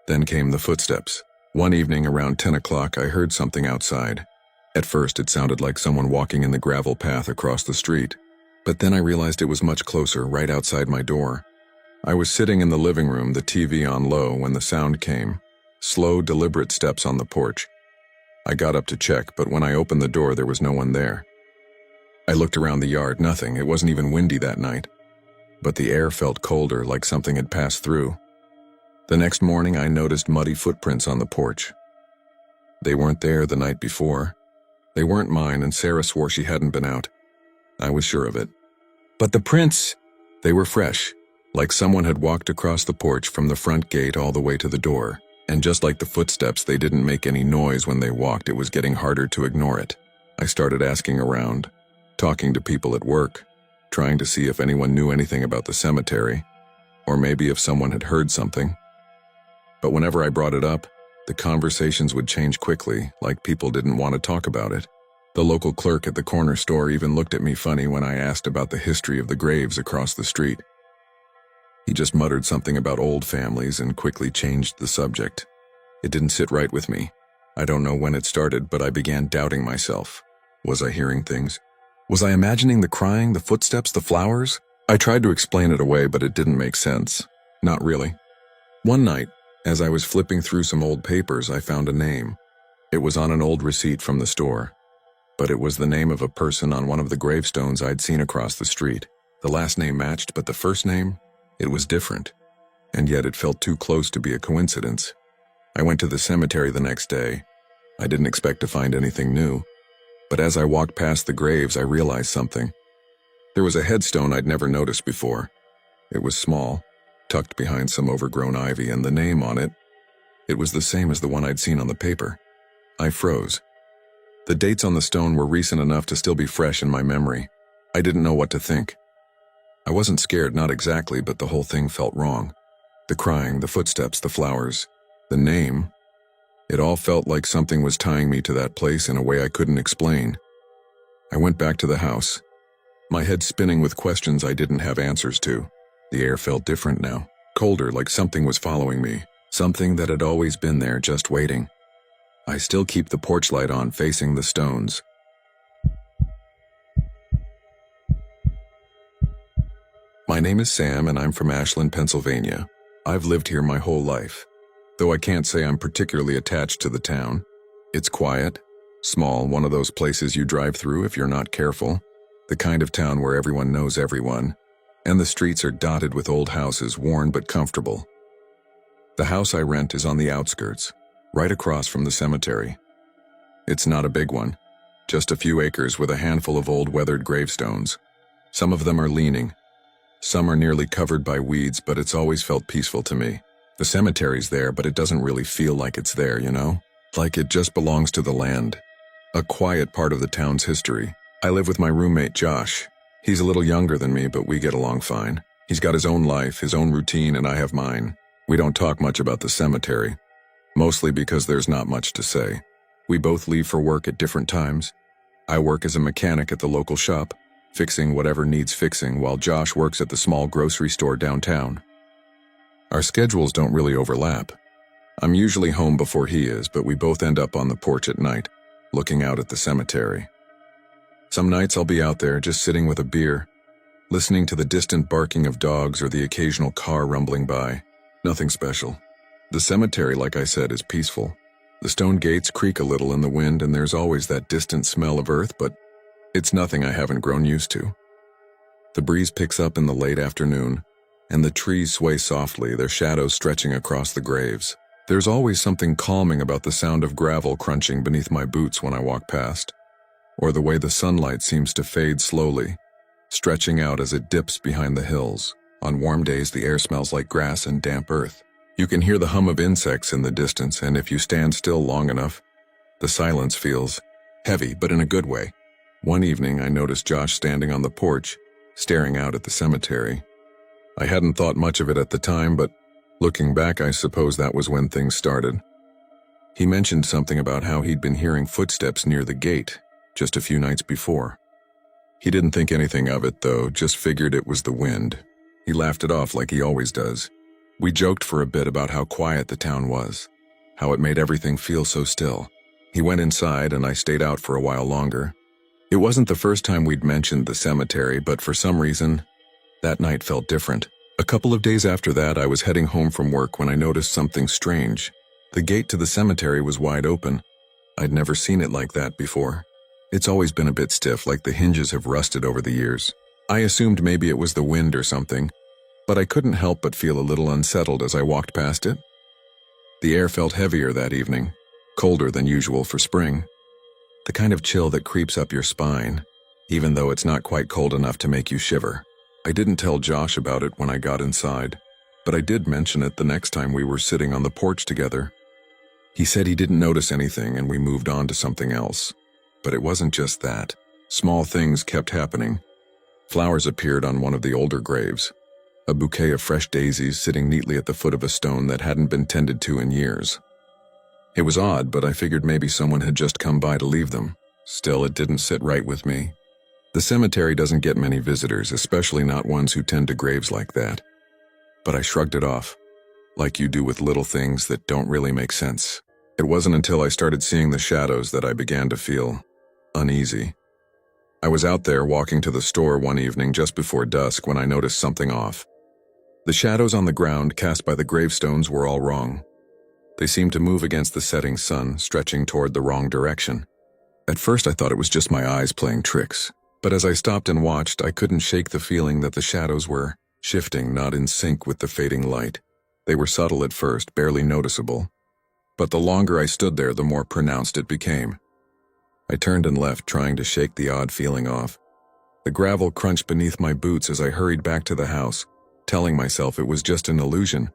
Then came the footsteps. One evening around 10 o'clock, I heard something outside. At first, it sounded like someone walking in the gravel path across the street, but then I realized it was much closer, right outside my door. I was sitting in the living room, the TV on low, when the sound came. Slow, deliberate steps on the porch. I got up to check, but when I opened the door, there was no one there. I looked around the yard, nothing. It wasn't even windy that night. But the air felt colder, like something had passed through. The next morning, I noticed muddy footprints on the porch. They weren't there the night before. They weren't mine, and Sarah swore she hadn't been out. I was sure of it. But the prints, they were fresh. like someone had walked across the porch from the front gate all the way to the door, and just like the footsteps, they didn't make any noise when they walked. It was getting harder to ignore it. I started asking around, talking to people at work, trying to see if anyone knew anything about the cemetery, or maybe if someone had heard something. But whenever I brought it up, the conversations would change quickly, like people didn't want to talk about it. The local clerk at the corner store even looked at me funny when I asked about the history of the graves across the street. He just muttered something about old families and quickly changed the subject. It didn't sit right with me. I don't know when it started, but I began doubting myself. Was I hearing things? Was I imagining the crying, the footsteps, the flowers? I tried to explain it away, but it didn't make sense. Not really. One night, as I was flipping through some old papers, I found a name. It was on an old receipt from the store, but it was the name of a person on one of the gravestones I'd seen across the street. The last name matched, but the first name, it was different, and yet it felt too close to be a coincidence. I went to the cemetery the next day. I didn't expect to find anything new, but as I walked past the graves, I realized something. There was a headstone I'd never noticed before. It was small, tucked behind some overgrown ivy, and the name on it, it was the same as the one I'd seen on the paper. I froze. The dates on the stone were recent enough to still be fresh in my memory. I didn't know what to think. I wasn't scared, not exactly, but the whole thing felt wrong. The crying, the footsteps, the flowers, the name, it all felt like something was tying me to that place in a way I couldn't explain. I went back to the house, my head spinning with questions I didn't have answers to. The air felt different now, colder, like something was following me, something that had always been there, just waiting. I still keep the porch light on, facing the stones. My name is Sam, and I'm from Ashland, Pennsylvania. I've lived here my whole life, though I can't say I'm particularly attached to the town. It's quiet, small, one of those places you drive through if you're not careful, the kind of town where everyone knows everyone, and the streets are dotted with old houses, worn but comfortable. The house I rent is on the outskirts, right across from the cemetery. It's not a big one, just a few acres with a handful of old weathered gravestones. Some of them are leaning. Some are nearly covered by weeds, but it's always felt peaceful to me. The cemetery's there, but it doesn't really feel like it's there, you know? Like it just belongs to the land. A quiet part of the town's history. I live with my roommate, Josh. He's a little younger than me, but we get along fine. He's got his own life, his own routine, and I have mine. We don't talk much about the cemetery, mostly because there's not much to say. We both leave for work at different times. I work as a mechanic at the local shop, fixing whatever needs fixing, while Josh works at the small grocery store downtown. Our schedules don't really overlap. I'm usually home before he is, but we both end up on the porch at night, looking out at the cemetery. Some nights I'll be out there just sitting with a beer, listening to the distant barking of dogs or the occasional car rumbling by. Nothing special. The cemetery, like I said, is peaceful. The stone gates creak a little in the wind, and there's always that distant smell of earth, but it's nothing I haven't grown used to. The breeze picks up in the late afternoon, and the trees sway softly, their shadows stretching across the graves. There's always something calming about the sound of gravel crunching beneath my boots when I walk past, or the way the sunlight seems to fade slowly, stretching out as it dips behind the hills. On warm days, the air smells like grass and damp earth. You can hear the hum of insects in the distance, and if you stand still long enough, the silence feels heavy, but in a good way. One evening, I noticed Josh standing on the porch, staring out at the cemetery. I hadn't thought much of it at the time, but looking back, I suppose that was when things started. He mentioned something about how he'd been hearing footsteps near the gate just a few nights before. He didn't think anything of it, though, just figured it was the wind. He laughed it off like he always does. We joked for a bit about how quiet the town was, how it made everything feel so still. He went inside, and I stayed out for a while longer. It wasn't the first time we'd mentioned the cemetery, but for some reason, that night felt different. A couple of days after that, I was heading home from work when I noticed something strange. The gate to the cemetery was wide open. I'd never seen it like that before. It's always been a bit stiff, like the hinges have rusted over the years. I assumed maybe it was the wind or something, but I couldn't help but feel a little unsettled as I walked past it. The air felt heavier that evening, colder than usual for spring. The kind of chill that creeps up your spine, even though it's not quite cold enough to make you shiver. I didn't tell Josh about it when I got inside, but I did mention it the next time we were sitting on the porch together. He said he didn't notice anything and we moved on to something else. But it wasn't just that. Small things kept happening. Flowers appeared on one of the older graves. A bouquet of fresh daisies sitting neatly at the foot of a stone that hadn't been tended to in years. It was odd, but I figured maybe someone had just come by to leave them. Still, it didn't sit right with me. The cemetery doesn't get many visitors, especially not ones who tend to graves like that. But I shrugged it off, like you do with little things that don't really make sense. It wasn't until I started seeing the shadows that I began to feel uneasy. I was out there walking to the store one evening just before dusk when I noticed something off. The shadows on the ground cast by the gravestones were all wrong. They seemed to move against the setting sun, stretching toward the wrong direction. At first I thought it was just my eyes playing tricks, but as I stopped and watched, I couldn't shake the feeling that the shadows were shifting, not in sync with the fading light. They were subtle at first, barely noticeable. But the longer I stood there, the more pronounced it became. I turned and left, trying to shake the odd feeling off. The gravel crunched beneath my boots as I hurried back to the house, telling myself it was just an illusion.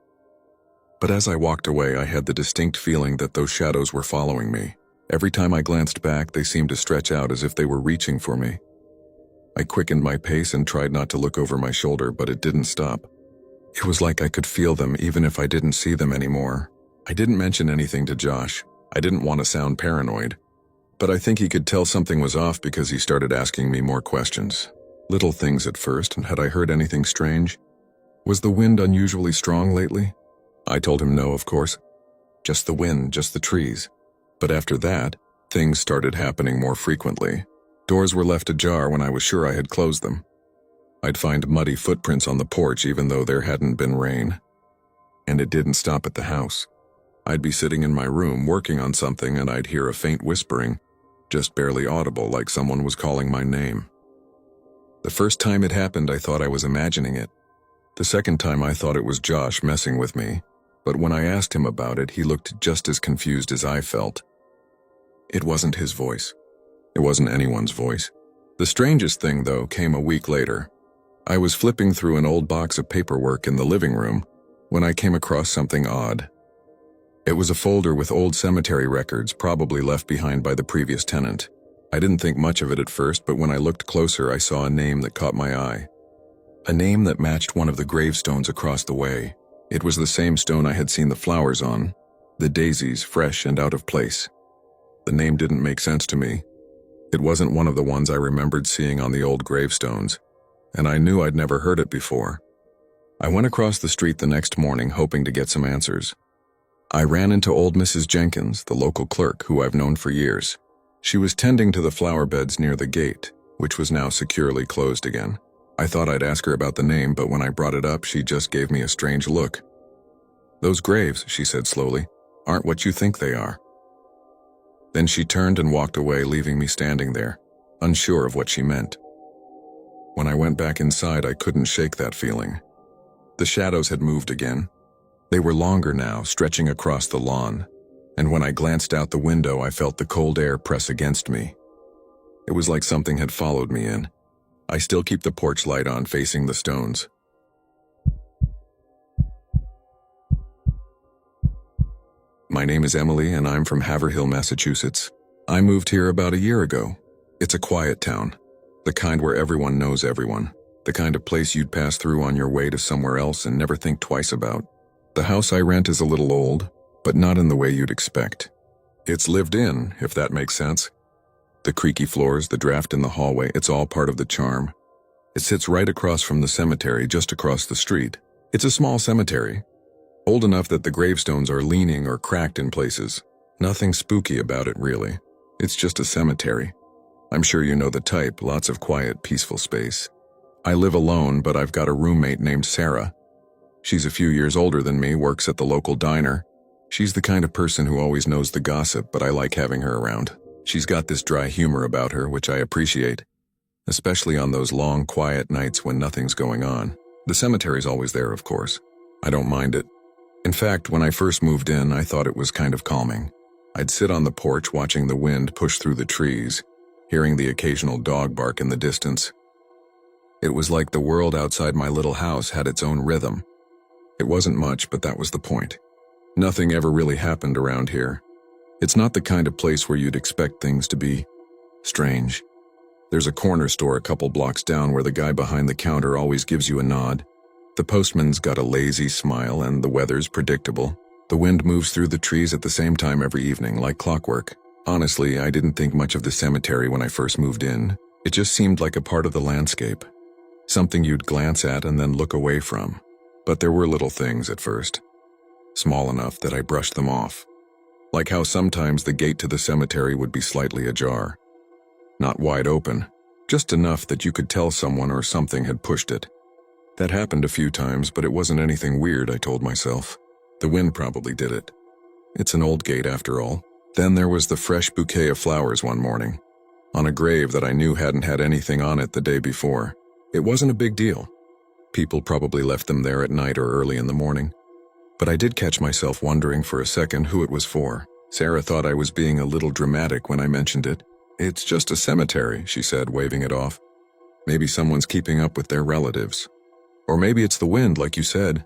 But as I walked away, I had the distinct feeling that those shadows were following me. Every time I glanced back, they seemed to stretch out as if they were reaching for me. I quickened my pace and tried not to look over my shoulder, but it didn't stop. It was like I could feel them even if I didn't see them anymore. I didn't mention anything to Josh. I didn't want to sound paranoid. But I think he could tell something was off because he started asking me more questions. Little things at first, and had I heard anything strange? Was the wind unusually strong lately? I told him no, of course. Just the wind, just the trees. But after that, things started happening more frequently. Doors were left ajar when I was sure I had closed them. I'd find muddy footprints on the porch even though there hadn't been rain. And it didn't stop at the house. I'd be sitting in my room working on something and I'd hear a faint whispering, just barely audible, like someone was calling my name. The first time it happened, I thought I was imagining it. The second time I thought it was Josh messing with me, but when I asked him about it, he looked just as confused as I felt. It wasn't his voice. It wasn't anyone's voice. The strangest thing, though, came a week later. I was flipping through an old box of paperwork in the living room when I came across something odd. It was a folder with old cemetery records, probably left behind by the previous tenant. I didn't think much of it at first, but when I looked closer, I saw a name that caught my eye. A name that matched one of the gravestones across the way. It was the same stone I had seen the flowers on, the daisies fresh and out of place. The name didn't make sense to me. It wasn't one of the ones I remembered seeing on the old gravestones, and I knew I'd never heard it before. I went across the street the next morning hoping to get some answers. I ran into old Mrs. Jenkins, the local clerk who I've known for years. She was tending to the flower beds near the gate, which was now securely closed again. I thought I'd ask her about the name, but when I brought it up, she just gave me a strange look. "Those graves," she said slowly, "aren't what you think they are." Then she turned and walked away, leaving me standing there, unsure of what she meant. When I went back inside, I couldn't shake that feeling. The shadows had moved again. They were longer now, stretching across the lawn, and when I glanced out the window, I felt the cold air press against me. It was like something had followed me in. I still keep the porch light on, facing the stones. My name is Emily, and I'm from Haverhill, Massachusetts. I moved here about a year ago. It's a quiet town, the kind where everyone knows everyone, the kind of place you'd pass through on your way to somewhere else and never think twice about. The house I rent is a little old, but not in the way you'd expect. It's lived in, if that makes sense. The creaky floors, the draft in the hallway, it's all part of the charm. It sits right across from the cemetery, just across the street. It's a small cemetery, old enough that the gravestones are leaning or cracked in places. Nothing spooky about it, really. It's just a cemetery. I'm sure you know the type, lots of quiet, peaceful space. I live alone, but I've got a roommate named Sarah. She's a few years older than me, works at the local diner. She's the kind of person who always knows the gossip, but I like having her around. She's got this dry humor about her, which I appreciate, especially on those long, quiet nights when nothing's going on. The cemetery's always there, of course. I don't mind it. In fact, when I first moved in, I thought it was kind of calming. I'd sit on the porch watching the wind push through the trees, hearing the occasional dog bark in the distance. It was like the world outside my little house had its own rhythm. It wasn't much, but that was the point. Nothing ever really happened around here. It's not the kind of place where you'd expect things to be strange. There's a corner store a couple blocks down where the guy behind the counter always gives you a nod. The postman's got a lazy smile and the weather's predictable. The wind moves through the trees at the same time every evening, like clockwork. Honestly, I didn't think much of the cemetery when I first moved in. It just seemed like a part of the landscape. Something you'd glance at and then look away from. But there were little things at first. Small enough that I brushed them off. Like how sometimes the gate to the cemetery would be slightly ajar. Not wide open, just enough that you could tell someone or something had pushed it. That happened a few times, but it wasn't anything weird, I told myself. The wind probably did it. It's an old gate after all. Then there was the fresh bouquet of flowers one morning, on a grave that I knew hadn't had anything on it the day before. It wasn't a big deal. People probably left them there at night or early in the morning. But I did catch myself wondering for a second who it was for. Sarah thought I was being a little dramatic when I mentioned it. "It's just a cemetery," she said, waving it off. "Maybe someone's keeping up with their relatives. Or maybe it's the wind, like you said."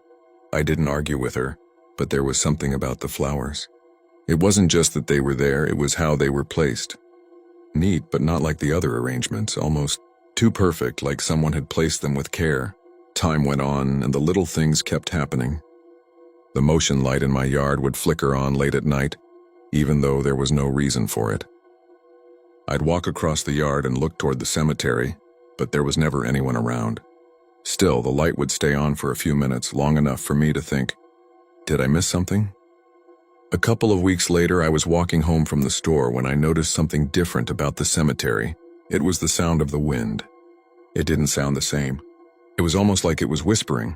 I didn't argue with her, but there was something about the flowers. It wasn't just that they were there, it was how they were placed. Neat, but not like the other arrangements, almost too perfect, like someone had placed them with care. Time went on, and the little things kept happening. The motion light in my yard would flicker on late at night, even though there was no reason for it. I'd walk across the yard and look toward the cemetery, but there was never anyone around. Still, the light would stay on for a few minutes, long enough for me to think, did I miss something? A couple of weeks later, I was walking home from the store when I noticed something different about the cemetery. It was the sound of the wind. It didn't sound the same. It was almost like it was whispering,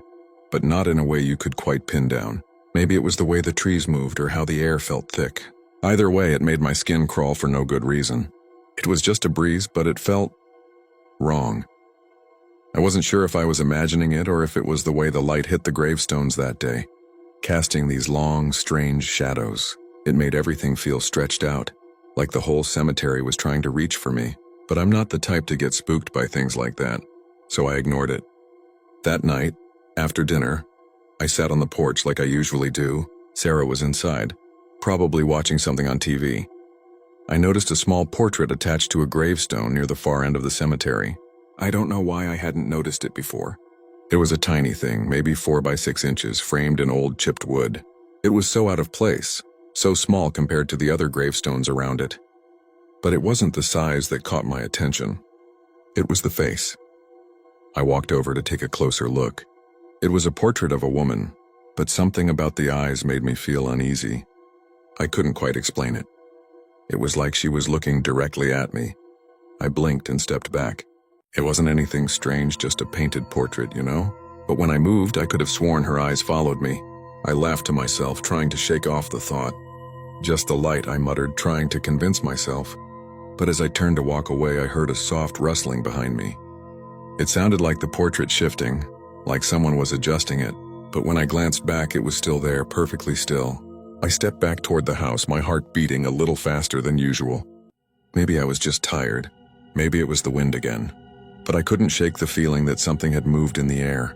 but not in a way you could quite pin down. Maybe it was the way the trees moved or how the air felt thick. Either way, it made my skin crawl for no good reason. It was just a breeze, but it felt wrong. I wasn't sure if I was imagining it or if it was the way the light hit the gravestones that day, casting these long, strange shadows. It made everything feel stretched out, like the whole cemetery was trying to reach for me. But I'm not the type to get spooked by things like that, so I ignored it. That night, after dinner, I sat on the porch like I usually do. Sarah was inside, probably watching something on TV. I noticed a small portrait attached to a gravestone near the far end of the cemetery. I don't know why I hadn't noticed it before. It was a tiny thing, maybe 4 by 6 inches, framed in old chipped wood. It was so out of place, so small compared to the other gravestones around it. But it wasn't the size that caught my attention. It was the face. I walked over to take a closer look. It was a portrait of a woman, but something about the eyes made me feel uneasy. I couldn't quite explain it. It was like she was looking directly at me. I blinked and stepped back. It wasn't anything strange, just a painted portrait, you know? But when I moved, I could have sworn her eyes followed me. I laughed to myself, trying to shake off the thought. "Just the light," I muttered, trying to convince myself. But as I turned to walk away, I heard a soft rustling behind me. It sounded like the portrait shifting, like someone was adjusting it. But when I glanced back, it was still there, perfectly still. I stepped back toward the house, my heart beating a little faster than usual. Maybe I was just tired. Maybe it was the wind again. But I couldn't shake the feeling that something had moved in the air.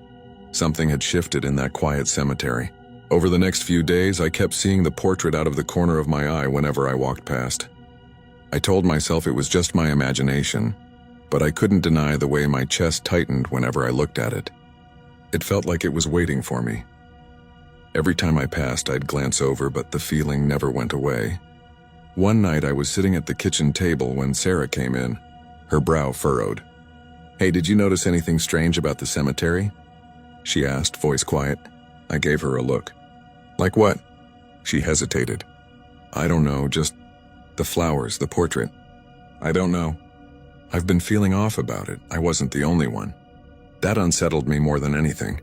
Something had shifted in that quiet cemetery. Over the next few days, I kept seeing the portrait out of the corner of my eye whenever I walked past. I told myself it was just my imagination, but I couldn't deny the way my chest tightened whenever I looked at it. It felt like it was waiting for me. Every time I passed, I'd glance over, but the feeling never went away. One night, I was sitting at the kitchen table when Sarah came in, her brow furrowed. "Hey, did you notice anything strange about the cemetery?" she asked, voice quiet. I gave her a look. "Like what?" She hesitated. "I don't know, just the flowers, the portrait. I don't know. I've been feeling off about it. I wasn't the only one." That unsettled me more than anything.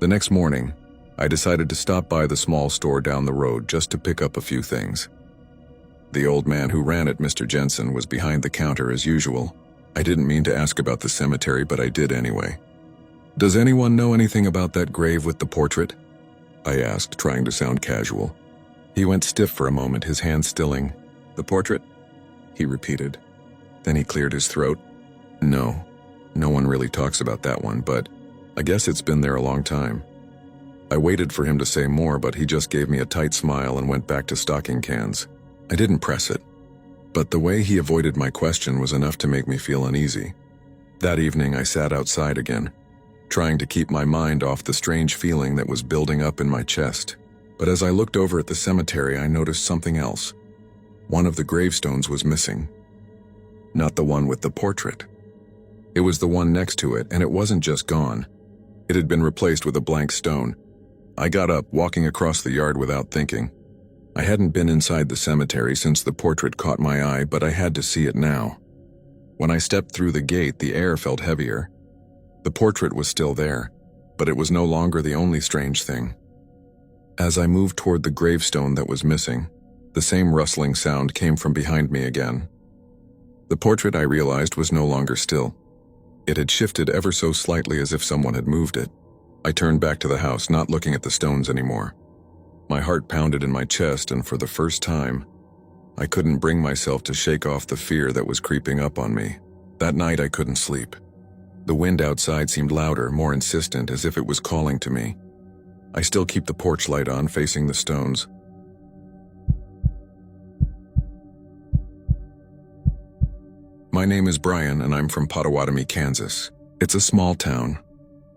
The next morning, I decided to stop by the small store down the road just to pick up a few things. The old man who ran it, Mr. Jensen, was behind the counter as usual. I didn't mean to ask about the cemetery, but I did anyway. "Does anyone know anything about that grave with the portrait?" I asked, trying to sound casual. He went stiff for a moment, his hand stilling. "The portrait?" he repeated. Then he cleared his throat. "No, No one really talks about that one, but I guess it's been there a long time. I waited for him to say more, but he just gave me a tight smile and went back to stocking cans. I didn't press it, but the way he avoided my question was enough to make me feel uneasy. That evening, I sat outside again, trying to keep my mind off the strange feeling that was building up in my chest. But as I looked over at the cemetery, I noticed something else. One of the gravestones was missing. Not the one with the portrait. It was the one next to it, and it wasn't just gone. It had been replaced with a blank stone. I got up, walking across the yard without thinking. I hadn't been inside the cemetery since the portrait caught my eye, but I had to see it now. When I stepped through the gate, the air felt heavier. The portrait was still there, but it was no longer the only strange thing. As I moved toward the gravestone that was missing, the same rustling sound came from behind me again. The portrait, I realized, was no longer still. It had shifted ever so slightly, as if someone had moved it. I turned back to the house, not looking at the stones anymore. My heart pounded in my chest, and for the first time, I couldn't bring myself to shake off the fear that was creeping up on me. That night, I couldn't sleep. The wind outside seemed louder, more insistent, as if it was calling to me. I still keep the porch light on, facing the stones. My name is Brian, and I'm from Potawatomi, Kansas. It's a small town,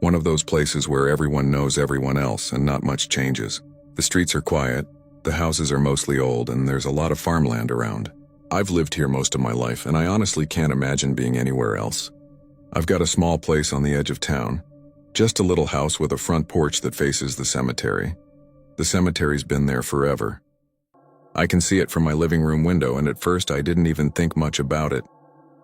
one of those places where everyone knows everyone else and not much changes. The streets are quiet, the houses are mostly old, and there's a lot of farmland around. I've lived here most of my life, and I honestly can't imagine being anywhere else. I've got a small place on the edge of town, just a little house with a front porch that faces the cemetery. The cemetery's been there forever. I can see it from my living room window, and at first I didn't even think much about it.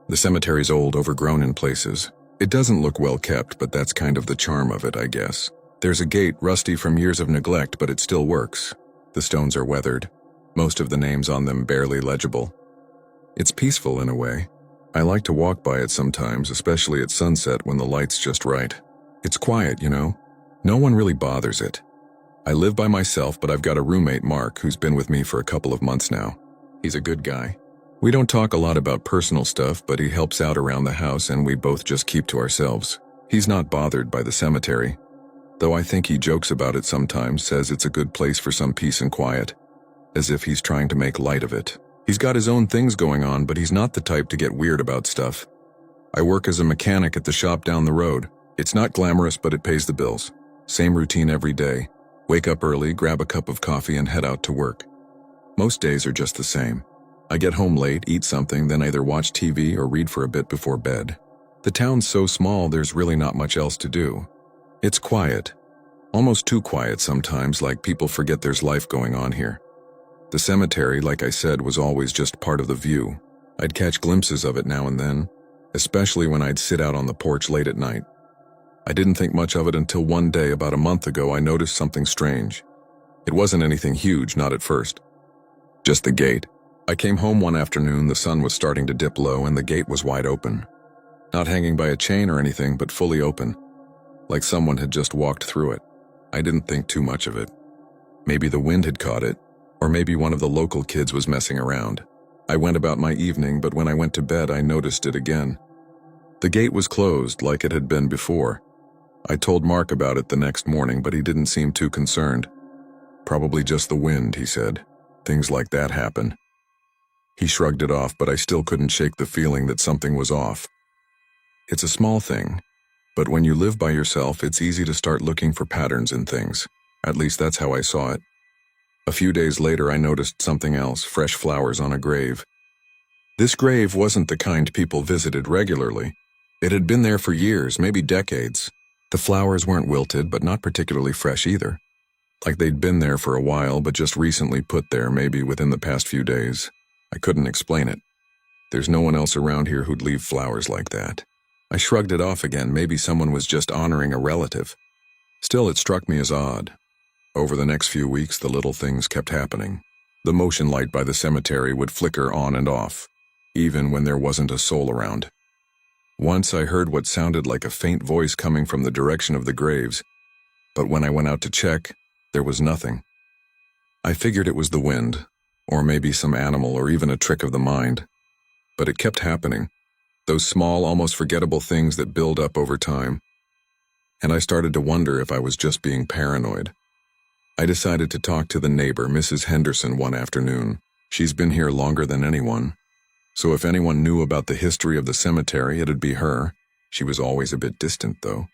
The cemetery's old, overgrown in places. It doesn't look well kept, but that's kind of the charm of it, I guess. There's a gate, rusty from years of neglect, but it still works. The stones are weathered, most of the names on them barely legible. It's peaceful in a way. I like to walk by it sometimes, especially at sunset when the light's just right. It's quiet, you know? No one really bothers it. I live by myself, but I've got a roommate, Mark, who's been with me for a couple of months now. He's a good guy. We don't talk a lot about personal stuff, but he helps out around the house, and we both just keep to ourselves. He's not bothered by the cemetery, though I think he jokes about it sometimes, says it's a good place for some peace and quiet, as if he's trying to make light of it. He's got his own things going on, but he's not the type to get weird about stuff. I work as a mechanic at the shop down the road. It's not glamorous, but it pays the bills. Same routine every day. Wake up early, grab a cup of coffee, and head out to work. Most days are just the same. I get home late, eat something, then either watch TV or read for a bit before bed. The town's so small, there's really not much else to do. It's quiet. Almost too quiet sometimes, like people forget there's life going on here. The cemetery, like I said, was always just part of the view. I'd catch glimpses of it now and then, especially when I'd sit out on the porch late at night. I didn't think much of it until one day, about a month ago, I noticed something strange. It wasn't anything huge, not at first. Just the gate. I came home one afternoon, the sun was starting to dip low, and the gate was wide open. Not hanging by a chain or anything, but fully open, like someone had just walked through it. I didn't think too much of it. Maybe the wind had caught it, or maybe one of the local kids was messing around. I went about my evening, but when I went to bed, I noticed it again. The gate was closed, like it had been before. I told Mark about it the next morning, but he didn't seem too concerned. Probably just the wind, he said. Things like that happen. He shrugged it off, but I still couldn't shake the feeling that something was off. It's a small thing, but when you live by yourself, it's easy to start looking for patterns in things. At least that's how I saw it. A few days later, I noticed something else, fresh flowers on a grave. This grave wasn't the kind people visited regularly. It had been there for years, maybe decades. The flowers weren't wilted, but not particularly fresh either. Like they'd been there for a while, but just recently put there, maybe within the past few days. I couldn't explain it. There's no one else around here who'd leave flowers like that. I shrugged it off again. Maybe someone was just honoring a relative. Still, it struck me as odd. Over the next few weeks, the little things kept happening. The motion light by the cemetery would flicker on and off, even when there wasn't a soul around. Once I heard what sounded like a faint voice coming from the direction of the graves, but when I went out to check, there was nothing. I figured it was the wind, or maybe some animal, or even a trick of the mind. But it kept happening. Those small, almost forgettable things that build up over time. And I started to wonder if I was just being paranoid. I decided to talk to the neighbor, Mrs. Henderson, one afternoon. She's been here longer than anyone. So if anyone knew about the history of the cemetery, it'd be her. She was always a bit distant, though.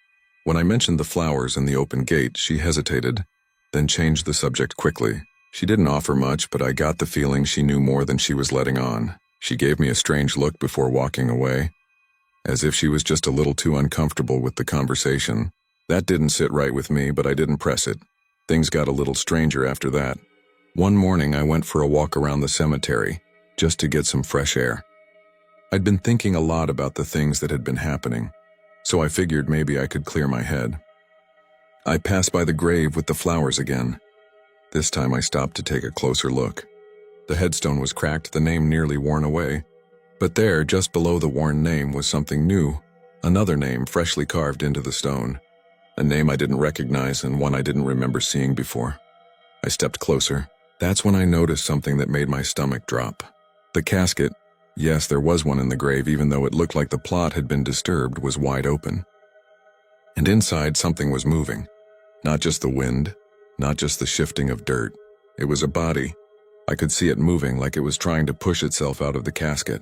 When I mentioned the flowers and the open gate, she hesitated, then changed the subject quickly. She didn't offer much, but I got the feeling she knew more than she was letting on. She gave me a strange look before walking away, as if she was just a little too uncomfortable with the conversation. That didn't sit right with me, but I didn't press it. Things got a little stranger after that. One morning I went for a walk around the cemetery, just to get some fresh air. I'd been thinking a lot about the things that had been happening, so I figured maybe I could clear my head. I passed by the grave with the flowers again. This time I stopped to take a closer look. The headstone was cracked, the name nearly worn away. But there, just below the worn name, was something new, another name freshly carved into the stone. A name I didn't recognize and one I didn't remember seeing before. I stepped closer. That's when I noticed something that made my stomach drop. The casket, yes, there was one in the grave even though it looked like the plot had been disturbed, was wide open. And inside something was moving. Not just the wind, not just the shifting of dirt. It was a body. I could see it moving like it was trying to push itself out of the casket.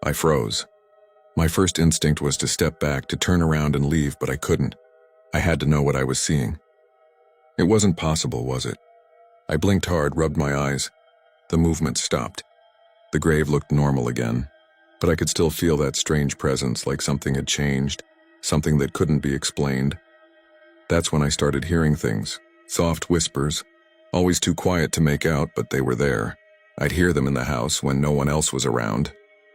I froze. My first instinct was to step back, to turn around and leave, but I couldn't. I had to know what I was seeing. It wasn't possible, was it? I blinked hard, rubbed my eyes. The movement stopped. The grave looked normal again, but I could still feel that strange presence, like something had changed, something that couldn't be explained. That's when I started hearing things, soft whispers, always too quiet to make out, but they were there. I'd hear them in the house when no one else was around.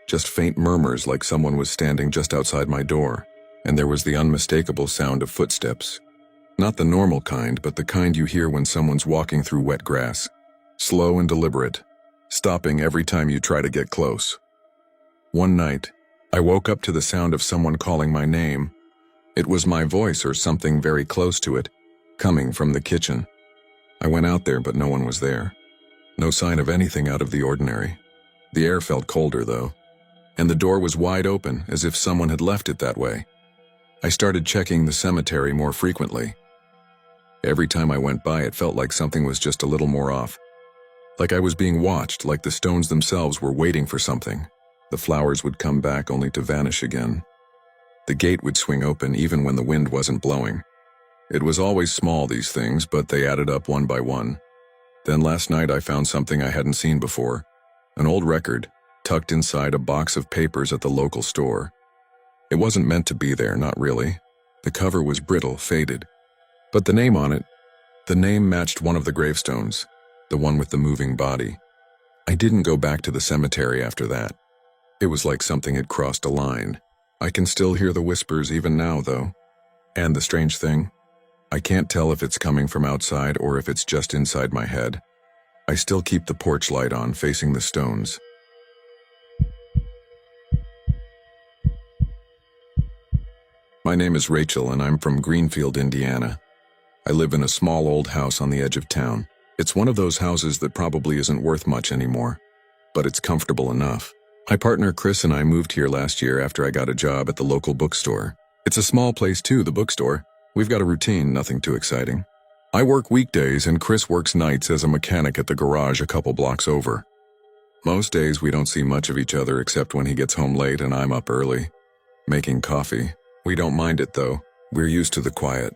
Just faint murmurs like someone was standing just outside my door, and there was the unmistakable sound of footsteps. Not the normal kind, but the kind you hear when someone's walking through wet grass. Slow and deliberate, stopping every time you try to get close. One night, I woke up to the sound of someone calling my name. It was my voice or something very close to it, coming from the kitchen. I went out there, but no one was there. No sign of anything out of the ordinary. The air felt colder, though, and the door was wide open, as if someone had left it that way. I started checking the cemetery more frequently. Every time I went by, it felt like something was just a little more off. Like I was being watched, like the stones themselves were waiting for something. The flowers would come back only to vanish again. The gate would swing open even when the wind wasn't blowing. It was always small, these things, but they added up one by one. Then last night I found something I hadn't seen before. An old record, tucked inside a box of papers at the local store. It wasn't meant to be there, not really. The cover was brittle, faded. But the name on it, the name matched one of the gravestones, the one with the moving body. I didn't go back to the cemetery after that. It was like something had crossed a line. I can still hear the whispers even now, though. And the strange thing, I can't tell if it's coming from outside or if it's just inside my head. I still keep the porch light on, facing the stones. My name is Rachel, and I'm from Greenfield, Indiana. I live in a small old house on the edge of town. It's one of those houses that probably isn't worth much anymore, but it's comfortable enough. My partner Chris and I moved here last year after I got a job at the local bookstore. It's a small place too, the bookstore. We've got a routine, nothing too exciting. I work weekdays and Chris works nights as a mechanic at the garage a couple blocks over. Most days we don't see much of each other except when he gets home late and I'm up early, making coffee. We don't mind it though. We're used to the quiet.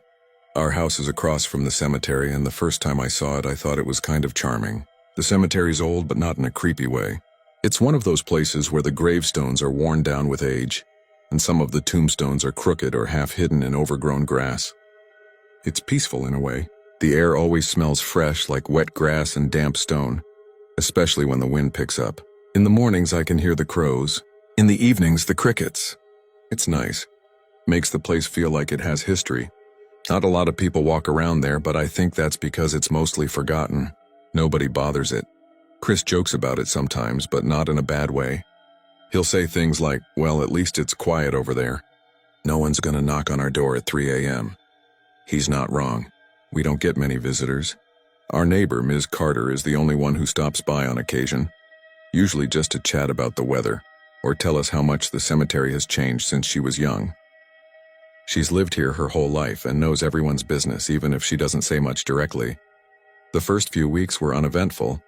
Our house is across from the cemetery, and the first time I saw it I thought it was kind of charming. The cemetery's old, but not in a creepy way. It's one of those places where the gravestones are worn down with age, and some of the tombstones are crooked or half hidden in overgrown grass. It's peaceful in a way. The air always smells fresh, like wet grass and damp stone, especially when the wind picks up. In the mornings I can hear the crows. In the evenings, the crickets. It's nice. Makes the place feel like it has history. Not a lot of people walk around there, but I think that's because it's mostly forgotten. Nobody bothers it. Chris jokes about it sometimes, but not in a bad way. He'll say things like, well, at least it's quiet over there. No one's gonna knock on our door at 3 a.m. He's not wrong. We don't get many visitors. Our neighbor, Ms. Carter, is the only one who stops by on occasion, usually just to chat about the weather. or tell us how much the cemetery has changed since she was young. She's lived here her whole life and knows everyone's business, even if she doesn't say much directly. The first few weeks were uneventful.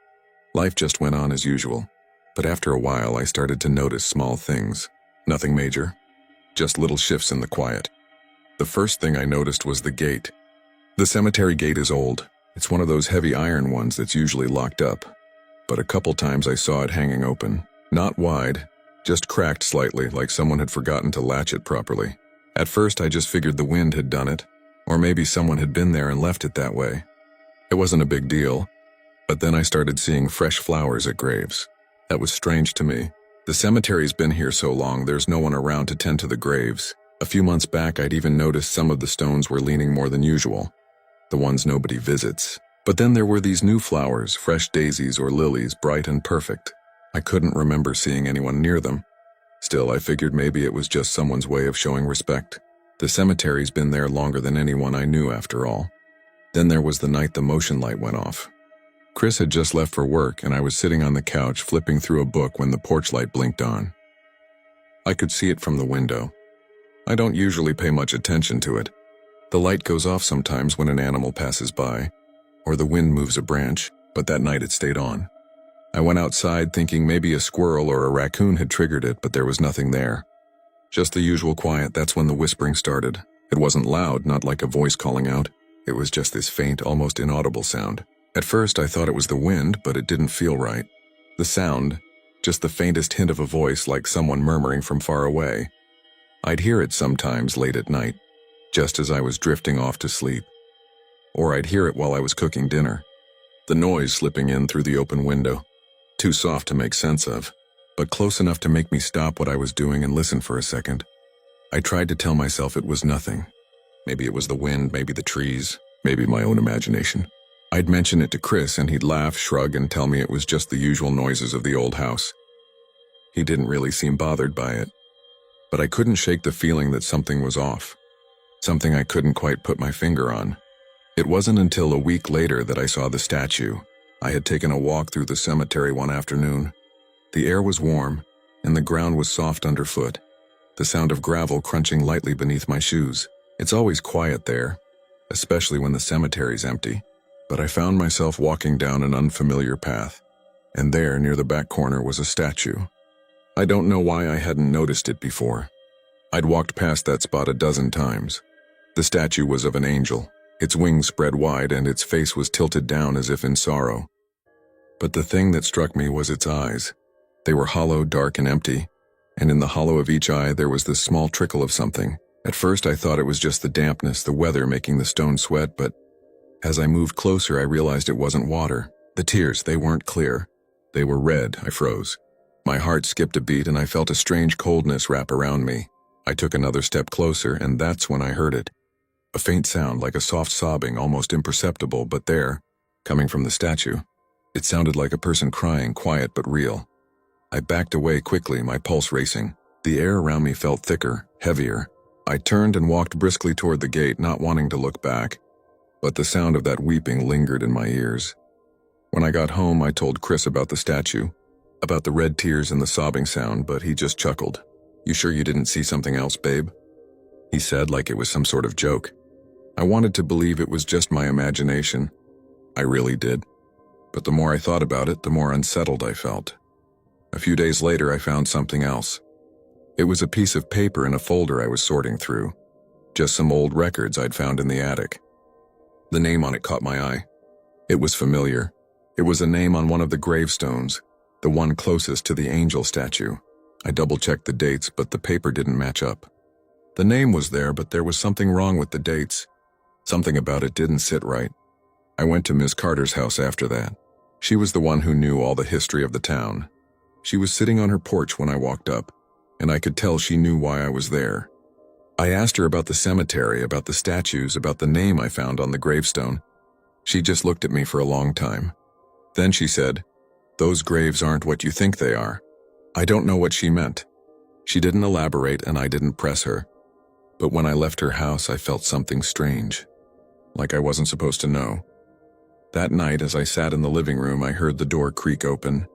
Life just went on as usual. But after a while, I started to notice small things. Nothing major, just little shifts in the quiet. The first thing I noticed was the gate. The cemetery gate is old. It's one of those heavy iron ones that's usually locked up. But a couple times I saw it hanging open. Not wide, just cracked slightly, like someone had forgotten to latch it properly. At first, I just figured the wind had done it, or maybe someone had been there and left it that way. It wasn't a big deal, but then I started seeing fresh flowers at graves. That was strange to me. The cemetery's been here so long, there's no one around to tend to the graves. A few months back, I'd even noticed some of the stones were leaning more than usual, the ones nobody visits. But then there were these new flowers, fresh daisies or lilies, bright and perfect. I couldn't remember seeing anyone near them. Still, I figured maybe it was just someone's way of showing respect. The cemetery's been there longer than anyone I knew, after all. Then there was the night the motion light went off. Chris had just left for work, and I was sitting on the couch flipping through a book when the porch light blinked on. I could see it from the window. I don't usually pay much attention to it. The light goes off sometimes when an animal passes by, or the wind moves a branch, but that night it stayed on. I went outside thinking maybe a squirrel or a raccoon had triggered it, but there was nothing there. Just the usual quiet. That's when the whispering started. It wasn't loud, not like a voice calling out. It was just this faint, almost inaudible sound. At first I thought it was the wind, but it didn't feel right. The sound, just the faintest hint of a voice, like someone murmuring from far away. I'd hear it sometimes late at night, just as I was drifting off to sleep. Or I'd hear it while I was cooking dinner. The noise slipping in through the open window. Too soft to make sense of, but close enough to make me stop what I was doing and listen for a second. I tried to tell myself it was nothing. Maybe it was the wind, maybe the trees, maybe my own imagination. I'd mention it to Chris and he'd laugh, shrug, and tell me it was just the usual noises of the old house. He didn't really seem bothered by it, but I couldn't shake the feeling that something was off. Something I couldn't quite put my finger on. It wasn't until a week later that I saw the statue. I had taken a walk through the cemetery one afternoon. The air was warm, and the ground was soft underfoot. The sound of gravel crunching lightly beneath my shoes. It's always quiet there, especially when the cemetery's empty. But I found myself walking down an unfamiliar path, and there, near the back corner, was a statue. I don't know why I hadn't noticed it before. I'd walked past that spot a dozen times. The statue was of an angel. Its wings spread wide and its face was tilted down as if in sorrow. But the thing that struck me was its eyes. They were hollow, dark, and empty, and in the hollow of each eye there was this small trickle of something. At first I thought it was just the dampness, the weather making the stone sweat, but as I moved closer I realized it wasn't water. The tears, they weren't clear. They were red. I froze. My heart skipped a beat and I felt a strange coldness wrap around me. I took another step closer and that's when I heard it. A faint sound, like a soft sobbing, almost imperceptible, but there, coming from the statue. It sounded like a person crying, quiet but real. I backed away quickly, my pulse racing. The air around me felt thicker, heavier. I turned and walked briskly toward the gate, not wanting to look back. But the sound of that weeping lingered in my ears. When I got home, I told Chris about the statue, about the red tears and the sobbing sound, but he just chuckled. "You sure you didn't see something else, babe?" He said, like it was some sort of joke. I wanted to believe it was just my imagination. I really did. But the more I thought about it, the more unsettled I felt. A few days later, I found something else. It was a piece of paper in a folder I was sorting through. Just some old records I'd found in the attic. The name on it caught my eye. It was familiar. It was a name on one of the gravestones, the one closest to the angel statue. I double-checked the dates, but the paper didn't match up. The name was there, but there was something wrong with the dates. Something about it didn't sit right. I went to Miss Carter's house after that. She was the one who knew all the history of the town. She was sitting on her porch when I walked up, and I could tell she knew why I was there. I asked her about the cemetery, about the statues, about the name I found on the gravestone. She just looked at me for a long time. Then she said, "Those graves aren't what you think they are." I don't know what she meant. She didn't elaborate, and I didn't press her. But when I left her house, I felt something strange, like I wasn't supposed to know. That night, as I sat in the living room, I heard the door creak open.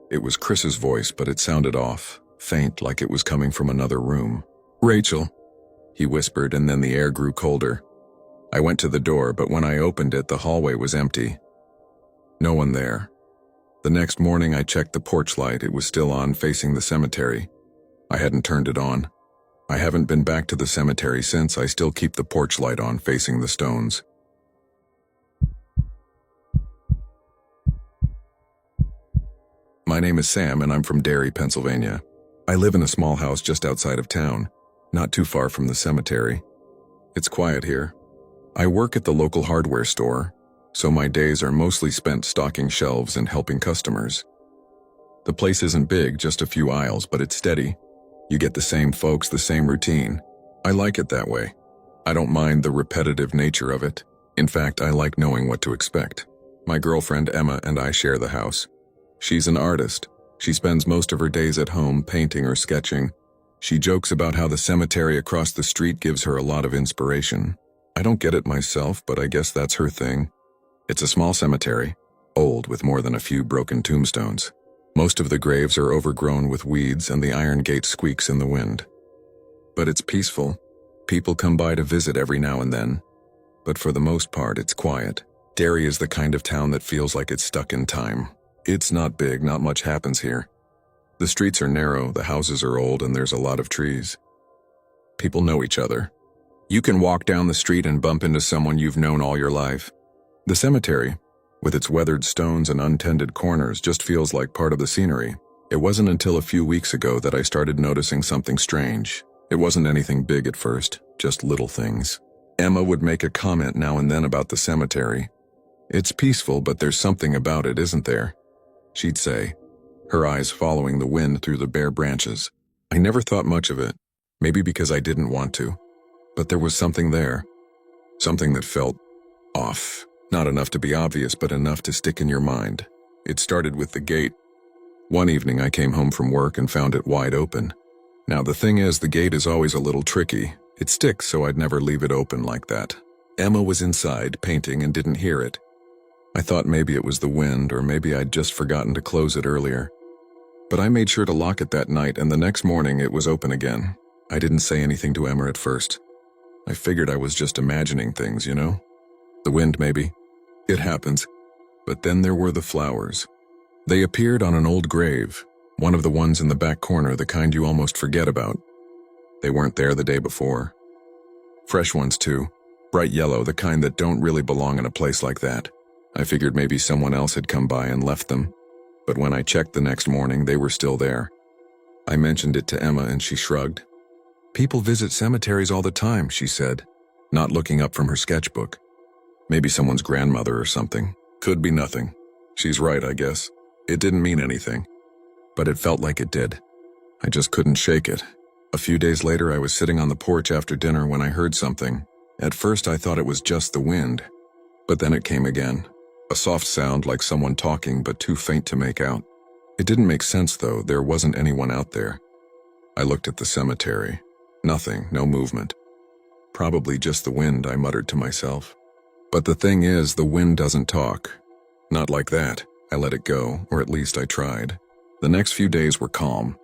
It was Chris's voice, but it sounded off, faint like it was coming from another room. "Rachel," he whispered, and then the air grew colder. I went to the door, but when I opened it, the hallway was empty. No one there. The next morning I checked the porch light. It was still on, facing the cemetery. I hadn't turned it on. I haven't been back to the cemetery since. I still keep the porch light on, facing the stones. My name is Sam, and I'm from Derry, Pennsylvania. I live in a small house just outside of town, not too far from the cemetery. It's quiet here. I work at the local hardware store, so my days are mostly spent stocking shelves and helping customers. The place isn't big, just a few aisles, but it's steady. You get the same folks, the same routine. I like it that way. I don't mind the repetitive nature of it. In fact, I like knowing what to expect. My girlfriend Emma and I share the house. She's an artist. She spends most of her days at home painting or sketching. She jokes about how the cemetery across the street gives her a lot of inspiration. I don't get it myself, but I guess that's her thing. It's a small cemetery, old with more than a few broken tombstones. Most of the graves are overgrown with weeds and the iron gate squeaks in the wind. But it's peaceful. People come by to visit every now and then. But for the most part, it's quiet. Derry is the kind of town that feels like it's stuck in time. It's not big, not much happens here. The streets are narrow, the houses are old, and there's a lot of trees. People know each other. You can walk down the street and bump into someone you've known all your life. The cemetery, with its weathered stones and untended corners, just feels like part of the scenery. It wasn't until a few weeks ago that I started noticing something strange. It wasn't anything big at first, just little things. Emma would make a comment now and then about the cemetery. "It's peaceful, but there's something about it, isn't there?" she'd say, her eyes following the wind through the bare branches. I never thought much of it, maybe because I didn't want to. But there was something there. Something that felt off. Not enough to be obvious, but enough to stick in your mind. It started with the gate. One evening I came home from work and found it wide open. Now the thing is, the gate is always a little tricky. It sticks, so I'd never leave it open like that. Emma was inside, painting, and didn't hear it. I thought maybe it was the wind, or maybe I'd just forgotten to close it earlier. But I made sure to lock it that night, and the next morning it was open again. I didn't say anything to Emma at first. I figured I was just imagining things, you know? The wind, maybe. It happens. But then there were the flowers. They appeared on an old grave, one of the ones in the back corner, the kind you almost forget about. They weren't there the day before. Fresh ones, too. Bright yellow, the kind that don't really belong in a place like that. I figured maybe someone else had come by and left them. But when I checked the next morning, they were still there. I mentioned it to Emma and she shrugged. "People visit cemeteries all the time," she said, not looking up from her sketchbook. Maybe someone's grandmother or something. Could be nothing. She's right, I guess. It didn't mean anything. But it felt like it did. I just couldn't shake it. A few days later, I was sitting on the porch after dinner when I heard something. At first, I thought it was just the wind. But then it came again. A soft sound like someone talking, but too faint to make out. It didn't make sense, though. There wasn't anyone out there. I looked at the cemetery. Nothing, no movement. Probably just the wind, I muttered to myself. But the thing is, the wind doesn't talk. Not like that. I let it go, or at least I tried. The next few days were calm.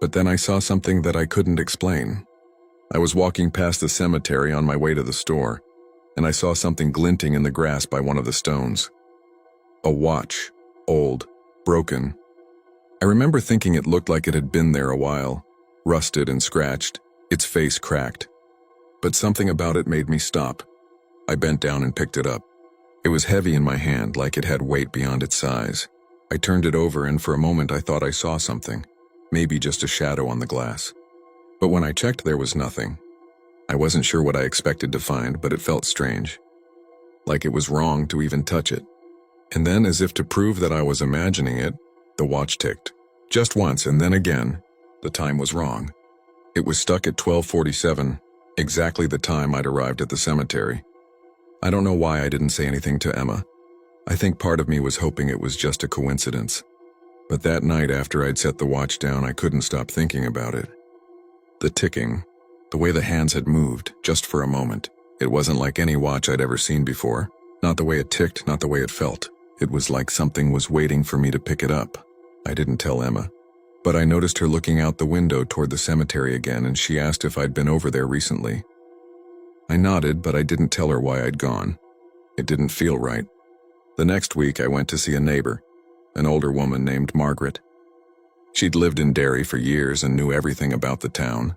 But then I saw something that I couldn't explain. I was walking past the cemetery on my way to the store, and I saw something glinting in the grass by one of the stones. A watch. Old. Broken. I remember thinking it looked like it had been there a while. Rusted and scratched. Its face cracked. But something about it made me stop. I bent down and picked it up. It was heavy in my hand, like it had weight beyond its size. I turned it over, and for a moment I thought I saw something. Maybe just a shadow on the glass. But when I checked, there was nothing. I wasn't sure what I expected to find, but it felt strange. Like it was wrong to even touch it. And then, as if to prove that I was imagining it, the watch ticked. Just once, and then again. The time was wrong. It was stuck at 12:47, exactly the time I'd arrived at the cemetery. I don't know why I didn't say anything to Emma. I think part of me was hoping it was just a coincidence. But that night after I'd set the watch down, I couldn't stop thinking about it. The ticking, the way the hands had moved, just for a moment. It wasn't like any watch I'd ever seen before. Not the way it ticked, not the way it felt. It was like something was waiting for me to pick it up. I didn't tell Emma. But I noticed her looking out the window toward the cemetery again, and she asked if I'd been over there recently. I nodded, but I didn't tell her why I'd gone. It didn't feel right. The next week, I went to see a neighbor, an older woman named Margaret. She'd lived in Derry for years and knew everything about the town.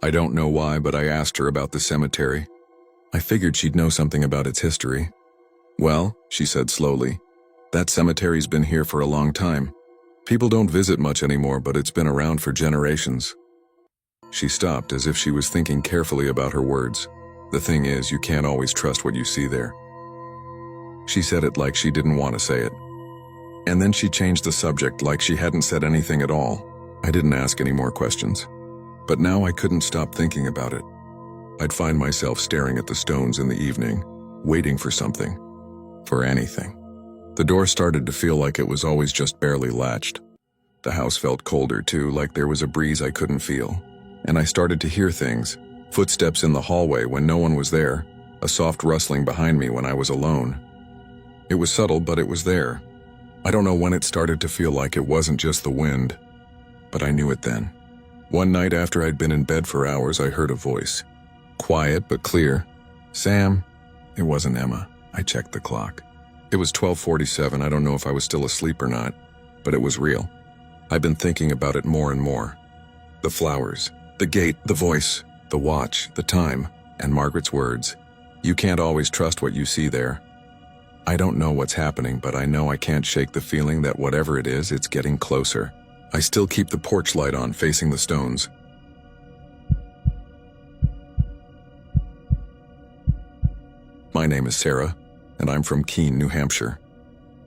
I don't know why, but I asked her about the cemetery. I figured she'd know something about its history. "Well," she said slowly, "that cemetery's been here for a long time. People don't visit much anymore, but it's been around for generations." She stopped as if she was thinking carefully about her words. "The thing is, you can't always trust what you see there." She said it like she didn't want to say it. And then she changed the subject like she hadn't said anything at all. I didn't ask any more questions. But now I couldn't stop thinking about it. I'd find myself staring at the stones in the evening, waiting for something. For anything. The door started to feel like it was always just barely latched. The house felt colder too, like there was a breeze I couldn't feel. And I started to hear things. Footsteps in the hallway when no one was there. A soft rustling behind me when I was alone. It was subtle, but it was there. I don't know when it started to feel like it wasn't just the wind, but I knew it then. One night after I'd been in bed for hours, I heard a voice. Quiet but clear. "Sam." It wasn't Emma. I checked the clock. It was 12:47. I don't know if I was still asleep or not, but it was real. I've been thinking about it more and more. The flowers, the gate, the voice, the watch, the time, and Margaret's words. "You can't always trust what you see there." I don't know what's happening, but I know I can't shake the feeling that whatever it is, it's getting closer. I still keep the porch light on, facing the stones. My name is Sarah, and I'm from Keene, New Hampshire.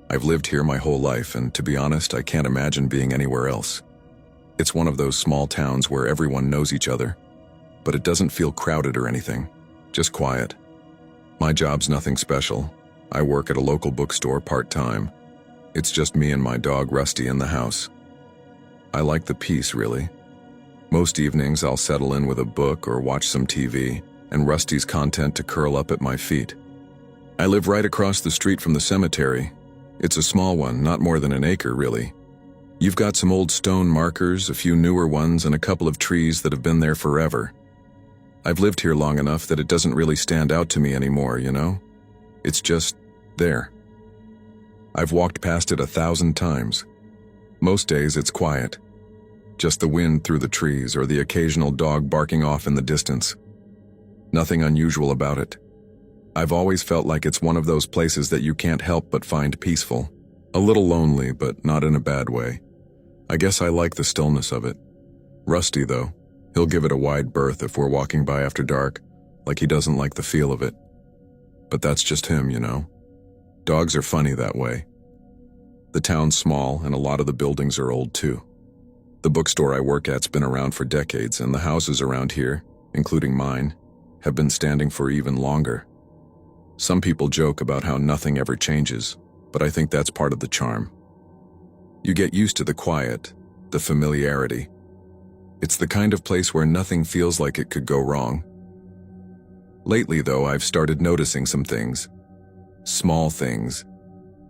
I've lived here my whole life, and to be honest, I can't imagine being anywhere else. It's one of those small towns where everyone knows each other, but it doesn't feel crowded or anything, just quiet. My job's nothing special. I work at a local bookstore part-time. It's just me and my dog Rusty in the house. I like the peace, really. Most evenings I'll settle in with a book or watch some TV, and Rusty's content to curl up at my feet. I live right across the street from the cemetery. It's a small one, not more than an acre, really. You've got some old stone markers, a few newer ones, and a couple of trees that have been there forever. I've lived here long enough that it doesn't really stand out to me anymore, you know? It's just there. I've walked past it 1,000 times. Most days it's quiet. Just the wind through the trees or the occasional dog barking off in the distance. Nothing unusual about it. I've always felt like it's one of those places that you can't help but find peaceful. A little lonely, but not in a bad way. I guess I like the stillness of it. Rusty, though, he'll give it a wide berth if we're walking by after dark, like he doesn't like the feel of it. But that's just him, you know? Dogs are funny that way. The town's small, and a lot of the buildings are old too. The bookstore I work at's been around for decades, and the houses around here, including mine, have been standing for even longer. Some people joke about how nothing ever changes, but I think that's part of the charm. You get used to the quiet, the familiarity. It's the kind of place where nothing feels like it could go wrong. Lately, though, I've started noticing some things. Small things.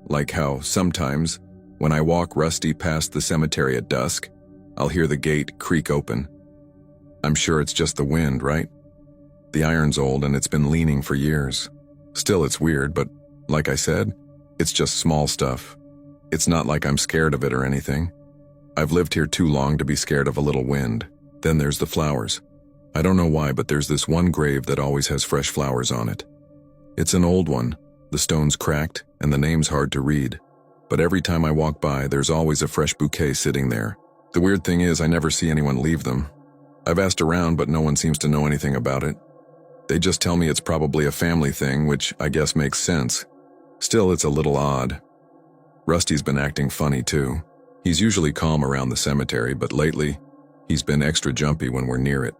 Like how, sometimes, when I walk Rusty past the cemetery at dusk, I'll hear the gate creak open. I'm sure it's just the wind, right? The iron's old and it's been leaning for years. Still, it's weird, but like I said, it's just small stuff. It's not like I'm scared of it or anything. I've lived here too long to be scared of a little wind. Then there's the flowers. I don't know why, but there's this one grave that always has fresh flowers on it. It's an old one. The stone's cracked, and the name's hard to read. But every time I walk by, there's always a fresh bouquet sitting there. The weird thing is, I never see anyone leave them. I've asked around, but no one seems to know anything about it. They just tell me it's probably a family thing, which I guess makes sense. Still, it's a little odd. Rusty's been acting funny, too. He's usually calm around the cemetery, but lately, he's been extra jumpy when we're near it.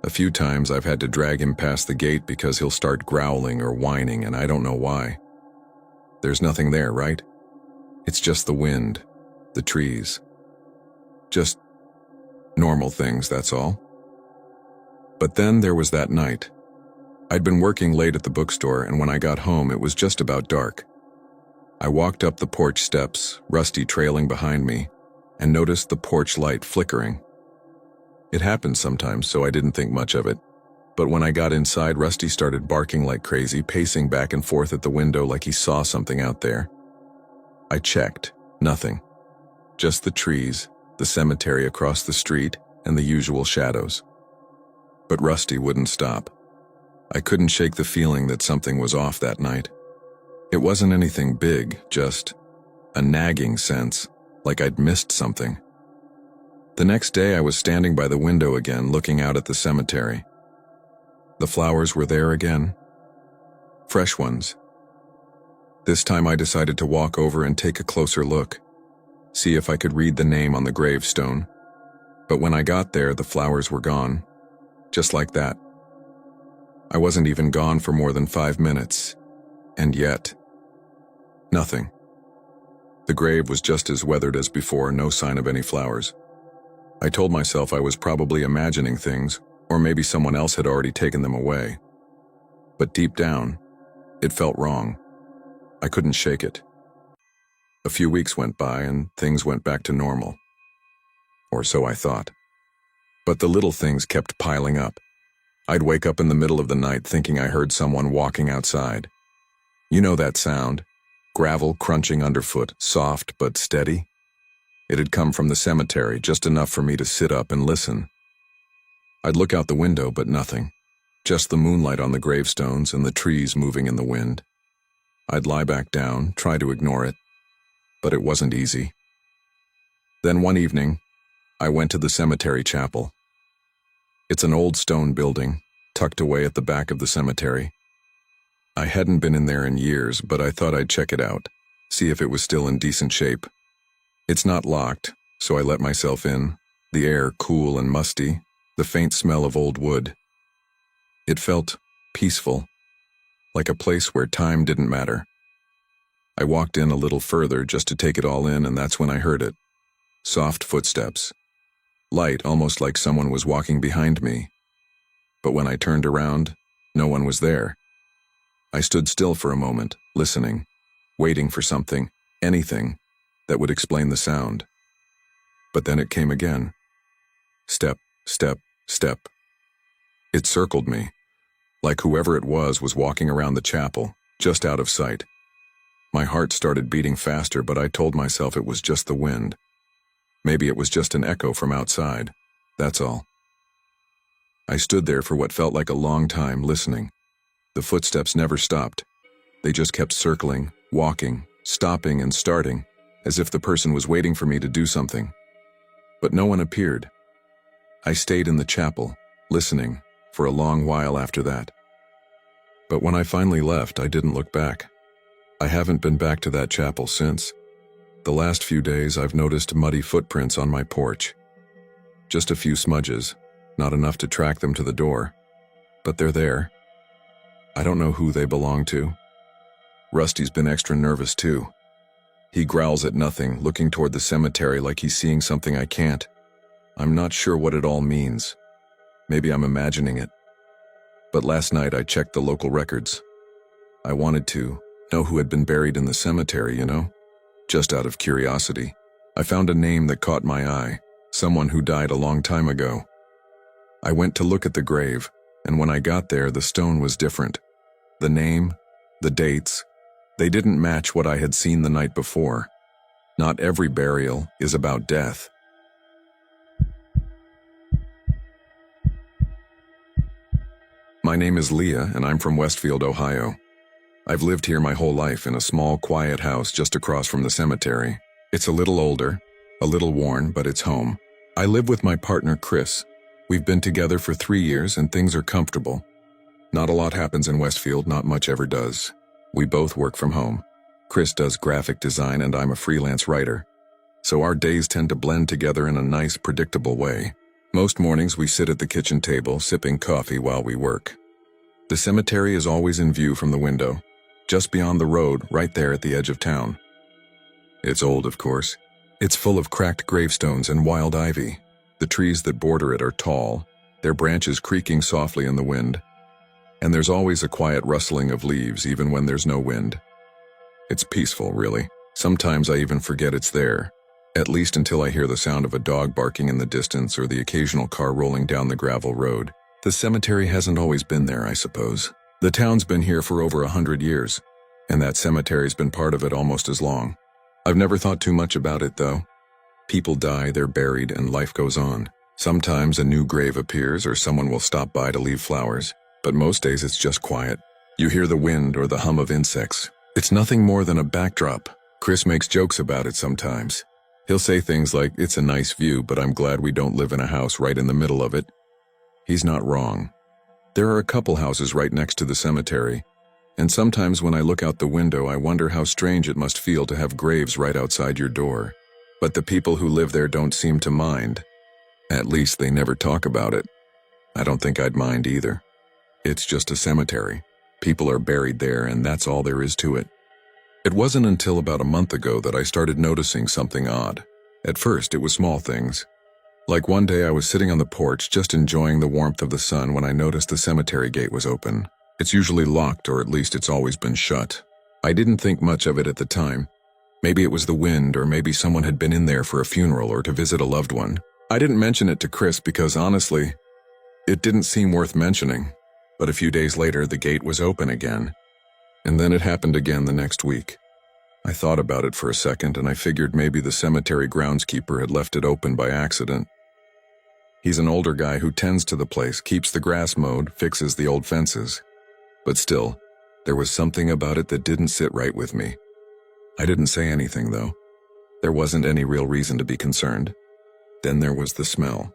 A few times I've had to drag him past the gate because he'll start growling or whining, and I don't know why. There's nothing there, right? It's just the wind, the trees. Just normal things, that's all. But then there was that night. I'd been working late at the bookstore, and when I got home, it was just about dark. I walked up the porch steps, Rusty trailing behind me. and noticed the porch light flickering. It happened sometimes, so I didn't think much of it. But when I got inside, Rusty started barking like crazy, pacing back and forth at the window like he saw something out there. I checked. Nothing. Just the trees, the cemetery across the street, and the usual shadows. But Rusty wouldn't stop. I couldn't shake the feeling that something was off that night. It wasn't anything big, just a nagging sense, like I'd missed something. The next day I was standing by the window again, looking out at the cemetery. The flowers were there again. Fresh ones. This time I decided to walk over and take a closer look, see if I could read the name on the gravestone. But when I got there, the flowers were gone. Just like that. I wasn't even gone for more than 5 minutes. And yet, nothing. The grave was just as weathered as before, no sign of any flowers. I told myself I was probably imagining things, or maybe someone else had already taken them away. But deep down, it felt wrong. I couldn't shake it. A few weeks went by and things went back to normal. Or so I thought. But the little things kept piling up. I'd wake up in the middle of the night thinking I heard someone walking outside. You know that sound? Gravel crunching underfoot, soft but steady? It had come from the cemetery, just enough for me to sit up and listen. I'd look out the window, but nothing. Just the moonlight on the gravestones and the trees moving in the wind. I'd lie back down, try to ignore it, but it wasn't easy. Then one evening, I went to the cemetery chapel. It's an old stone building, tucked away at the back of the cemetery. I hadn't been in there in years, but I thought I'd check it out, see if it was still in decent shape. It's not locked, so I let myself in, the air cool and musty, the faint smell of old wood. It felt peaceful, like a place where time didn't matter. I walked in a little further just to take it all in, and that's when I heard it. Soft footsteps. Light, almost like someone was walking behind me. But when I turned around, no one was there. I stood still for a moment, listening, waiting for something, anything, that would explain the sound. But then it came again. Step, step, step. It circled me, like whoever it was walking around the chapel, just out of sight. My heart started beating faster, but I told myself it was just the wind. Maybe it was just an echo from outside, that's all. I stood there for what felt like a long time, listening. The footsteps never stopped. They just kept circling, walking, stopping and starting, as if the person was waiting for me to do something. But no one appeared. I stayed in the chapel, listening, for a long while after that. But when I finally left, I didn't look back. I haven't been back to that chapel since. The last few days, I've noticed muddy footprints on my porch. Just a few smudges, not enough to track them to the door. But they're there. I don't know who they belong to. Rusty's been extra nervous too. He growls at nothing, looking toward the cemetery like he's seeing something I can't. I'm not sure what it all means. Maybe I'm imagining it. But last night I checked the local records. I wanted to know who had been buried in the cemetery, just out of curiosity. I found a name that caught my eye, someone who died a long time ago. I went to look at the grave, and when I got there, the stone was different. The name, the dates, they didn't match what I had seen the night before. Not every burial is about death. My name is Leah, and I'm from Westfield, Ohio. I've lived here my whole life in a small, quiet house just across from the cemetery. It's a little older, a little worn, but it's home. I live with my partner, Chris. We've been together for 3 years, and things are comfortable. Not a lot happens in Westfield, not much ever does. We both work from home. Chris does graphic design, and I'm a freelance writer. So our days tend to blend together in a nice, predictable way. Most mornings we sit at the kitchen table, sipping coffee while we work. The cemetery is always in view from the window, just beyond the road, right there at the edge of town. It's old, of course. It's full of cracked gravestones and wild ivy. The trees that border it are tall, their branches creaking softly in the wind. And there's always a quiet rustling of leaves, even when there's no wind. It's peaceful, really. Sometimes I even forget it's there, At least until I hear the sound of a dog barking in the distance or the occasional car rolling down the gravel road. The cemetery hasn't always been there, I suppose. The town's been here for over 100 years, and that cemetery's been part of it almost as long. I've never thought too much about it, though. People die, they're buried, and life goes on. Sometimes a new grave appears or someone will stop by to leave flowers, but most days it's just quiet. You hear the wind or the hum of insects. It's nothing more than a backdrop. Chris makes jokes about it sometimes. He'll say things like, "It's a nice view, but I'm glad we don't live in a house right in the middle of it." He's not wrong. There are a couple houses right next to the cemetery, and sometimes when I look out the window I wonder how strange it must feel to have graves right outside your door. But the people who live there don't seem to mind. At least they never talk about it. I don't think I'd mind either. It's just a cemetery. People are buried there, and that's all there is to it. It wasn't until about a month ago that I started noticing something odd. At first, it was small things. Like one day I was sitting on the porch just enjoying the warmth of the sun when I noticed the cemetery gate was open. It's usually locked, or at least it's always been shut. I didn't think much of it at the time. Maybe it was the wind, or maybe someone had been in there for a funeral or to visit a loved one. I didn't mention it to Chris because honestly, it didn't seem worth mentioning. But a few days later, the gate was open again. And then it happened again the next week. I thought about it for a second and I figured maybe the cemetery groundskeeper had left it open by accident. He's an older guy who tends to the place, keeps the grass mowed, fixes the old fences. But still, there was something about it that didn't sit right with me. I didn't say anything, though. There wasn't any real reason to be concerned. Then there was the smell.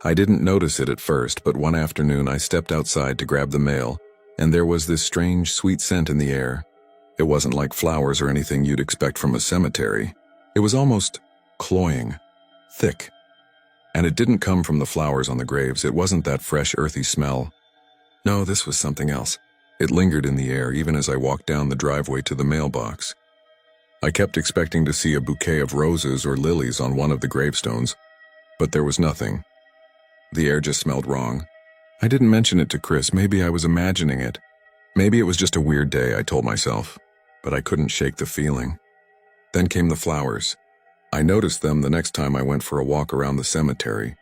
I didn't notice it at first, but one afternoon I stepped outside to grab the mail, and there was this strange, sweet scent in the air. It wasn't like flowers or anything you'd expect from a cemetery. It was almost cloying, thick. And it didn't come from the flowers on the graves. It wasn't that fresh, earthy smell. No, this was something else. It lingered in the air even as I walked down the driveway to the mailbox. I kept expecting to see a bouquet of roses or lilies on one of the gravestones, but there was nothing. The air just smelled wrong. I didn't mention it to Chris. Maybe I was imagining it. Maybe it was just a weird day, I told myself, but I couldn't shake the feeling. Then came the flowers. I noticed them the next time I went for a walk around the cemetery.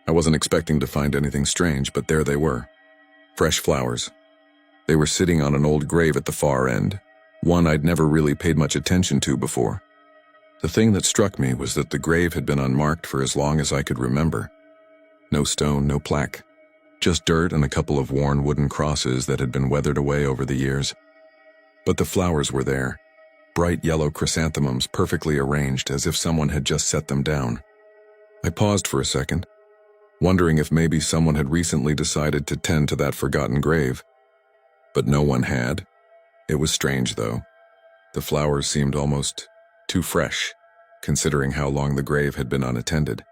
I wasn't expecting to find anything strange, but there they were. Fresh flowers. They were sitting on an old grave at the far end, one I'd never really paid much attention to before. The thing that struck me was that the grave had been unmarked for as long as I could remember. No stone, no plaque. Just dirt and a couple of worn wooden crosses that had been weathered away over the years. But the flowers were there. Bright yellow chrysanthemums perfectly arranged as if someone had just set them down. I paused for a second, wondering if maybe someone had recently decided to tend to that forgotten grave. But no one had. It was strange, though. The flowers seemed almost too fresh, considering how long the grave had been unattended.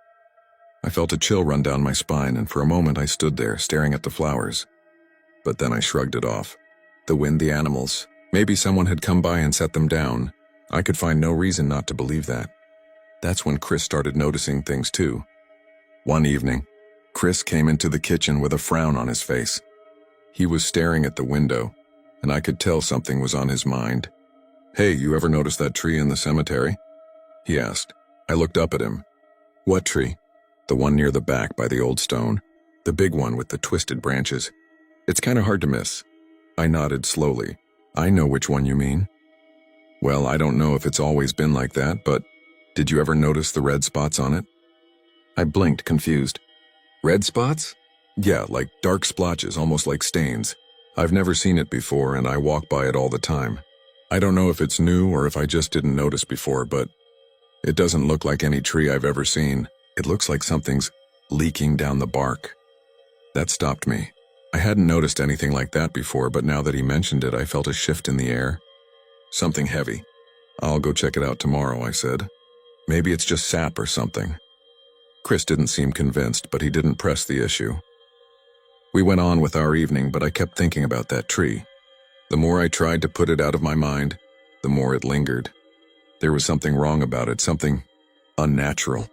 I felt a chill run down my spine, and for a moment I stood there, staring at the flowers. But then I shrugged it off. The wind, the animals. Maybe someone had come by and set them down. I could find no reason not to believe that. That's when Chris started noticing things too. One evening, Chris came into the kitchen with a frown on his face. He was staring at the window, and I could tell something was on his mind. "Hey, you ever notice that tree in the cemetery?" he asked. I looked up at him. "What tree?" "The one near the back by the old stone. The big one with the twisted branches. It's kind of hard to miss." I nodded slowly. "I know which one you mean." "Well, I don't know if it's always been like that, but did you ever notice the red spots on it?" I blinked, confused. "Red spots?" "Yeah, like dark splotches, almost like stains. I've never seen it before, and I walk by it all the time. I don't know if it's new or if I just didn't notice before, but it doesn't look like any tree I've ever seen. It looks like something's leaking down the bark." That stopped me. I hadn't noticed anything like that before, but now that he mentioned it, I felt a shift in the air. Something heavy. "I'll go check it out tomorrow," I said. "Maybe it's just sap or something." Chris didn't seem convinced, but he didn't press the issue. We went on with our evening, but I kept thinking about that tree. The more I tried to put it out of my mind, the more it lingered. There was something wrong about it, something unnatural.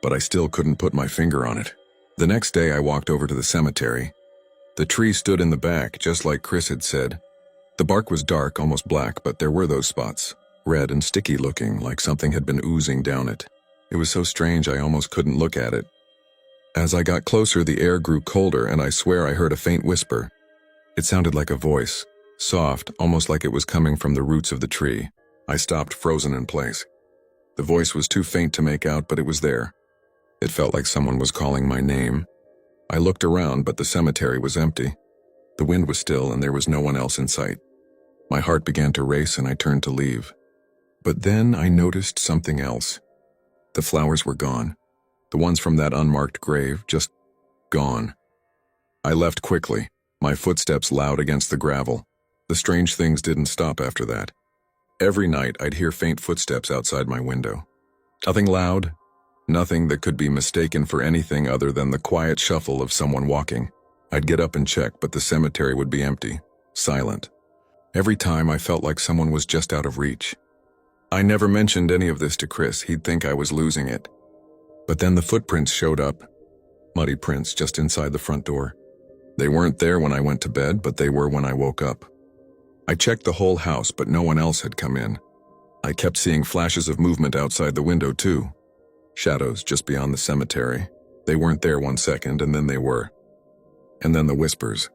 But I still couldn't put my finger on it. The next day I walked over to the cemetery. The tree stood in the back, just like Chris had said. The bark was dark, almost black, but there were those spots, red and sticky looking, like something had been oozing down it. It was so strange I almost couldn't look at it. As I got closer, the air grew colder, and I swear I heard a faint whisper. It sounded like a voice, soft, almost like it was coming from the roots of the tree. I stopped, frozen in place. The voice was too faint to make out, but it was there. It felt like someone was calling my name. I looked around, but the cemetery was empty. The wind was still, and there was no one else in sight. My heart began to race, and I turned to leave. But then I noticed something else. The flowers were gone. The ones from that unmarked grave, just gone. I left quickly, my footsteps loud against the gravel. The strange things didn't stop after that. Every night I'd hear faint footsteps outside my window. Nothing loud, nothing that could be mistaken for anything other than the quiet shuffle of someone walking. I'd get up and check, but the cemetery would be empty, silent. Every time I felt like someone was just out of reach. I never mentioned any of this to Chris. He'd think I was losing it. But then the footprints showed up, muddy prints just inside the front door. They weren't there when I went to bed, but they were when I woke up. I checked the whole house, but no one else had come in. I kept seeing flashes of movement outside the window too. Shadows just beyond the cemetery. They weren't there 1 second, and then they were. And then the whispers.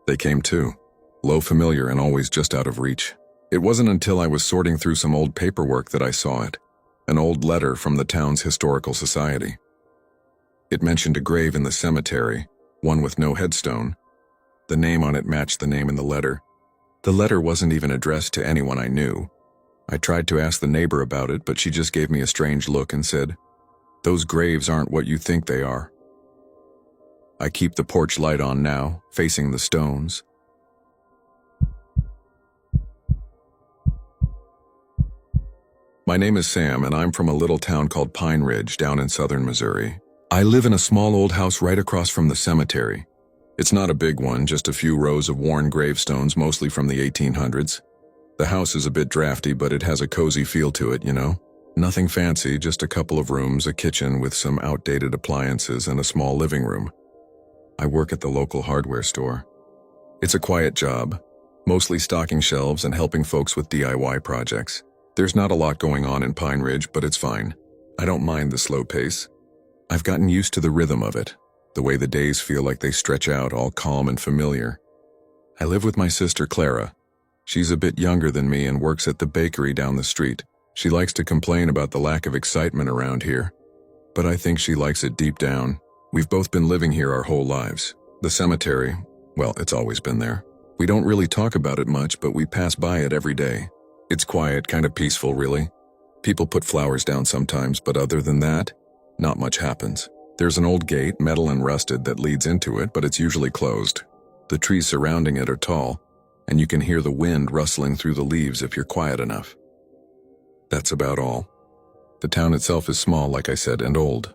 They came too, low, familiar, and always just out of reach. It wasn't until I was sorting through some old paperwork that I saw it. An old letter from the town's historical society. It mentioned a grave in the cemetery, one with no headstone. The name on it matched the name in the letter. The letter wasn't even addressed to anyone I knew. I tried to ask the neighbor about it, but she just gave me a strange look and said, "Those graves aren't what you think they are." I keep the porch light on now, facing the stones. My name is Sam, and I'm from a little town called Pine Ridge down in southern Missouri. I live in a small old house right across from the cemetery. It's not a big one, just a few rows of worn gravestones, mostly from the 1800s. The house is a bit drafty, but it has a cozy feel to it, you know? Nothing fancy, just a couple of rooms, a kitchen with some outdated appliances, and a small living room. I work at the local hardware store. It's a quiet job, mostly stocking shelves and helping folks with DIY projects. There's not a lot going on in Pine Ridge, but it's fine. I don't mind the slow pace. I've gotten used to the rhythm of it, the way the days feel like they stretch out, all calm and familiar. I live with my sister Clara. She's a bit younger than me and works at the bakery down the street. She likes to complain about the lack of excitement around here, but I think she likes it deep down. We've both been living here our whole lives. The cemetery, well, it's always been there. We don't really talk about it much, but we pass by it every day. It's quiet, kind of peaceful, really. People put flowers down sometimes, but other than that, not much happens. There's an old gate, metal and rusted, that leads into it, but it's usually closed. The trees surrounding it are tall, and you can hear the wind rustling through the leaves if you're quiet enough. That's about all. The town itself is small, like I said, and old.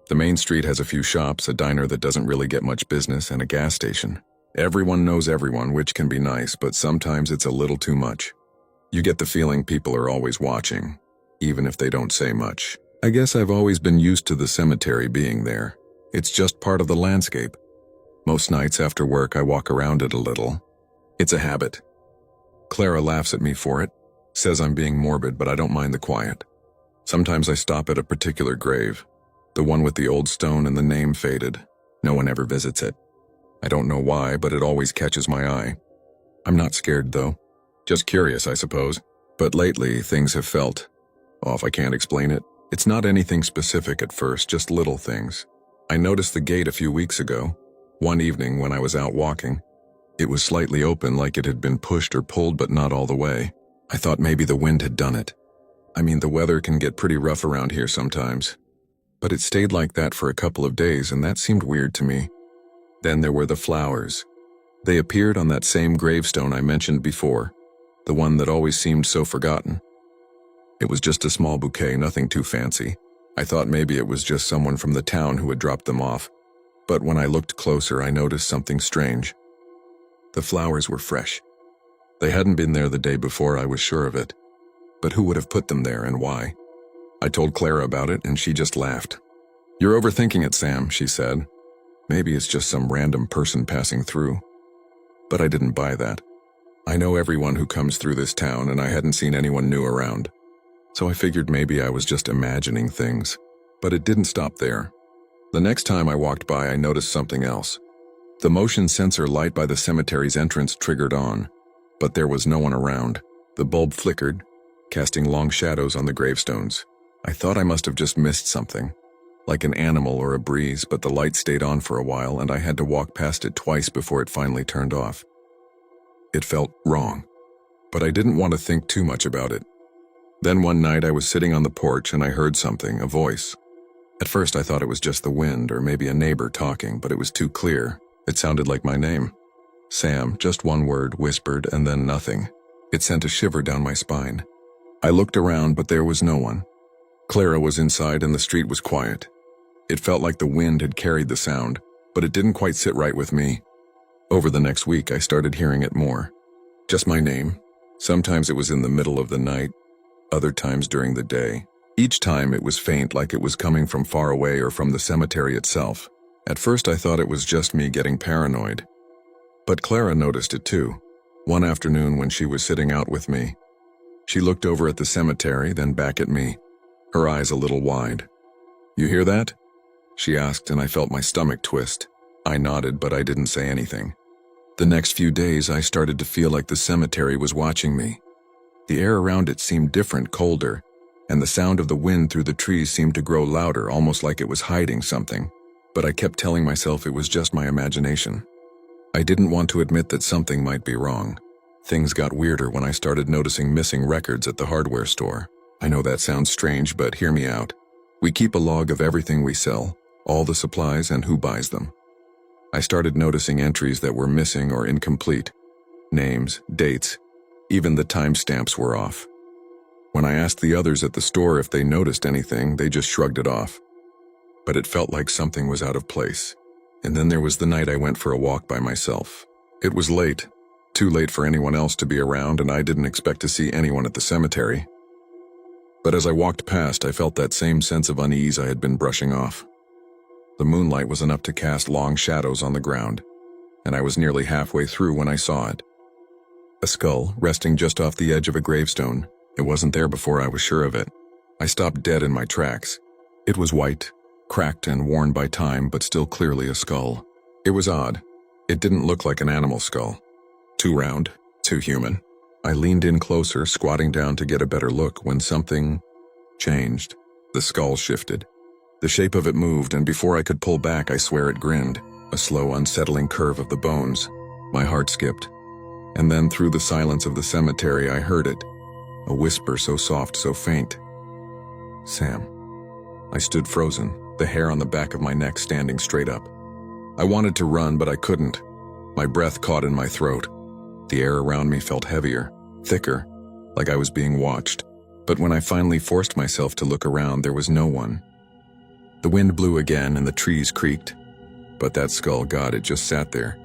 The main street has a few shops, a diner that doesn't really get much business, and a gas station. Everyone knows everyone, which can be nice, but sometimes it's a little too much. You get the feeling people are always watching, even if they don't say much. I guess I've always been used to the cemetery being there. It's just part of the landscape. Most nights after work, I walk around it a little. It's a habit. Clara laughs at me for it, says I'm being morbid, but I don't mind the quiet. Sometimes I stop at a particular grave, the one with the old stone and the name faded. No one ever visits it. I don't know why, but it always catches my eye. I'm not scared, though. Just curious, I suppose. But lately, things have felt off. I can't explain it. It's not anything specific at first, just little things. I noticed the gate a few weeks ago. One evening when I was out walking. It was slightly open, like it had been pushed or pulled, but not all the way. I thought maybe the wind had done it. I mean, the weather can get pretty rough around here sometimes. But it stayed like that for a couple of days, and that seemed weird to me. Then there were the flowers. They appeared on that same gravestone I mentioned before, the one that always seemed so forgotten. It was just a small bouquet, nothing too fancy. I thought maybe it was just someone from the town who had dropped them off. But when I looked closer, I noticed something strange. The flowers were fresh. They hadn't been there the day before, I was sure of it. But who would have put them there and why? I told Clara about it, and she just laughed. "You're overthinking it, Sam," she said. "Maybe it's just some random person passing through." But I didn't buy that. I know everyone who comes through this town, and I hadn't seen anyone new around. So I figured maybe I was just imagining things. But it didn't stop there. The next time I walked by, I noticed something else. The motion sensor light by the cemetery's entrance triggered on, but there was no one around. The bulb flickered, casting long shadows on the gravestones. I thought I must have just missed something, like an animal or a breeze, but the light stayed on for a while and I had to walk past it twice before it finally turned off. It felt wrong, but I didn't want to think too much about it. Then one night I was sitting on the porch and I heard something, a voice. At first I thought it was just the wind or maybe a neighbor talking, but it was too clear. It sounded like my name. Sam, just one word, whispered, and then nothing. It sent a shiver down my spine. I looked around, but there was no one. Clara was inside and the street was quiet. It felt like the wind had carried the sound, but it didn't quite sit right with me. Over the next week, I started hearing it more. Just my name. Sometimes it was in the middle of the night, other times during the day. Each time it was faint, like it was coming from far away or from the cemetery itself. At first I thought it was just me getting paranoid. But Clara noticed it too. One afternoon when she was sitting out with me, she looked over at the cemetery, then back at me, her eyes a little wide. "You hear that?" she asked, and I felt my stomach twist. I nodded, but I didn't say anything. The next few days I started to feel like the cemetery was watching me. The air around it seemed different, colder, and the sound of the wind through the trees seemed to grow louder, almost like it was hiding something. But I kept telling myself it was just my imagination. I didn't want to admit that something might be wrong. Things got weirder when I started noticing missing records at the hardware store. I know that sounds strange, but hear me out. We keep a log of everything we sell, all the supplies and who buys them. I started noticing entries that were missing or incomplete. Names, dates, even the timestamps were off. When I asked the others at the store if they noticed anything, they just shrugged it off. But it felt like something was out of place. And then there was the night I went for a walk by myself. It was late, too late for anyone else to be around, and I didn't expect to see anyone at the cemetery. But as I walked past, I felt that same sense of unease I had been brushing off. The moonlight was enough to cast long shadows on the ground, and I was nearly halfway through when I saw it. A skull resting just off the edge of a gravestone. It wasn't there before I was sure of it. I stopped dead in my tracks. It was white, cracked and worn by time, but still clearly a skull. It was odd. It didn't look like an animal skull. Too round, too human. I leaned in closer, squatting down to get a better look, when something changed. The skull shifted. The shape of it moved, and before I could pull back, I swear it grinned. A slow, unsettling curve of the bones. My heart skipped. And then through the silence of the cemetery, I heard it. A whisper so soft, so faint. "Sam." I stood frozen, the hair on the back of my neck standing straight up. I wanted to run, but I couldn't. My breath caught in my throat. The air around me felt heavier, thicker, like I was being watched. But when I finally forced myself to look around, there was no one. The wind blew again and the trees creaked. But that skull, God, it just sat there,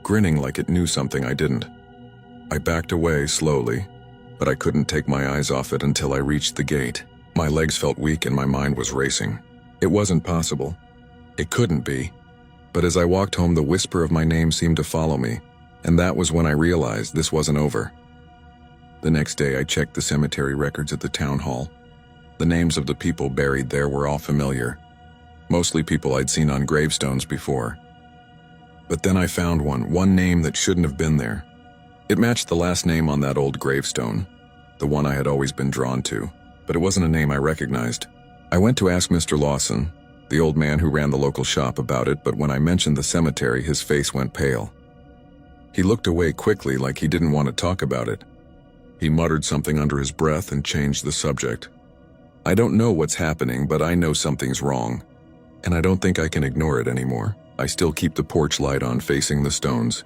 grinning like it knew something I didn't. I backed away slowly, but I couldn't take my eyes off it until I reached the gate. My legs felt weak and my mind was racing. It wasn't possible. It couldn't be. But as I walked home, the whisper of my name seemed to follow me, and that was when I realized this wasn't over. The next day, I checked the cemetery records at the town hall. The names of the people buried there were all familiar, mostly people I'd seen on gravestones before. But then I found one name that shouldn't have been there. It matched the last name on that old gravestone, the one I had always been drawn to, but it wasn't a name I recognized. I went to ask Mr. Lawson, the old man who ran the local shop, about it, but when I mentioned the cemetery, his face went pale. He looked away quickly, like he didn't want to talk about it. He muttered something under his breath and changed the subject. I don't know what's happening, but I know something's wrong, and I don't think I can ignore it anymore. I still keep the porch light on, facing the stones.